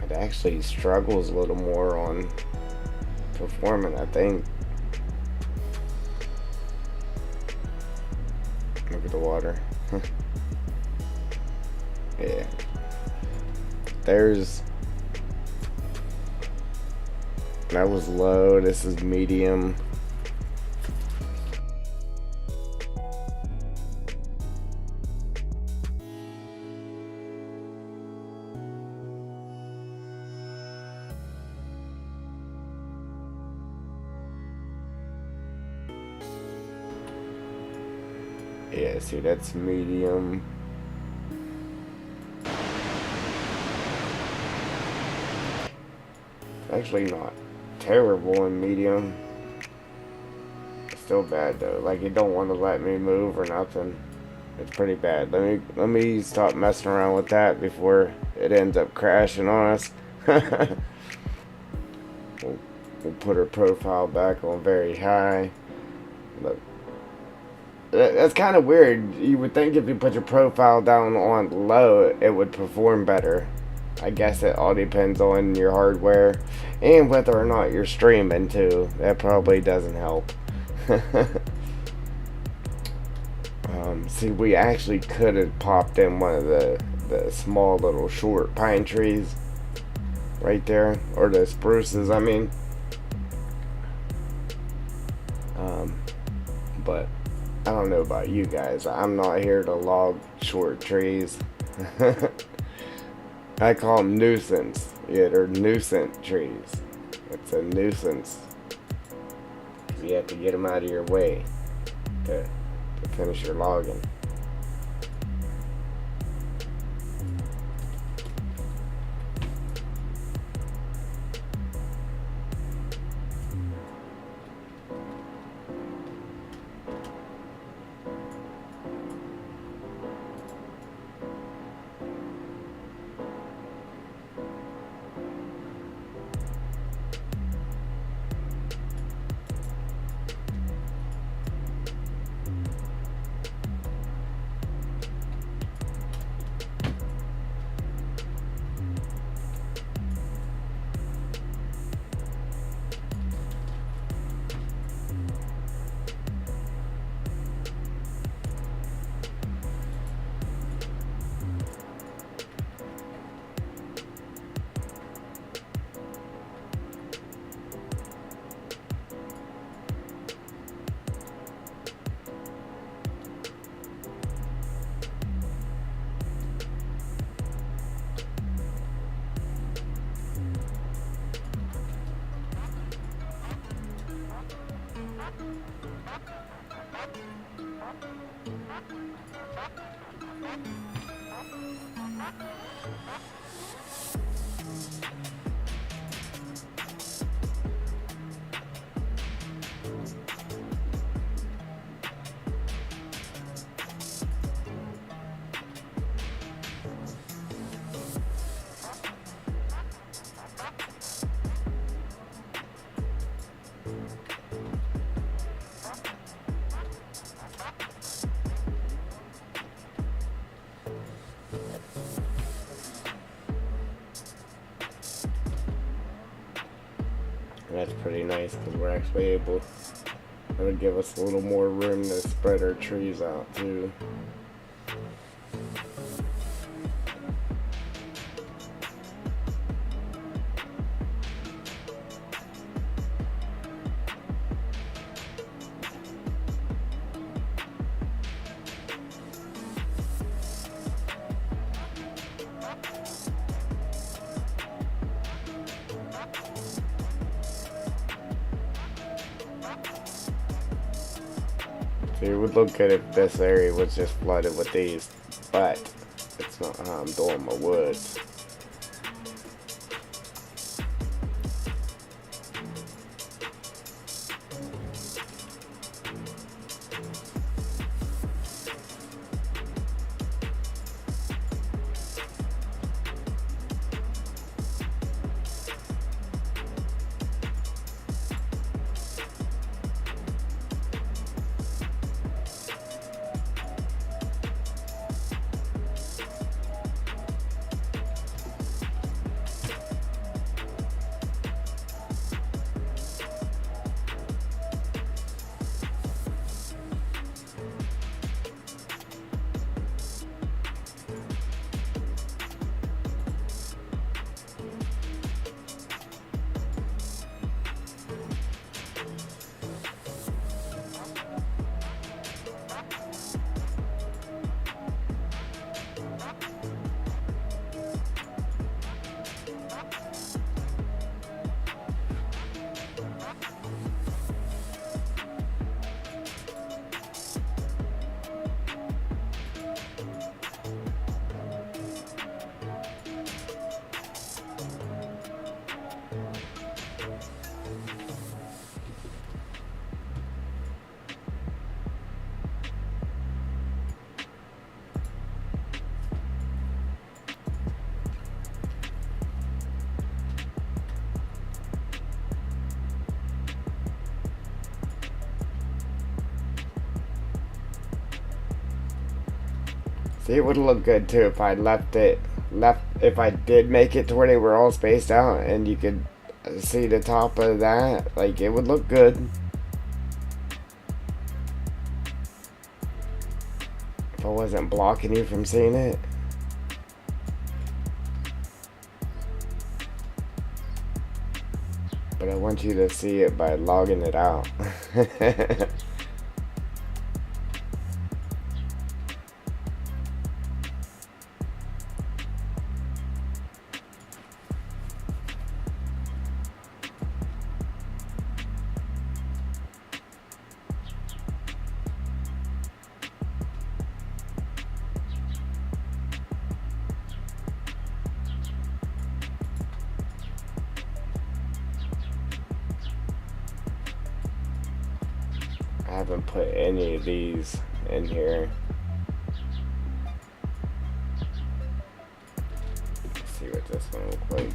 It actually struggles a little more on performing, I think. Look at the water. Yeah. That was low. This is medium. Yeah, see, that's medium. Actually not terrible in medium. Still bad though. Like, it don't want to let me move or nothing. It's pretty bad. Let me stop messing around with that before it ends up crashing on us. we'll put our profile back on very high. Look, that's kind of weird. You would think if you put your profile down on low, it would perform better. I guess it all depends on your hardware and whether or not you're streaming too. That probably doesn't help. See, we actually could have popped in one of the small little short pine trees right there, or the spruces, I mean. But I don't know about you guys. I'm not here to log short trees. I call them nuisance. Yeah, they're nuisance trees. It's a nuisance. You have to get them out of your way to finish your logging. That's pretty nice because we're actually able, it'll give us a little more room to spread our trees out too. It would look good if this area was just flooded with these, but it's not how I'm doing my woods. See, it would look good too if I if I did make it to where they were all spaced out and you could see the top of that. Like, it would look good. If I wasn't blocking you from seeing it. But I want you to see it by logging it out. I haven't put any of these in here. Let's see what this one looks like.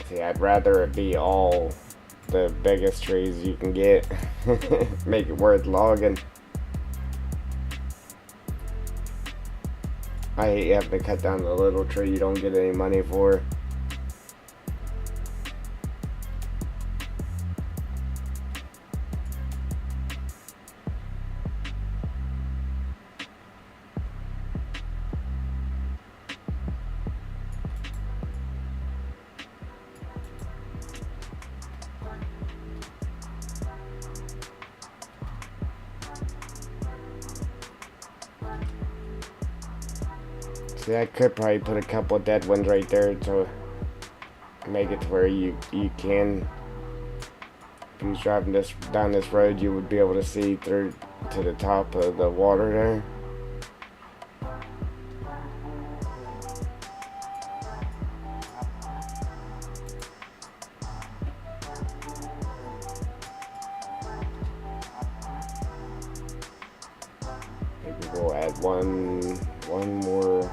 See, I'd rather it be all the biggest trees you can get. Make it worth logging. I hate having to cut down the little tree you don't get any money for. See, I could probably put a couple of dead ones right there to make it to where you can. If you was driving down this road, you would be able to see through to the top of the water there. Maybe we'll add one more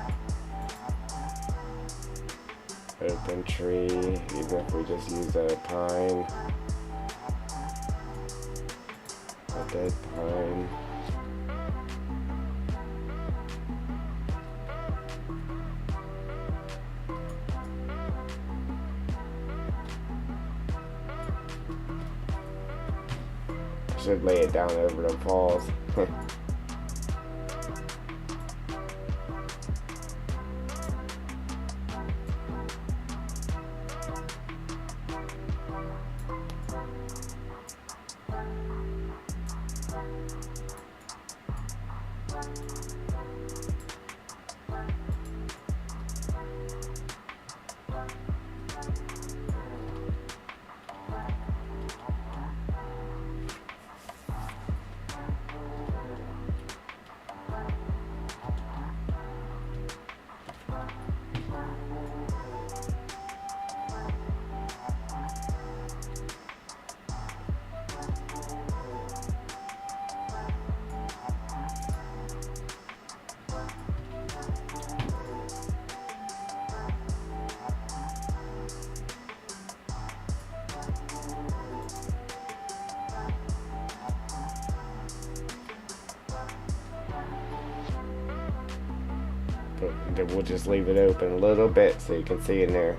open tree, even if we just use a pine, a dead pine. Should lay it down over the falls. But then we'll just leave it open a little bit so you can see in there.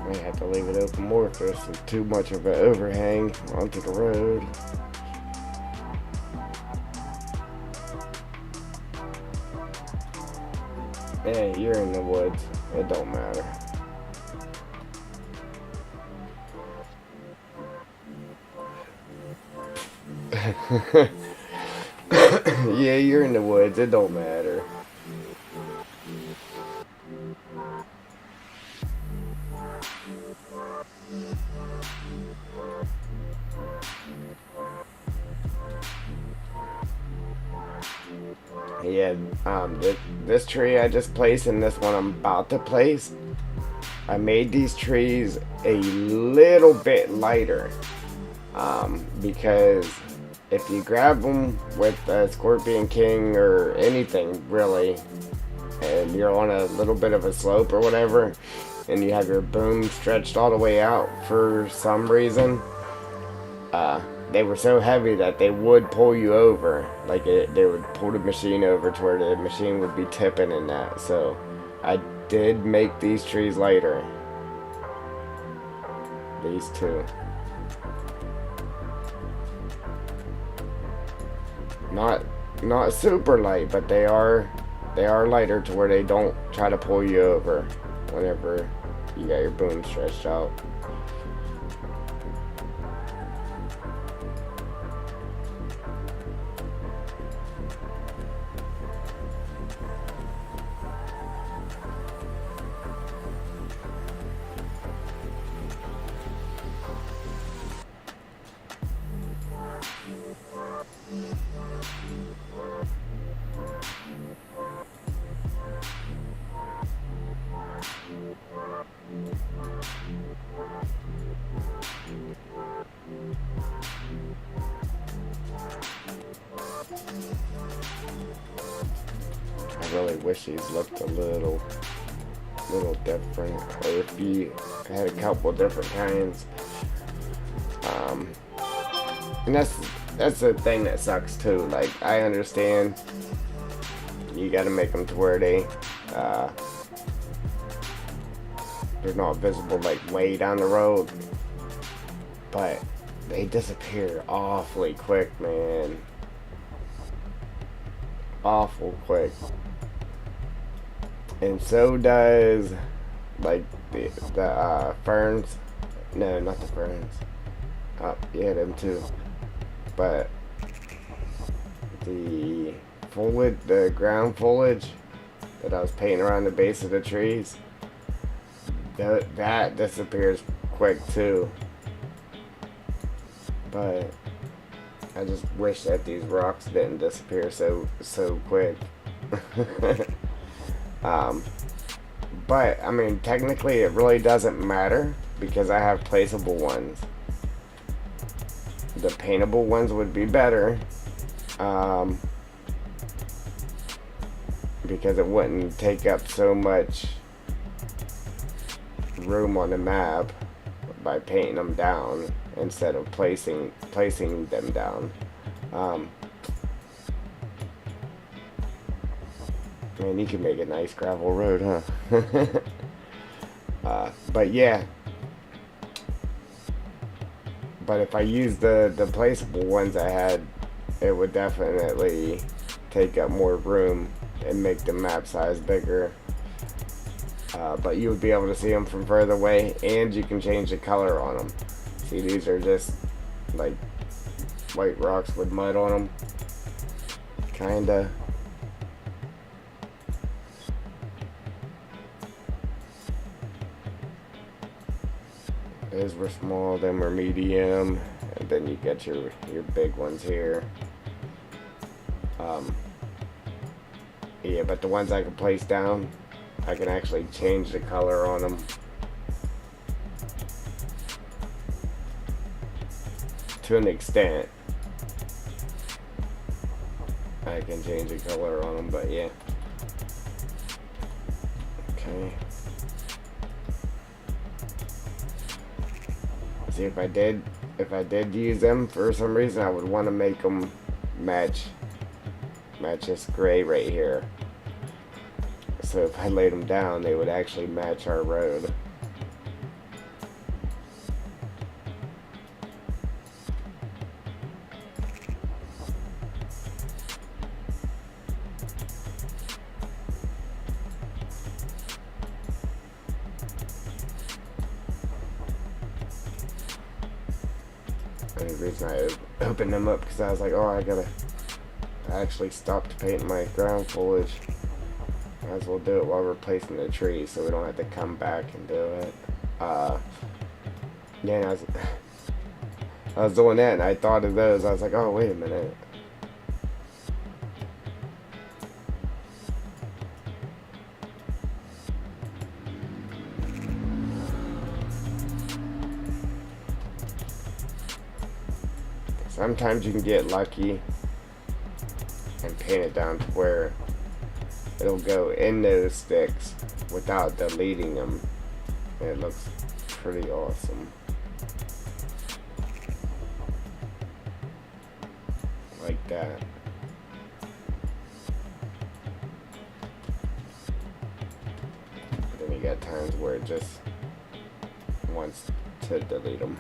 May have to leave it open more if there's too much of an overhang onto the road. Hey, you're in the woods. It don't matter. Yeah, you're in the woods. It don't matter. Yeah, this tree I just placed and this one I'm about to place, I made these trees a little bit lighter, because if you grab them with a Scorpion King or anything really, and you're on a little bit of a slope or whatever, and you have your boom stretched all the way out for some reason, they were so heavy that they would pull you over. Like they would pull the machine over to where the machine would be tipping in that. So I did make these trees lighter. These two. Not super light, but they are lighter to where they don't try to pull you over whenever you got your boom stretched out. I really wish these looked a little different, or if you had a couple different kinds. And that's the thing that sucks too. Like, I understand you got to make them to where they're not visible like way down the road, but they disappear awfully quick, man. Awful quick. And so does like the ferns. No, not the ferns. Oh, yeah, them too. But the foliage, the ground foliage that I was painting around the base of the trees, that disappears quick too. But I just wish that these rocks didn't disappear so quick. But I mean, technically it really doesn't matter because I have placeable ones. The paintable ones would be better, because it wouldn't take up so much room on the map by painting them down instead of placing them down. Man, you can make a nice gravel road, huh? But yeah. But if I used the placeable ones I had, it would definitely take up more room and make the map size bigger. But you would be able to see them from further away, and you can change the color on them. See, these are just like white rocks with mud on them. Kinda. Those were small, them were medium, and then you get your big ones here. Yeah, but the ones I can place down, I can actually change the color on them to an extent. I can change the color on them, but yeah. Okay. See, if I did use them for some reason, I would want to make them match this gray right here. So if I laid them down, they would actually match our road. And the reason I opened them up because I was like, oh, I actually stopped painting my ground foliage. Might as well do it while we're placing the trees so we don't have to come back and do it. Yeah, I was doing that and I thought of those. I was like, oh, wait a minute. Sometimes you can get lucky and paint it down to where it'll go in those sticks without deleting them. And it looks pretty awesome. Like that. Then you got times where it just wants to delete them.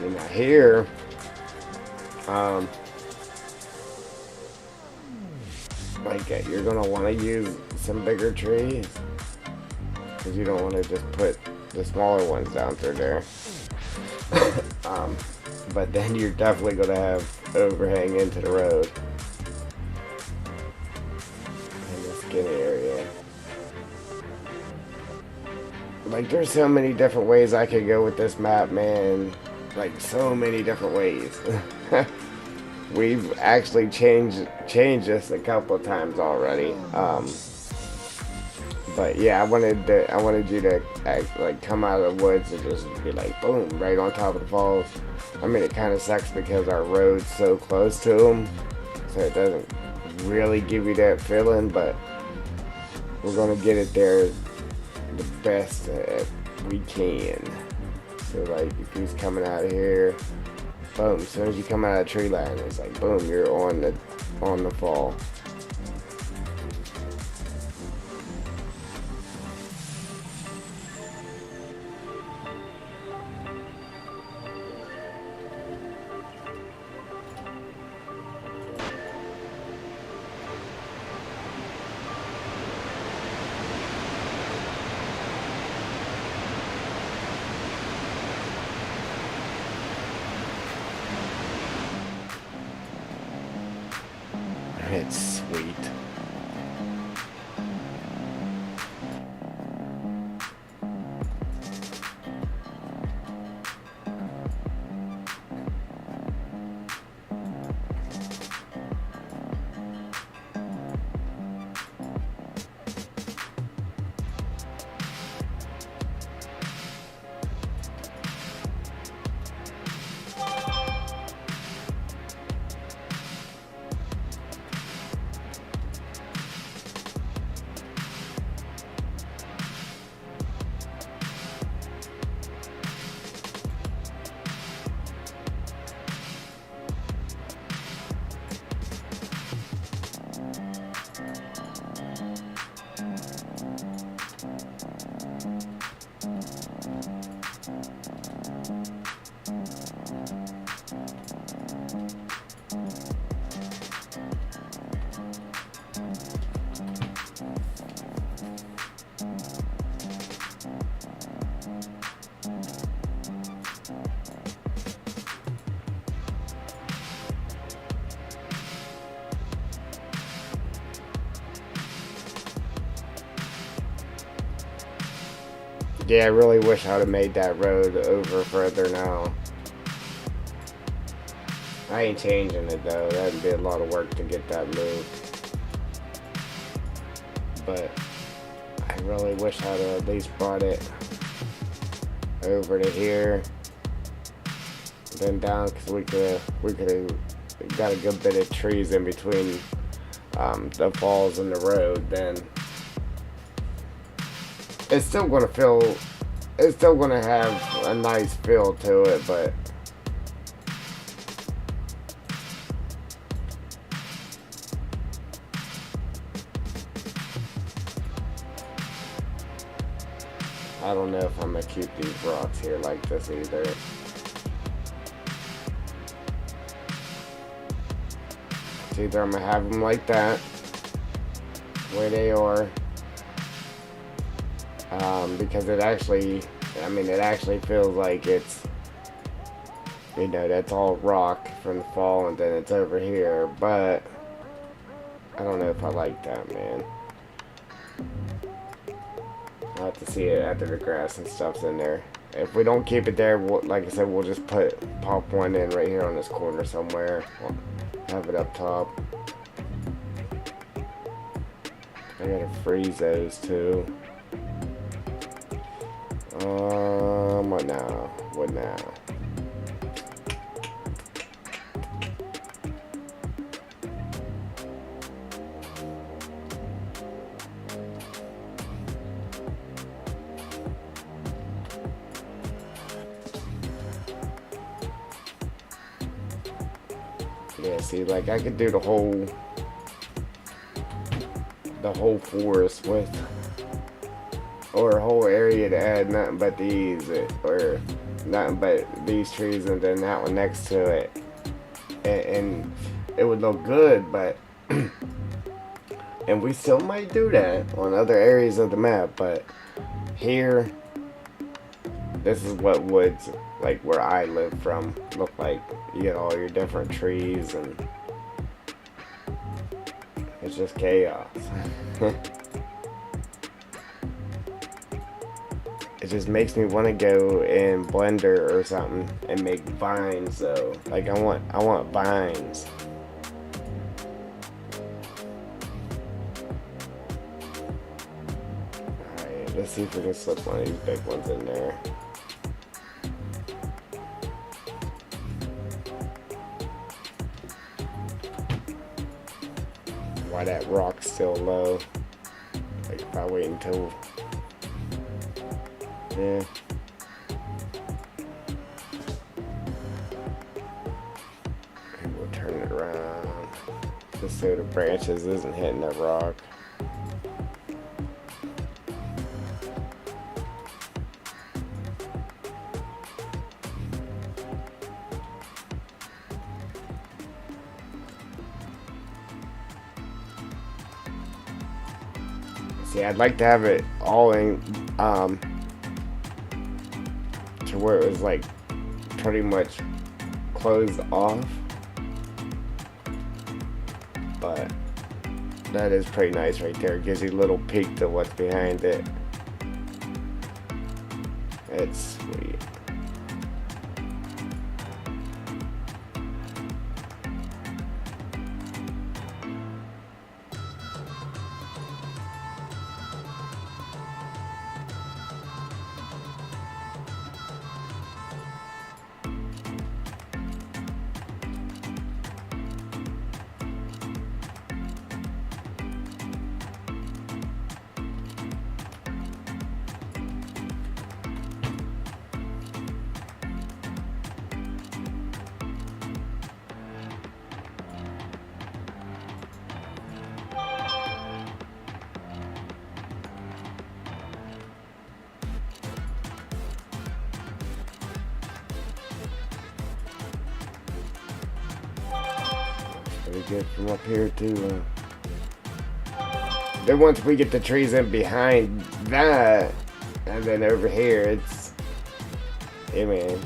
See, now here, you're gonna want to use some bigger trees because you don't want to just put the smaller ones down through there. But then you're definitely gonna have overhang into the road in the skinny area. Like, there's so many different ways I could go with this map, man. Like, so many different ways. We've actually changed this a couple of times already. But yeah, I wanted you to come out of the woods and just be like, boom, right on top of the falls. I mean, it kind of sucks because our road's so close to them, so it doesn't really give you that feeling. But we're gonna get it there the best we can. So like, if he's coming out of here, boom, as soon as you come out of the tree line, it's like boom, you're on the fall. It's sweet. Yeah, I really wish I would have made that road over further now. I ain't changing it though. That'd be a lot of work to get that moved. But I really wish I'd have at least brought it over to here, then down, because we could have got a good bit of trees in between the falls and the road. Then it's still gonna have a nice feel to it, but I don't know if I'm gonna keep these rocks here like this either. It's either I'm gonna have them like that, where they are, because it actually feels like it's, that's all rock from the fall and then it's over here, but I don't know if I like that, man. I'll have to see it after the grass and stuff's in there. If we don't keep it there, like I said, we'll just pop one in right here on this corner somewhere. We'll have it up top. I gotta freeze those too. What now? What now? Yeah, see, like I could do the whole forest with, or a whole area to add nothing but these, or nothing but these trees, and then that one next to it, and it would look good. But and we still might do that on other areas of the map, but here, this is what woods, like where I live from, look like. You get all your different trees, and it's just chaos. It just makes me want to go in Blender or something and make vines though. Like I want vines. Alright, let's see if we can slip one of these big ones in there. Why that rock's still low. Like if I wait until, yeah. We'll turn it around just so the branches isn't hitting the rock. See, I'd like to have it all in, to where it was like pretty much closed off, but that is pretty nice right there. It gives you a little peek to what's behind it. It's sweet. Pretty good from up here too. Then once we get the trees in behind that, and then over here, it's, hey man.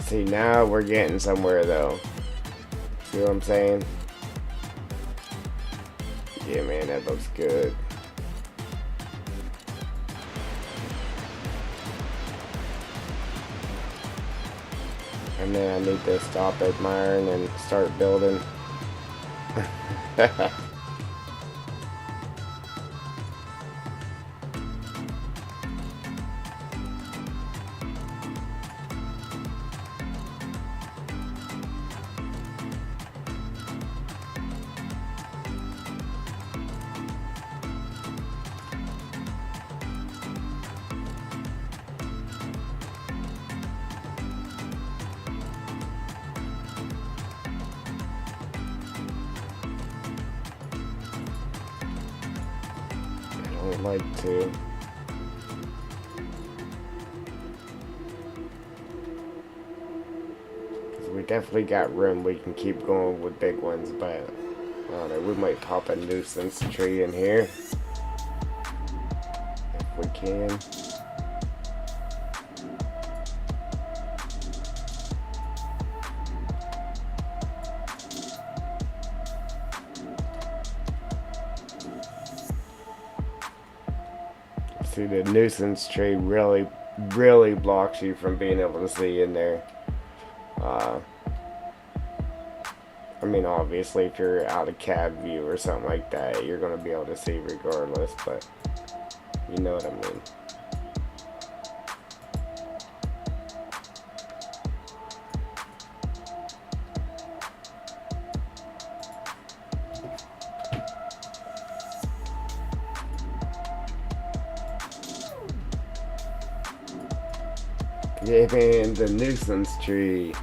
See, now we're getting somewhere though. See what I'm saying? Yeah man, that looks good. And then I need to stop admiring and start building. I don't like to. Because we definitely got room. We can keep going with big ones, but I don't know. We might pop a nuisance tree in here. If we can. See, the nuisance tree really blocks you from being able to see in there. Uh, I mean, obviously, if you're out of cab view or something like that, you're going to be able to see regardless, but you know what I mean. Get in the nuisance tree.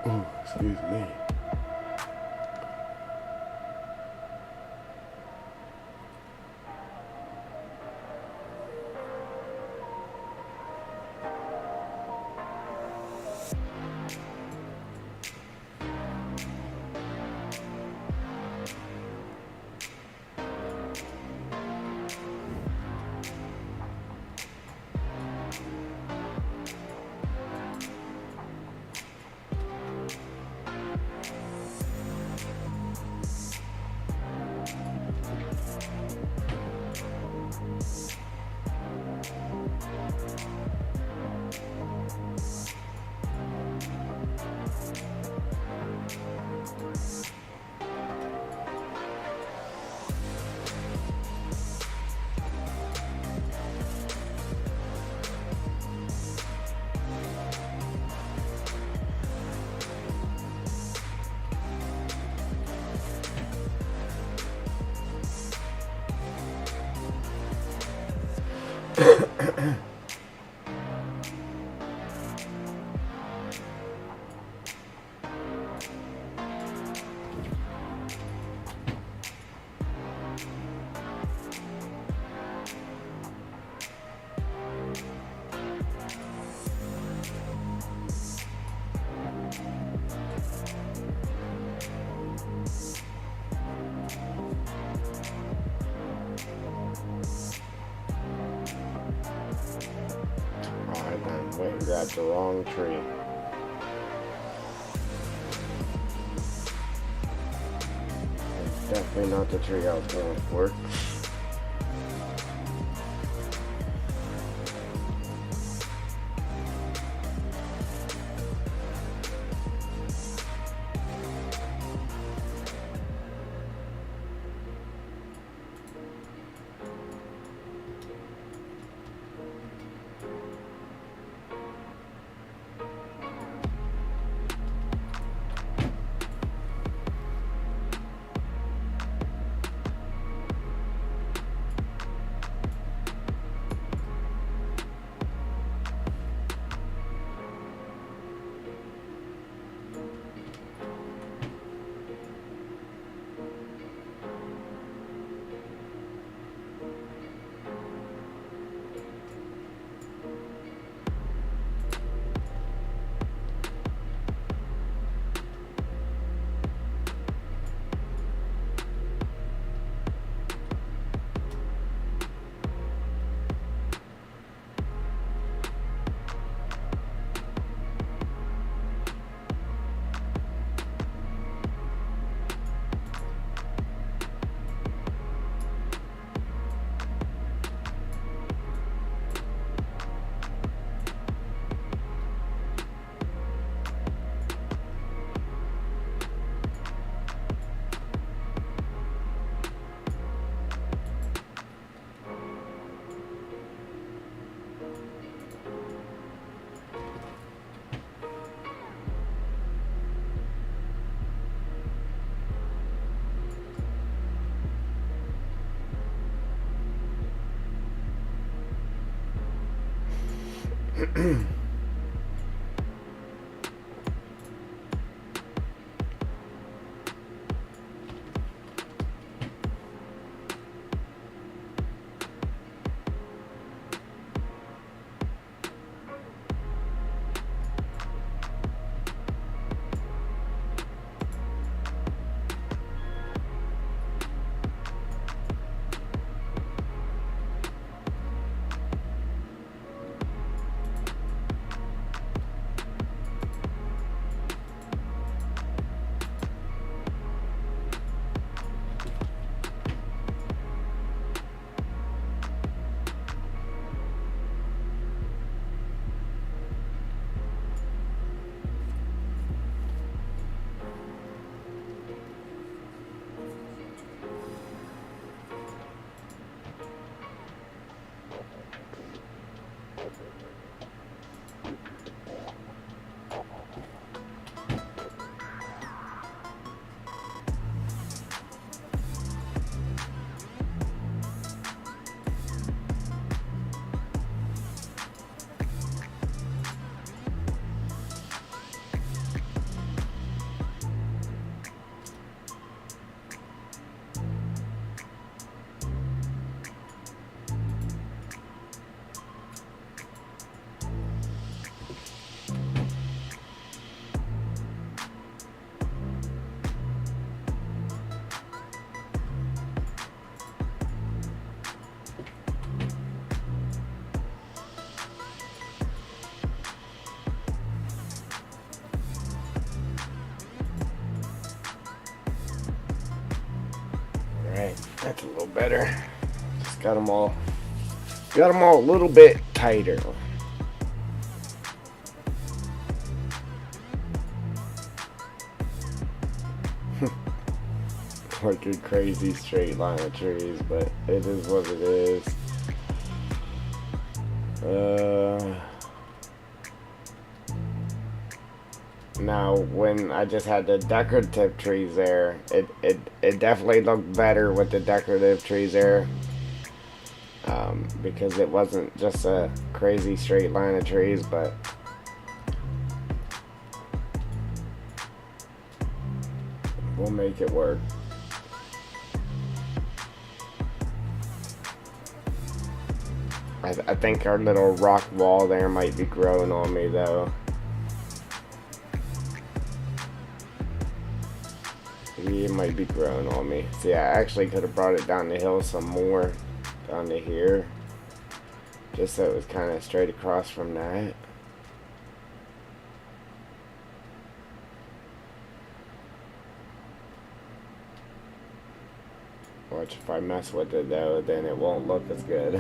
Ooh, excuse me. Went and grabbed the wrong tree. It's definitely not the tree I was going for. Alright, that's a little better. Just got them all a little bit tighter. Like a crazy straight line of trees, but it is what it is. Now, when I just had the decorative trees there, it definitely looked better with the decorative trees there, because it wasn't just a crazy straight line of trees, but we'll make it work. I think our little rock wall there might be growing on me though. Maybe it might be growing on me. See, I actually could have brought it down the hill some more, down to here, just so it was kind of straight across from that. Watch if I mess with it though, then it won't look as good.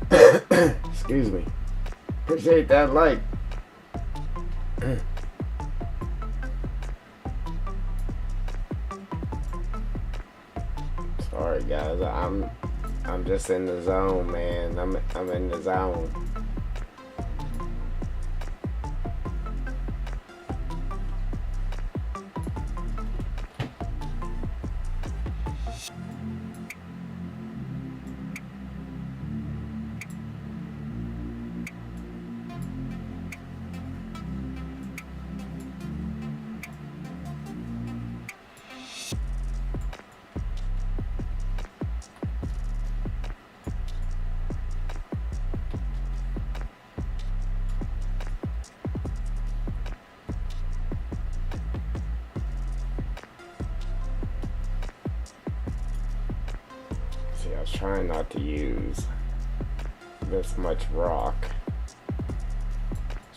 Excuse me. Appreciate that like. Sorry guys, I'm just in the zone, man. I'm in the zone. See, I was trying not to use this much rock.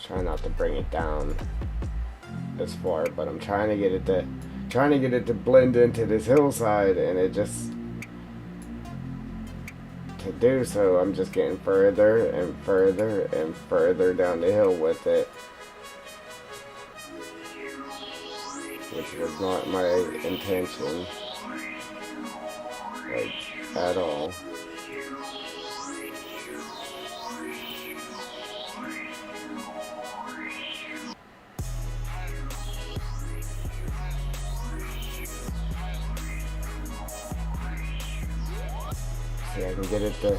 Trying not to bring it down this far, but I'm trying to get it to blend into this hillside, and it just, to do so, I'm just getting further and further and further down the hill with it, which was not my intention, like, at all. See, I can get it to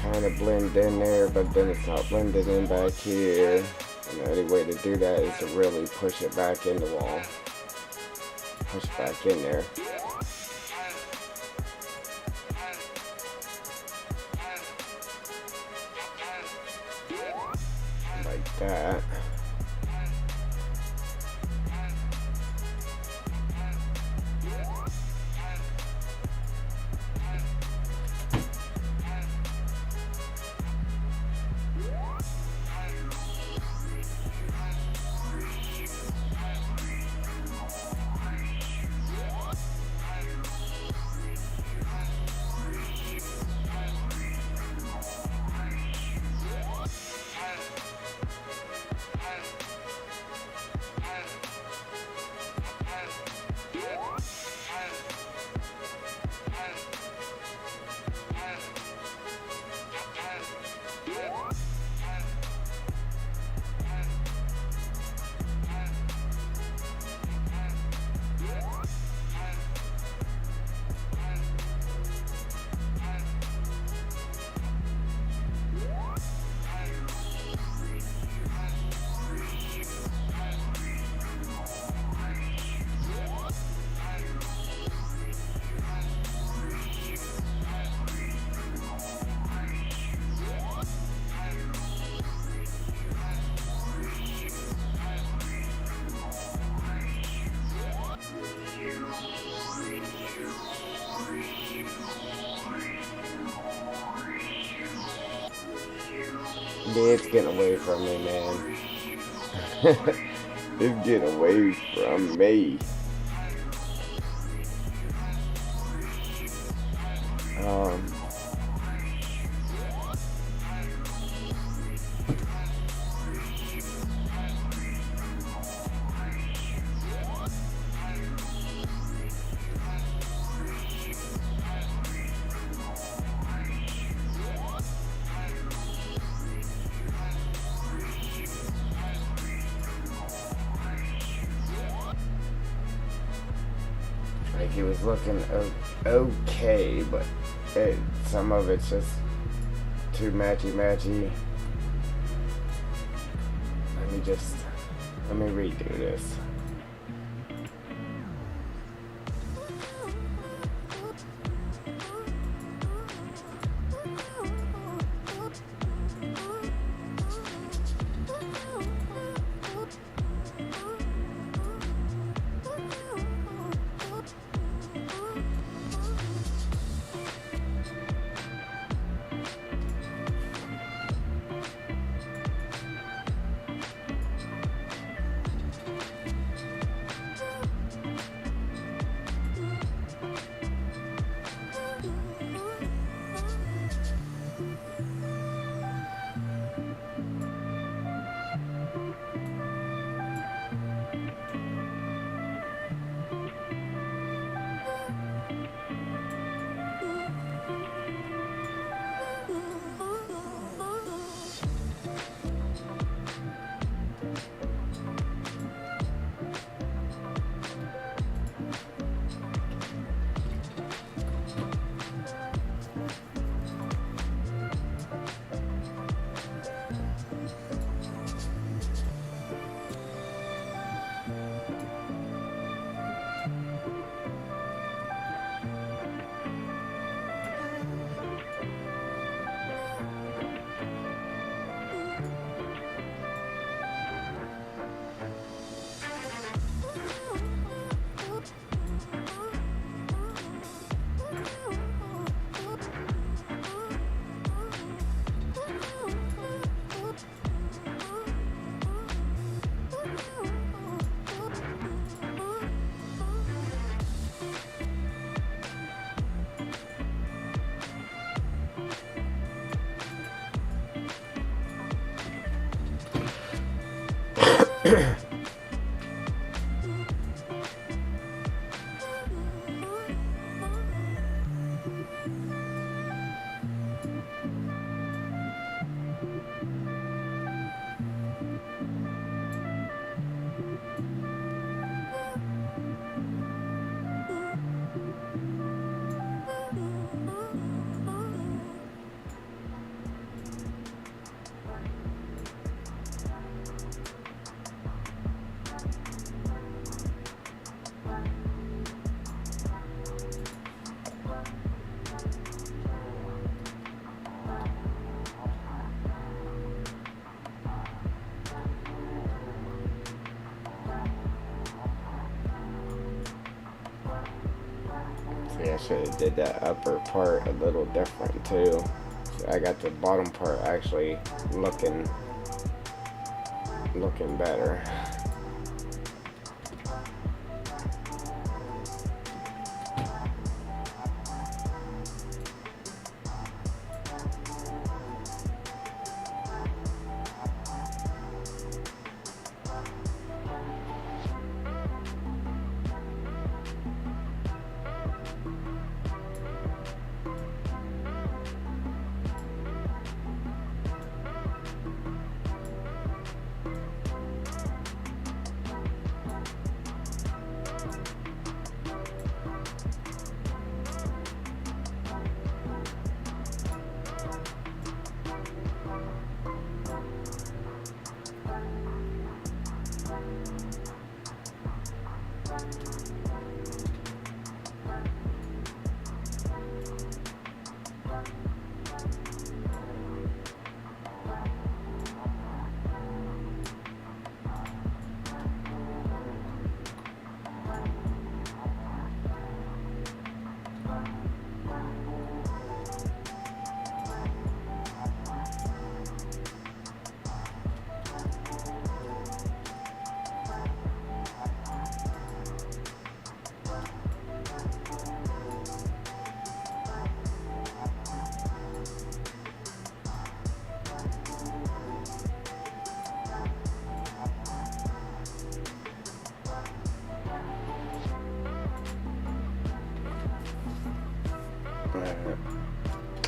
kind of blend in there, but then it's not blended in back here. And the only way to do that is to really push it back in the wall. Push it back in there. Like that. It's getting away from me, man. It's getting away from me. Like, it was looking okay, but some of it's just too matchy. Let me redo this. See, I should have did that upper part a little different too. So I got the bottom part actually looking better.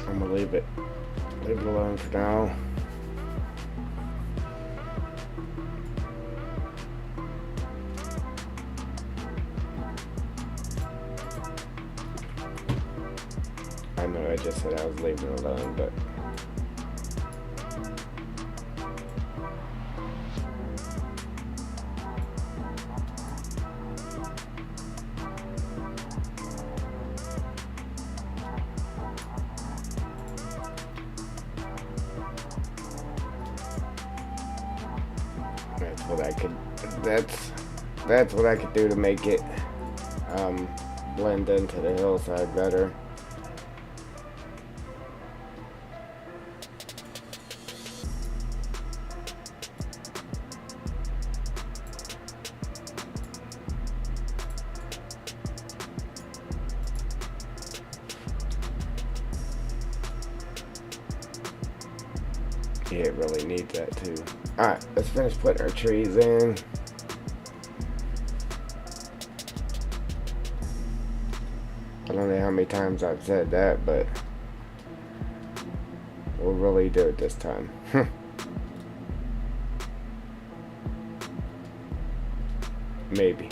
I'm gonna leave it alone for now. I know I just said I was leaving it alone, but that's what I could do to make it blend into the hillside better. Yeah, it really needs that too. Alright, let's finish putting our trees in. I don't know how many times I've said that, but we'll really do it this time. Maybe.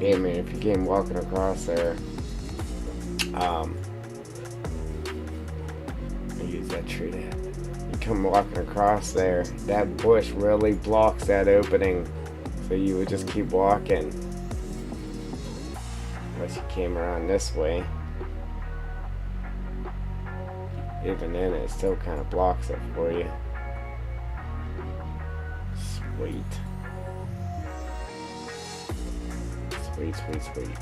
Yeah, man, if you came walking across there, use that tree there. You come walking across there, that bush really blocks that opening, so you would just keep walking. Unless you came around this way. Even then, it still kind of blocks it for you. Sweet. Sweet, sweet, sweet.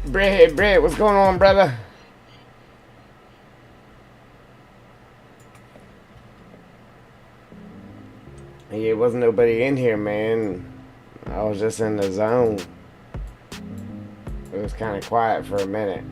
Brett, what's going on, brother? Yeah, wasn't nobody in here, man. I was just in the zone. It was kind of quiet for a minute.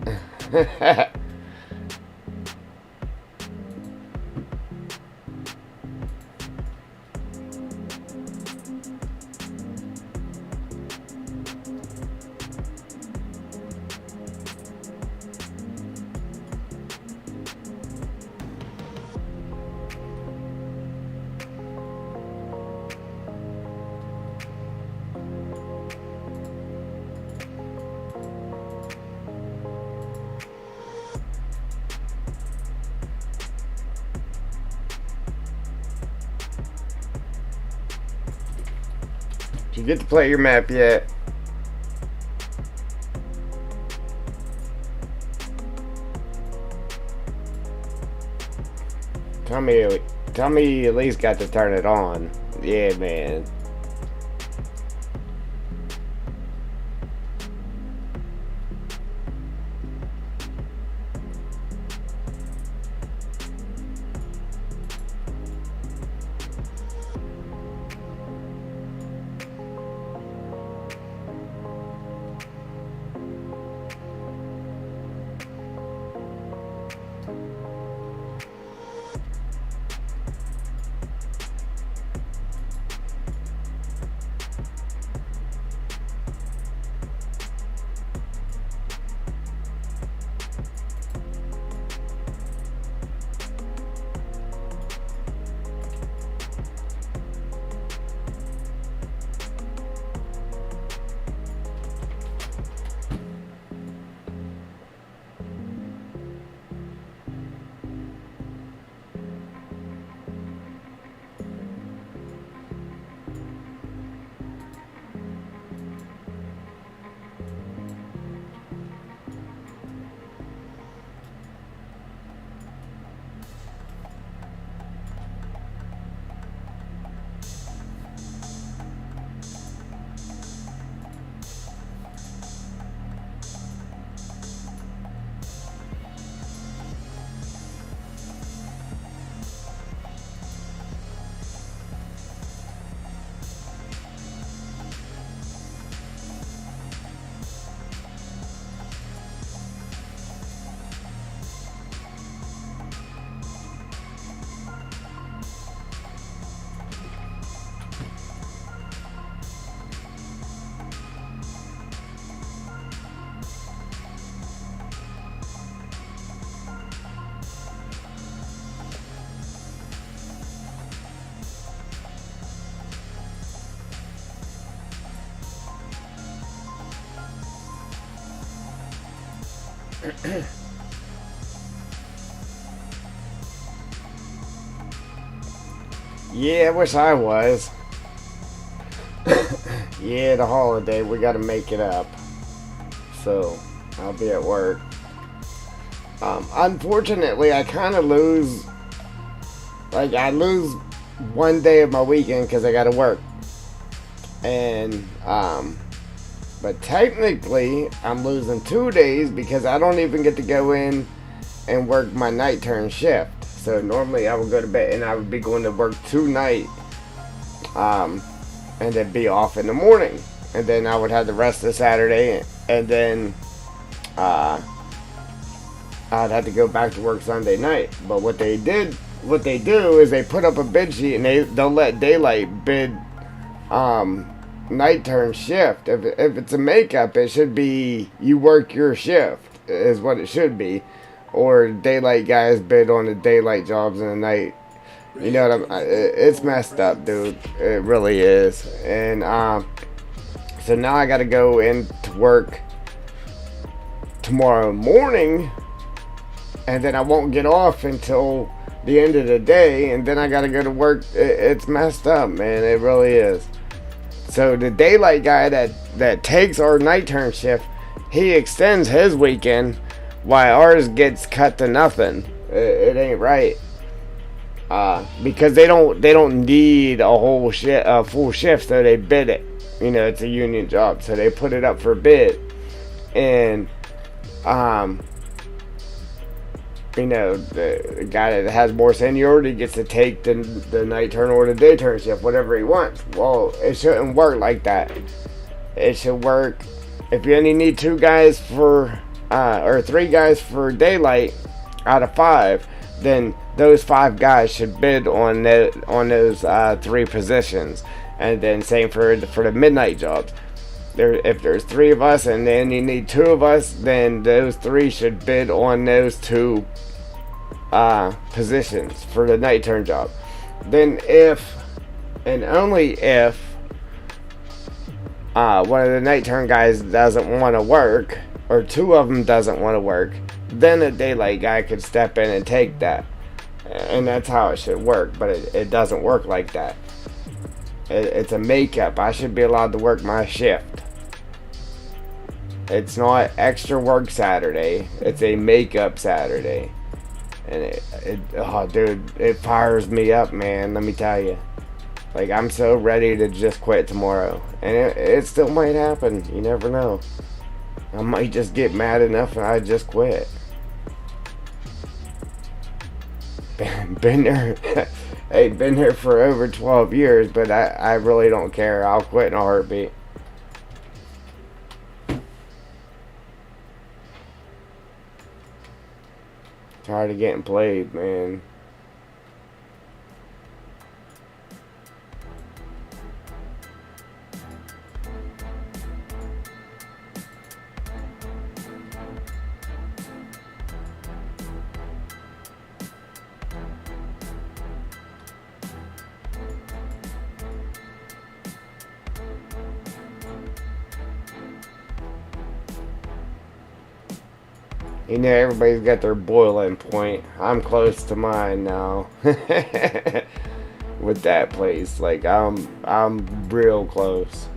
Did you get to play your map yet? Tell me you at least got to turn it on. Yeah, man. Yeah, I wish I was. Yeah, the holiday, we gotta make it up. So, I'll be at work. Unfortunately, I kind of lose, like, I lose one day of my weekend because I gotta work. And, but technically, I'm losing 2 days because I don't even get to go in and work my night turn shift. So normally I would go to bed and I would be going to work tonight, and then be off in the morning, and then I would have the rest of Saturday, and then I'd have to go back to work Sunday night. But what they do is they put up a bid sheet and they'll let daylight bid night turn shift. If it's a makeup, it should be you work your shift is what it should be. Or daylight guys bid on the daylight jobs in the night. You know what it's messed up, dude. It really is. And so now I gotta go into work tomorrow morning, and then I won't get off until the end of the day, and then I gotta go to work. It's messed up, man. It really is. So the daylight guy that takes our night turn shift, he extends his weekend, while ours gets cut to nothing. It ain't right. Because they don't need a full shift, so they bid it. You know, it's a union job, so they put it up for bid. And um, the guy that has more seniority gets to take the night turn or the day turn shift, whatever he wants. Well, it shouldn't work like that. It should work if you only need 2 guys for, or 3 guys for daylight out of 5, then those 5 guys should bid on those 3 positions. And then same for the midnight jobs. If there's 3 of us and then you need 2 of us, then those 3 should bid on those 2 positions for the night turn job. Then if and only if one of the night turn guys doesn't want to work, or 2 of them doesn't want to work, then a daylight guy could step in and take that. And that's how it should work, but it doesn't work like that. It's a makeup. I should be allowed to work my shift. It's not extra work Saturday. It's a makeup Saturday. And oh dude, it fires me up, man, let me tell you. Like, I'm so ready to just quit tomorrow. And it still might happen. You never know. I might just get mad enough and I just quit. Been there. Hey, been here for over 12 years, but I really don't care. I'll quit in a heartbeat. Tired of getting played, man. You know, everybody's got their boiling point. I'm close to mine now. With that place. Like, I'm real close.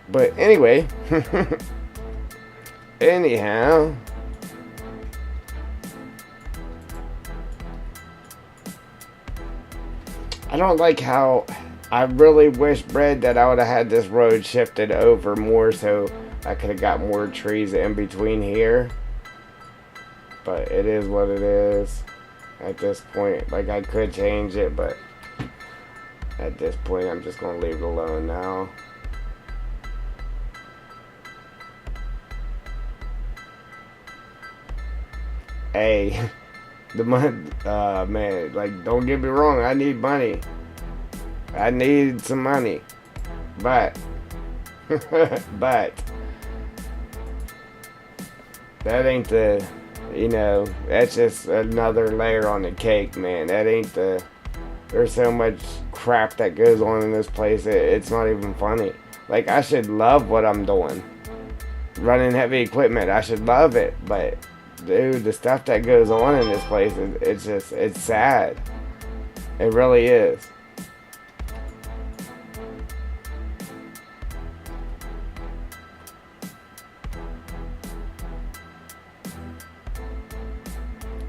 But anyway. Anyhow. I don't like how I really wish, Brad, that I would have had this road shifted over more so I could have got more trees in between here. But it is what it is at this point. Like, I could change it, but at this point I'm just going to leave it alone now. Hey. The money, man, like, don't get me wrong, I need money. I need some money. But, but, that ain't the, that's just another layer on the cake, man. That ain't there's so much crap that goes on in this place, it's not even funny. Like, I should love what I'm doing. Running heavy equipment, I should love it, but dude, the stuff that goes on in this place, it's sad. It really is.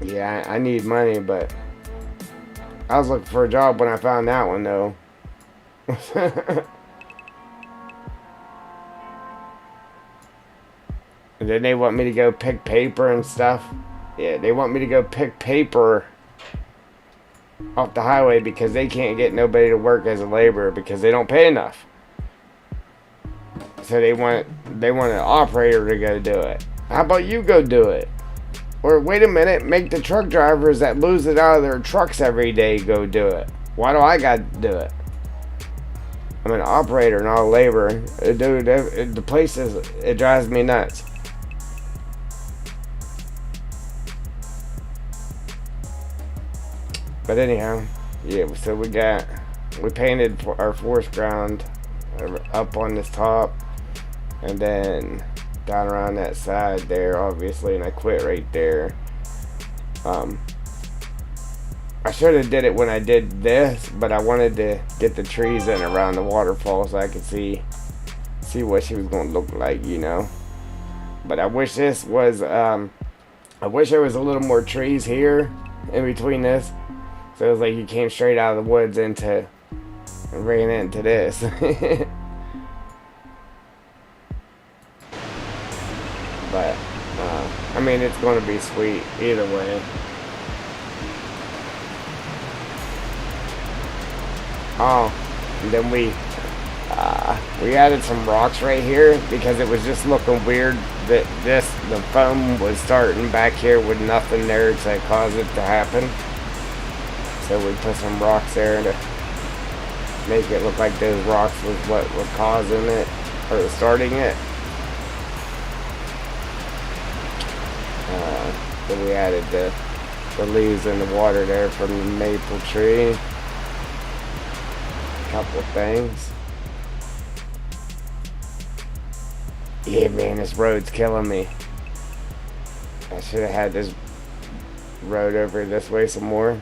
Yeah, I need money, but I was looking for a job when I found that one, though. And then they want me to go pick paper and stuff. Yeah, they want me to go pick paper off the highway because they can't get nobody to work as a laborer because they don't pay enough. So they want an operator to go do it. How about you go do it? Or wait a minute, make the truck drivers that lose it out of their trucks every day go do it. Why do I got to do it? I'm an operator, not a laborer. Dude, the place it drives me nuts. But anyhow, yeah, so we painted our forest ground up on this top and then down around that side there, obviously, and I quit right there. I should have did it when I did this, but I wanted to get the trees in around the waterfall so I could see what she was going to look like, But I wish this was I wish there was a little more trees here in between this. So it was like you came straight out of the woods into and ran into this. But I mean, it's going to be sweet either way. Oh, and then we added some rocks right here because it was just looking weird that the foam was starting back here with nothing there to cause it to happen. So we put some rocks there to make it look like those rocks was what was causing it or starting it. Then we added the leaves in the water there from the maple tree. A couple things. Yeah, man, this road's killing me. I should have had this road over this way some more.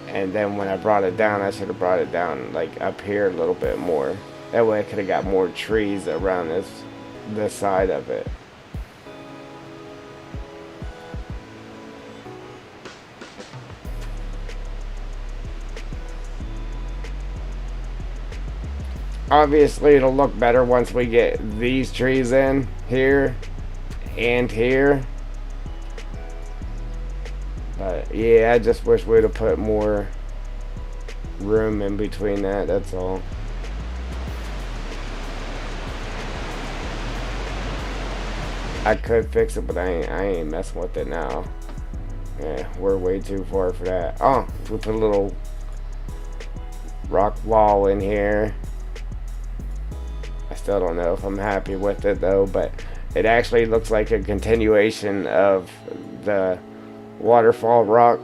And then when I brought it down, I should have brought it down like up here a little bit more. That way I could have got more trees around this side of it. Obviously, it'll look better once we get these trees in here and here. But yeah, I just wish we'd have put more room in between that, that's all. I could fix it, but I ain't messing with it now. Yeah, we're way too far for that. Oh, we put a little rock wall in here. I still don't know if I'm happy with it though, but it actually looks like a continuation of the waterfall rock.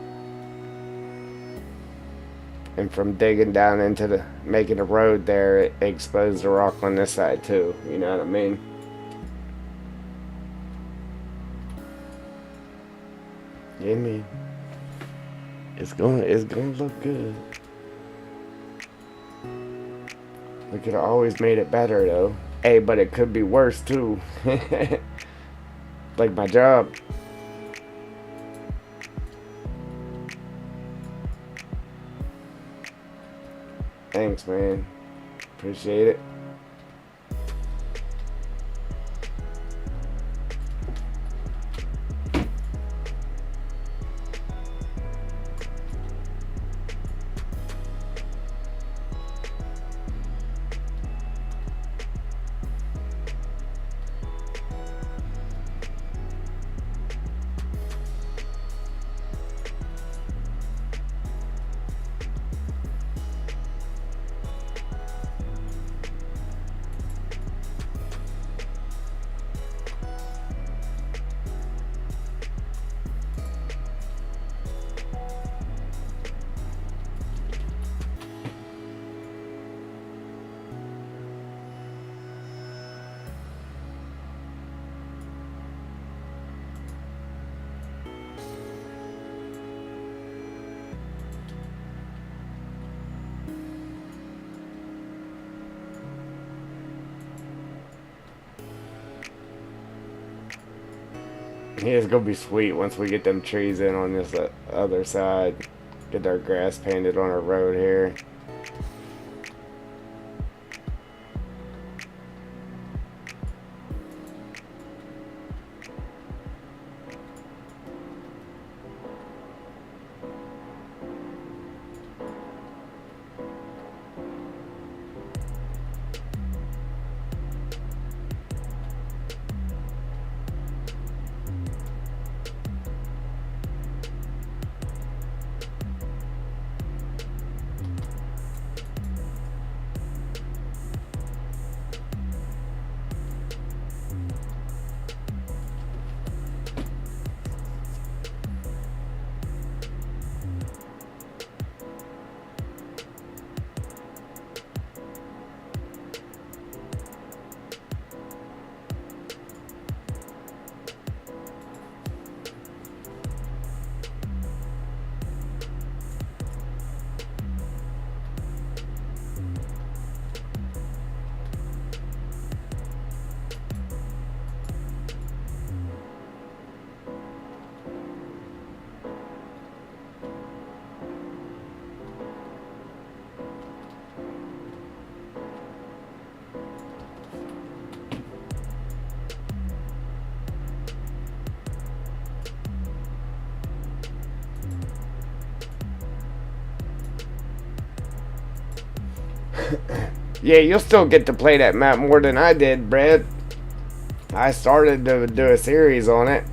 And from digging down into making a road there, it exposed the rock on this side too. You know what I mean? Yeah, man. It's gonna look good. We could have always made it better though. Hey, but it could be worse too. Like my job. Thanks, man. Appreciate it. Yeah, it's gonna be sweet once we get them trees in on this other side. Get our grass painted on our road here. Yeah, you'll still get to play that map more than I did, Brad. I started to do a series on it,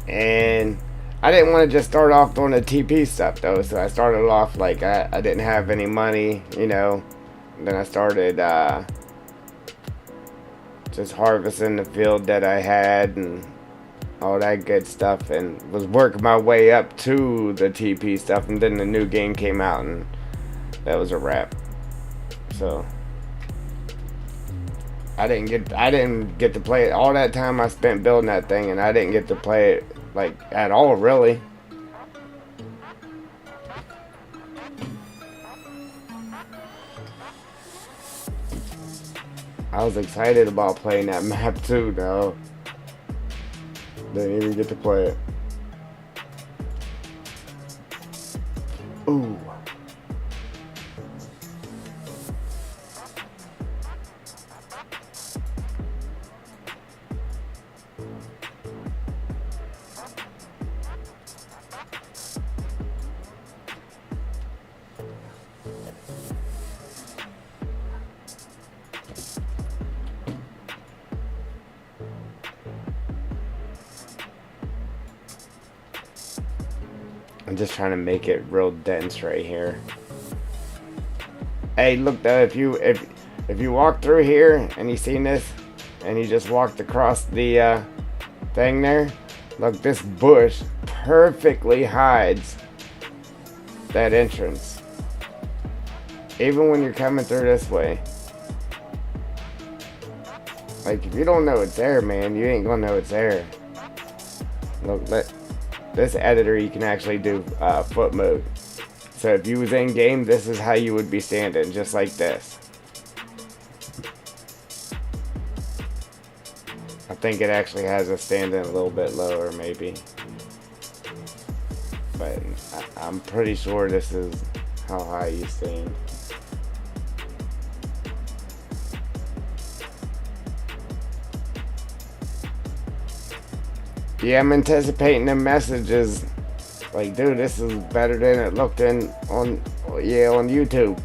and I didn't want to just start off doing the TP stuff though, so I started off like I didn't have any money, you know. Then I started just harvesting the field that I had and all that good stuff, and was working my way up to the TP stuff, and then the new game came out, and that was a wrap. So I didn't get to play it all that time I spent building that thing, and I didn't get to play it like at all really. I was excited about playing that map too, though. Didn't even get to play it. Ooh. I'm just trying to make it real dense right here. Hey, look though, if you walk through here and you seen this, and you just walked across the thing there, look, this bush perfectly hides that entrance. Even when you're coming through this way. Like, if you don't know it's there, man, you ain't gonna know it's there. Look, this editor, you can actually do foot mode. So if you was in game, this is how you would be standing, just like this. I think it actually has us standing a little bit lower, maybe. But I'm pretty sure this is how high you stand. Yeah, I'm anticipating the messages. Like, dude, this is better than it looked on YouTube.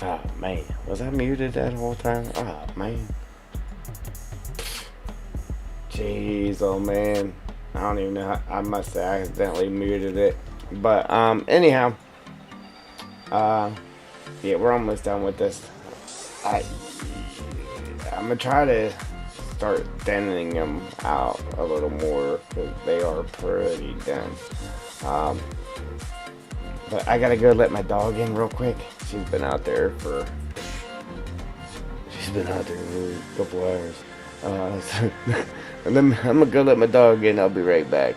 Oh man, was I muted that whole time? Oh man. Jeez, oh man. I don't even know how, I must have accidentally muted it. But anyhow, uh yeah, we're almost done with this. I I'm gonna try to start thinning them out a little more because they are pretty done. Um, but I gotta go let my dog in real quick. She's been out there for a couple hours. So I'm gonna go let my dog in. I'll be right back.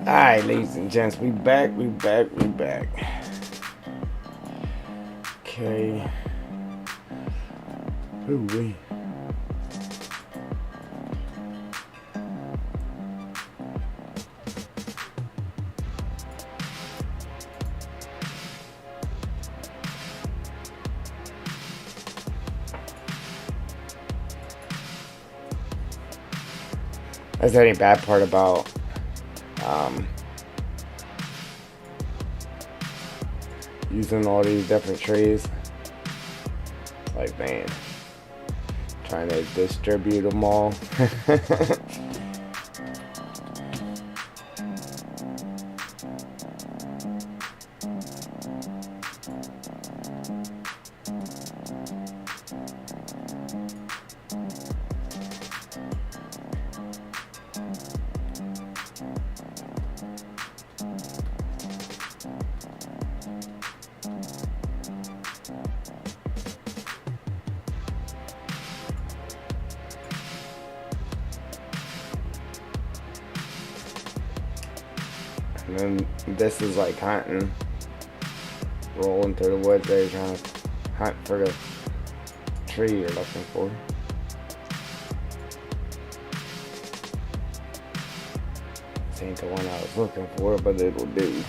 Alright, ladies and gents, we back. Okay. Ooh wee. That's the only bad part about using all these different trees. Like, man, trying to distribute them all. And then this is like hunting, rolling through the woods there trying to hunt for the tree you're looking for. This ain't the one I was looking for, but it'll do.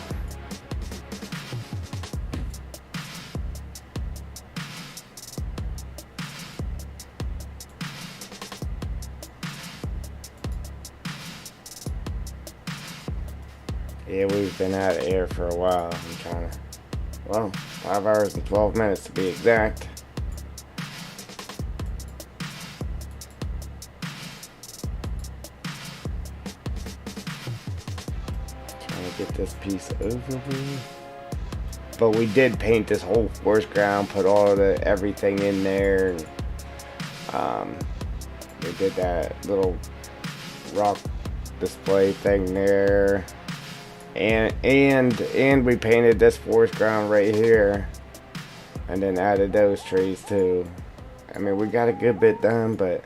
Yeah, we've been out of air for a while. I'm trying to, well, 5 hours and 12 minutes to be exact. Trying to get this piece over here. But we did paint this whole forest ground, put all the everything in there. And, we did that little rock display thing there. And we painted this forest ground right here, and then added those trees too. I mean, we got a good bit done, but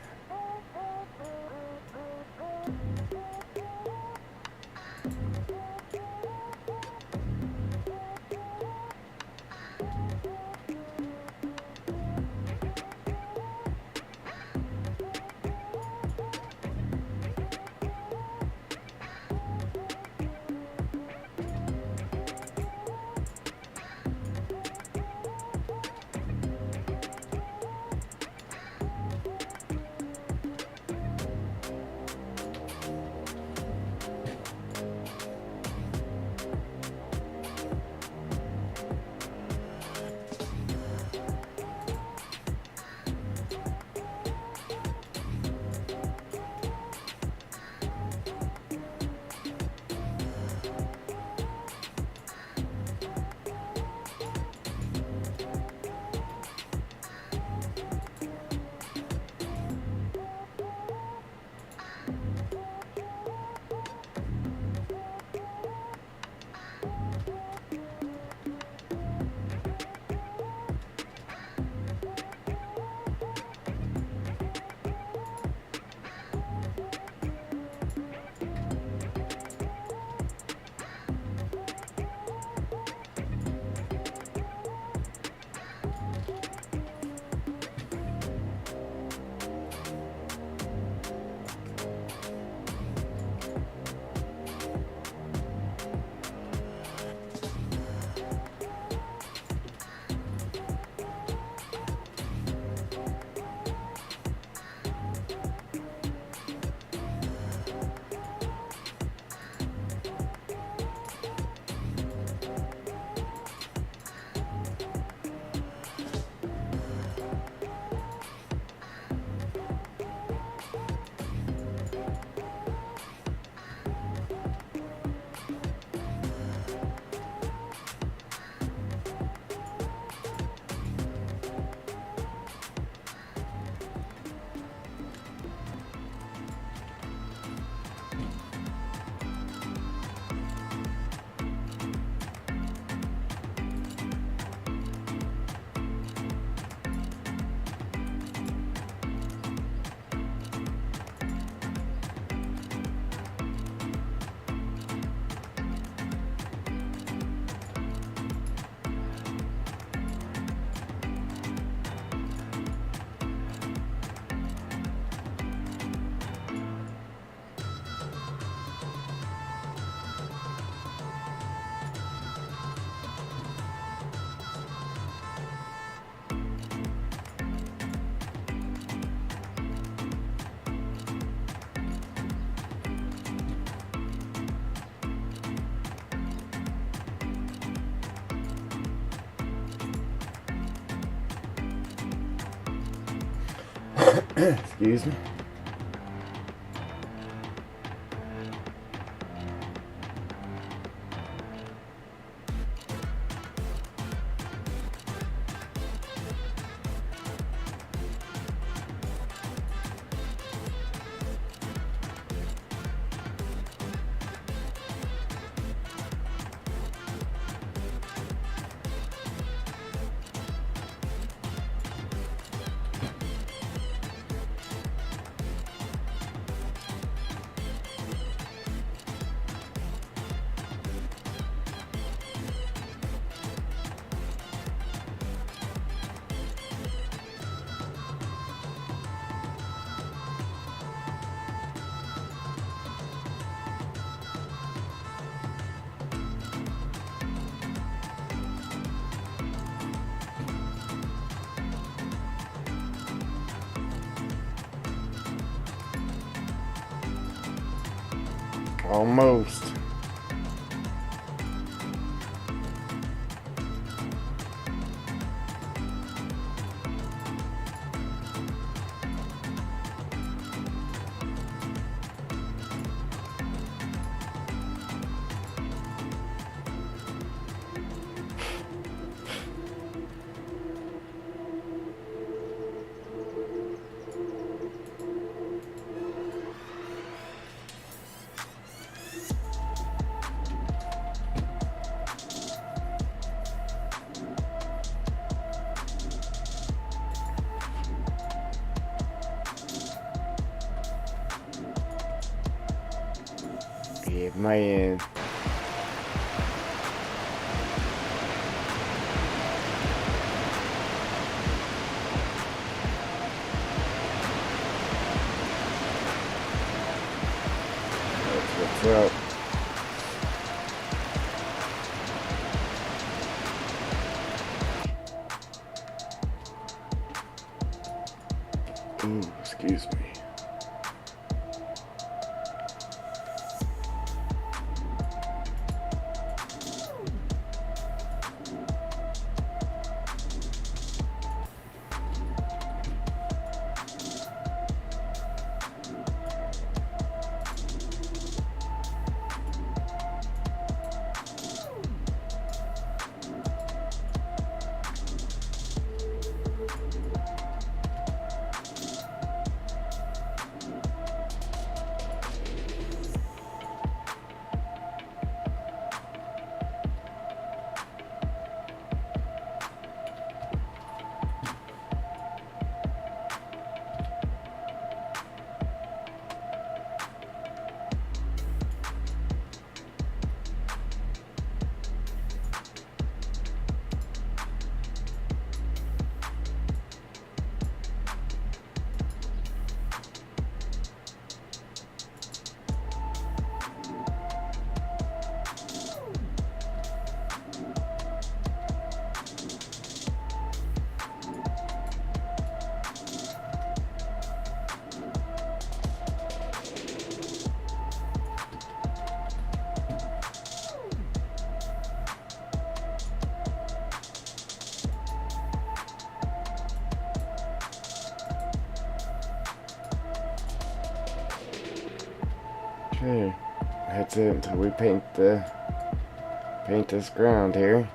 Excuse me. Almost. Yeah, man. That's what's up. Ooh, excuse me. Okay, that's it until we paint this ground here.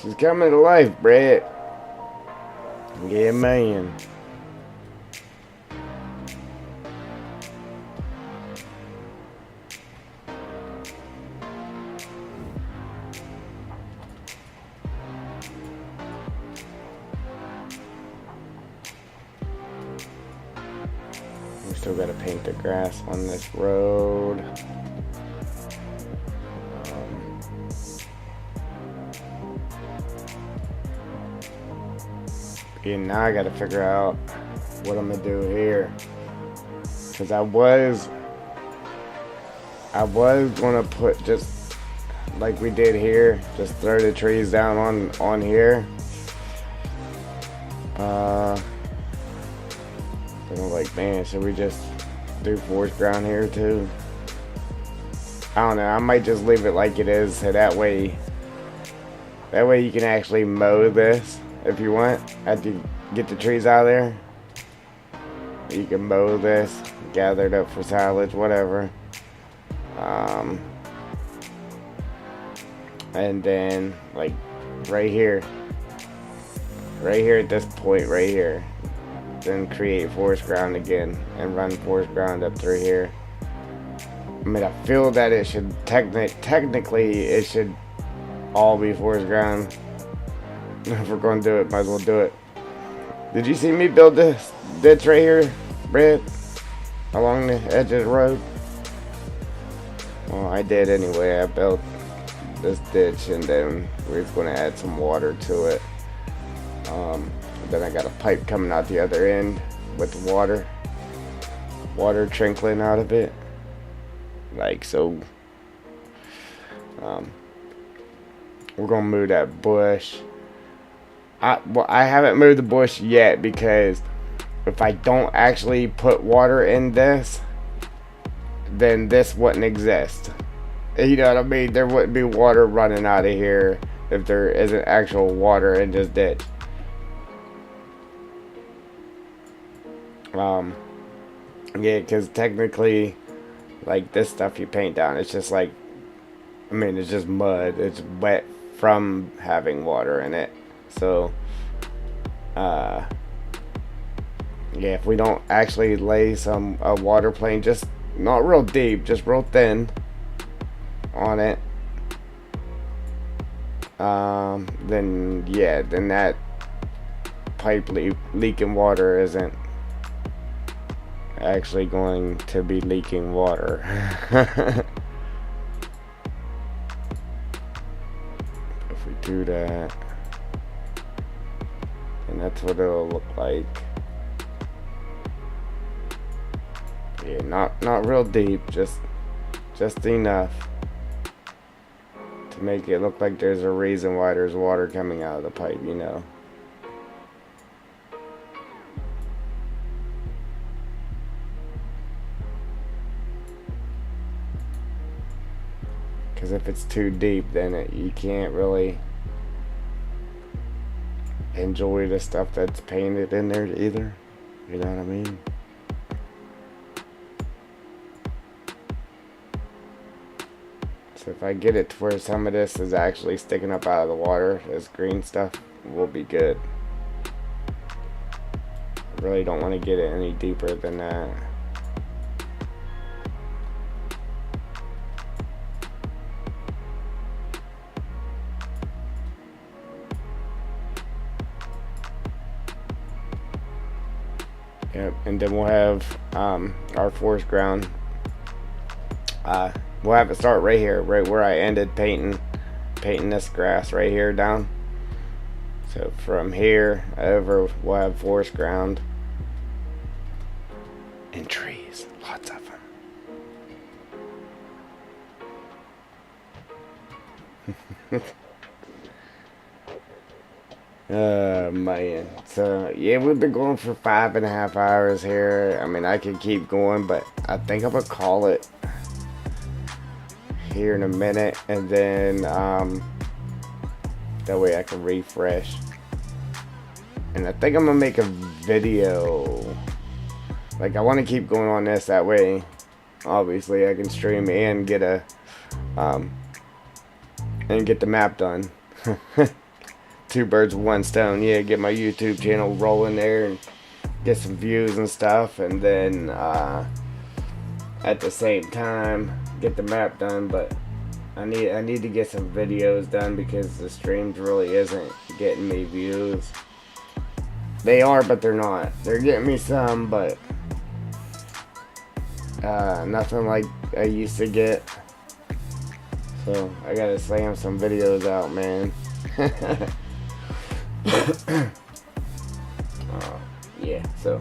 She's coming to life, Brett. Yeah, man. We still gotta paint the grass on this road. And now I gotta figure out what I'm gonna do here. Cause I was gonna put just like we did here, just throw the trees down on here. But I'm like, man, should we just do forest ground here too? I don't know. I might just leave it like it is, so that way you can actually mow this if you want. After you get the trees out of there, you can mow this, gather it up for silage, whatever. And then like right here at this point right here, then create forest ground again and run forest ground up through here. I mean, I feel that it should technically it should all be forest ground. If we're going to do it, might as well do it. Did you see me build this ditch right here, Brett, along the edge of the road? Well, I did anyway. I built this ditch, and then we're going to add some water to it. Then I got a pipe coming out the other end with water trickling out of it, like so. We're gonna move that bush. I haven't moved the bush yet because if I don't actually put water in this, then this wouldn't exist. You know what I mean? There wouldn't be water running out of here if there isn't actual water in this ditch. Yeah, because technically, like this stuff you paint down, it's just like, I mean, it's just mud. It's wet from having water in it. So, yeah, if we don't actually lay a water plane, just not real deep, just real thin on it, then yeah, then that pipe leaking water isn't actually going to be leaking water. If we do that, and that's what it'll look like. Yeah, not real deep, just enough to make it look like there's a reason why there's water coming out of the pipe, you know. Because if it's too deep, then you can't really enjoy the stuff that's painted in there either. You know what I mean? So if I get it to where some of this is actually sticking up out of the water, this green stuff, will be good. I really don't want to get it any deeper than that. Yep, and then we'll have our forest ground. We'll have it start right here, right where I ended painting this grass right here down. So from here over, we'll have forest ground and trees, lots of them. Man. So, yeah, we've been going for 5.5 hours here. I mean, I could keep going, but I think I'm gonna call it here in a minute, and then, that way I can refresh. And I think I'm gonna make a video. Like, I want to keep going on this, that way, obviously, I can stream and get the map done. Two birds with one stone. Yeah, get my YouTube channel rolling there and get some views and stuff, and then at the same time get the map done. But I need to get some videos done because the streams really isn't getting me views. They are, but they're not. They're getting me some, but nothing like I used to get. So I gotta slam some videos out, man. Yeah, so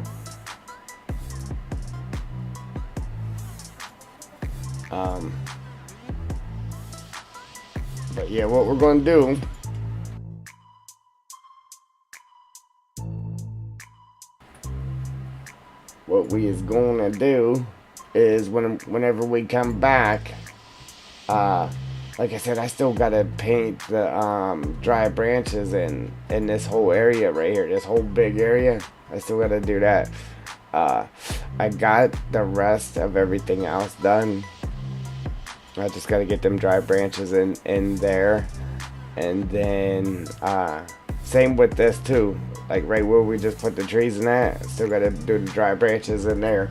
but yeah, what we're gonna do, is whenever we come back, like I said, I still gotta paint the dry branches in this whole area right here, this whole big area. I still gotta do that. I got the rest of everything else done. I just gotta get them dry branches in there, and then same with this too. Like right where we just put the trees in that, still gotta do the dry branches in there.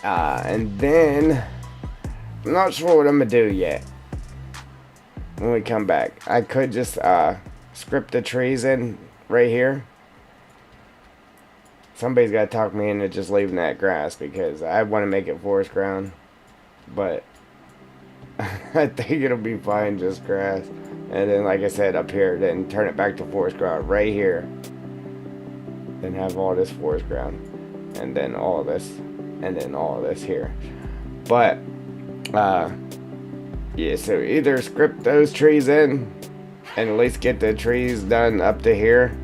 And then I'm not sure what I'm gonna do yet. When we come back, I could just script the trees in right here. Somebody's got to talk me into just leaving that grass because I want to make it forest ground, but I think it'll be fine just grass. And then, like I said, up here, then turn it back to forest ground right here. Then have all this forest ground, and then all this, and then all this here. But yeah, so either script those trees in and at least get the trees done up to here,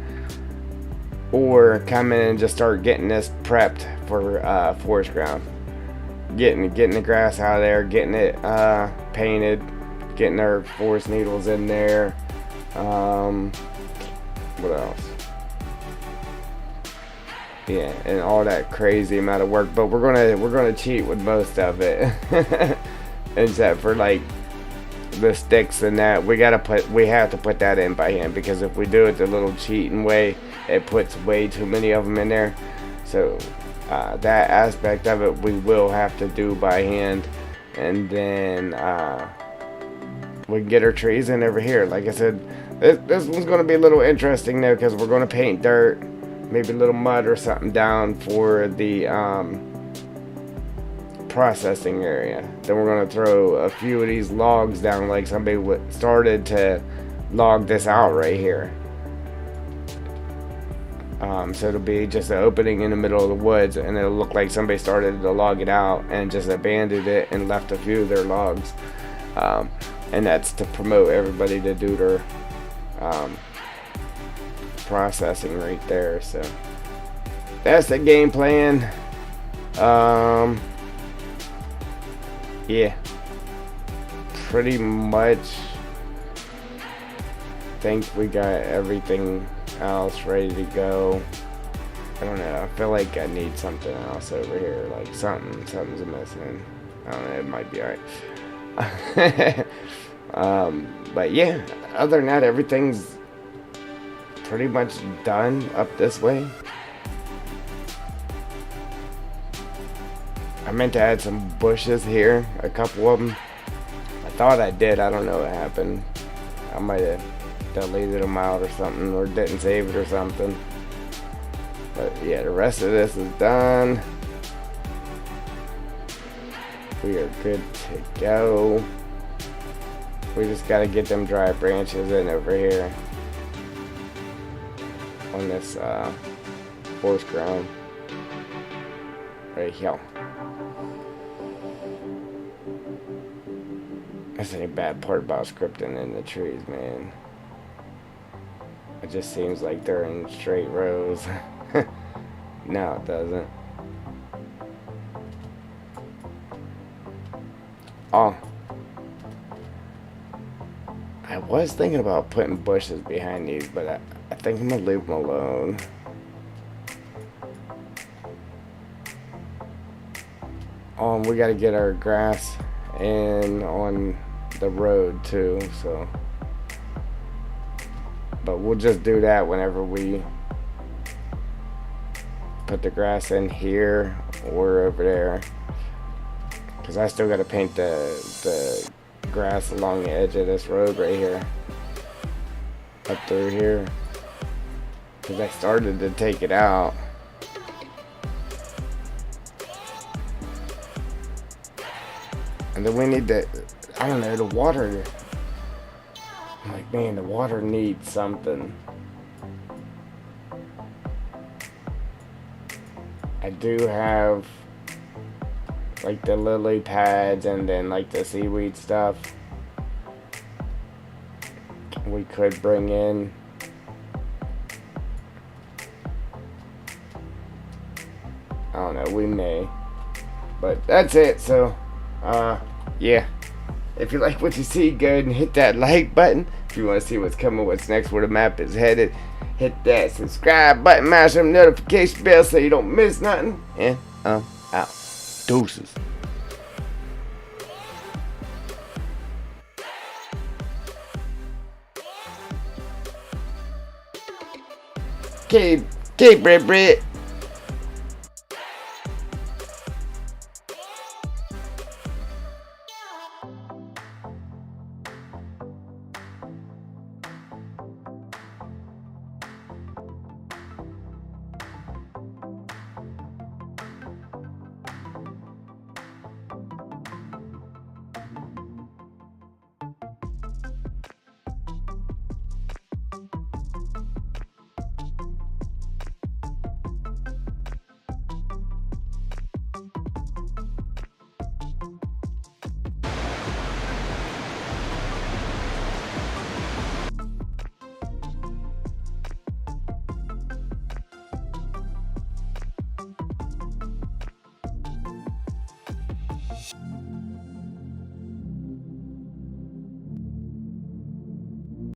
or come in and just start getting this prepped for forest ground. Getting the grass out of there, getting it painted, getting our forest needles in there. What else? Yeah, and all that crazy amount of work. But we're gonna cheat with most of it, except for like the sticks and that. We have to put that in by hand, because if we do it the little cheating way, it puts way too many of them in there. So that aspect of it we will have to do by hand, and then we can get our trees in over here. Like I said, this one's going to be a little interesting though, because we're going to paint dirt, maybe a little mud or something down for the processing area. Then we're going to throw a few of these logs down, like somebody started to log this out right here. So it'll be just an opening in the middle of the woods, and it'll look like somebody started to log it out and just abandoned it and left a few of their logs. And that's to promote everybody to do their processing right there. So that's the game plan. Yeah, pretty much think we got everything else ready to go. I don't know, I feel like I need something else over here, like something's missing. I don't know, it might be alright. But yeah, other than that, everything's pretty much done up this way. I meant to add some bushes here, a couple of them. I thought I did, I don't know what happened. I might have deleted them out or something, or didn't save it or something. But yeah, the rest of this is done. We are good to go. We just gotta get them dry branches in over here on this forest ground right here. That's any bad part about scripting in the trees, man. It just seems like they're in straight rows. No, it doesn't. Oh, I was thinking about putting bushes behind these, but I think I'm gonna leave them alone. Oh, and we gotta get our grass in on the road too, so. But we'll just do that whenever we put the grass in here or over there. Because I still gotta paint the grass along the edge of this road right here. Up through here. Because I started to take it out. And then we need to, I don't know, the water. I'm like, man, the water needs something. I do have like the lily pads and then like the seaweed stuff we could bring in. I don't know, we may. But that's it, so yeah. If you like what you see, go ahead and hit that like button. If you want to see what's coming, what's next, where the map is headed, hit that subscribe button, mash them notification bell so you don't miss nothing. And I'm out. Deuces. Okay, bread.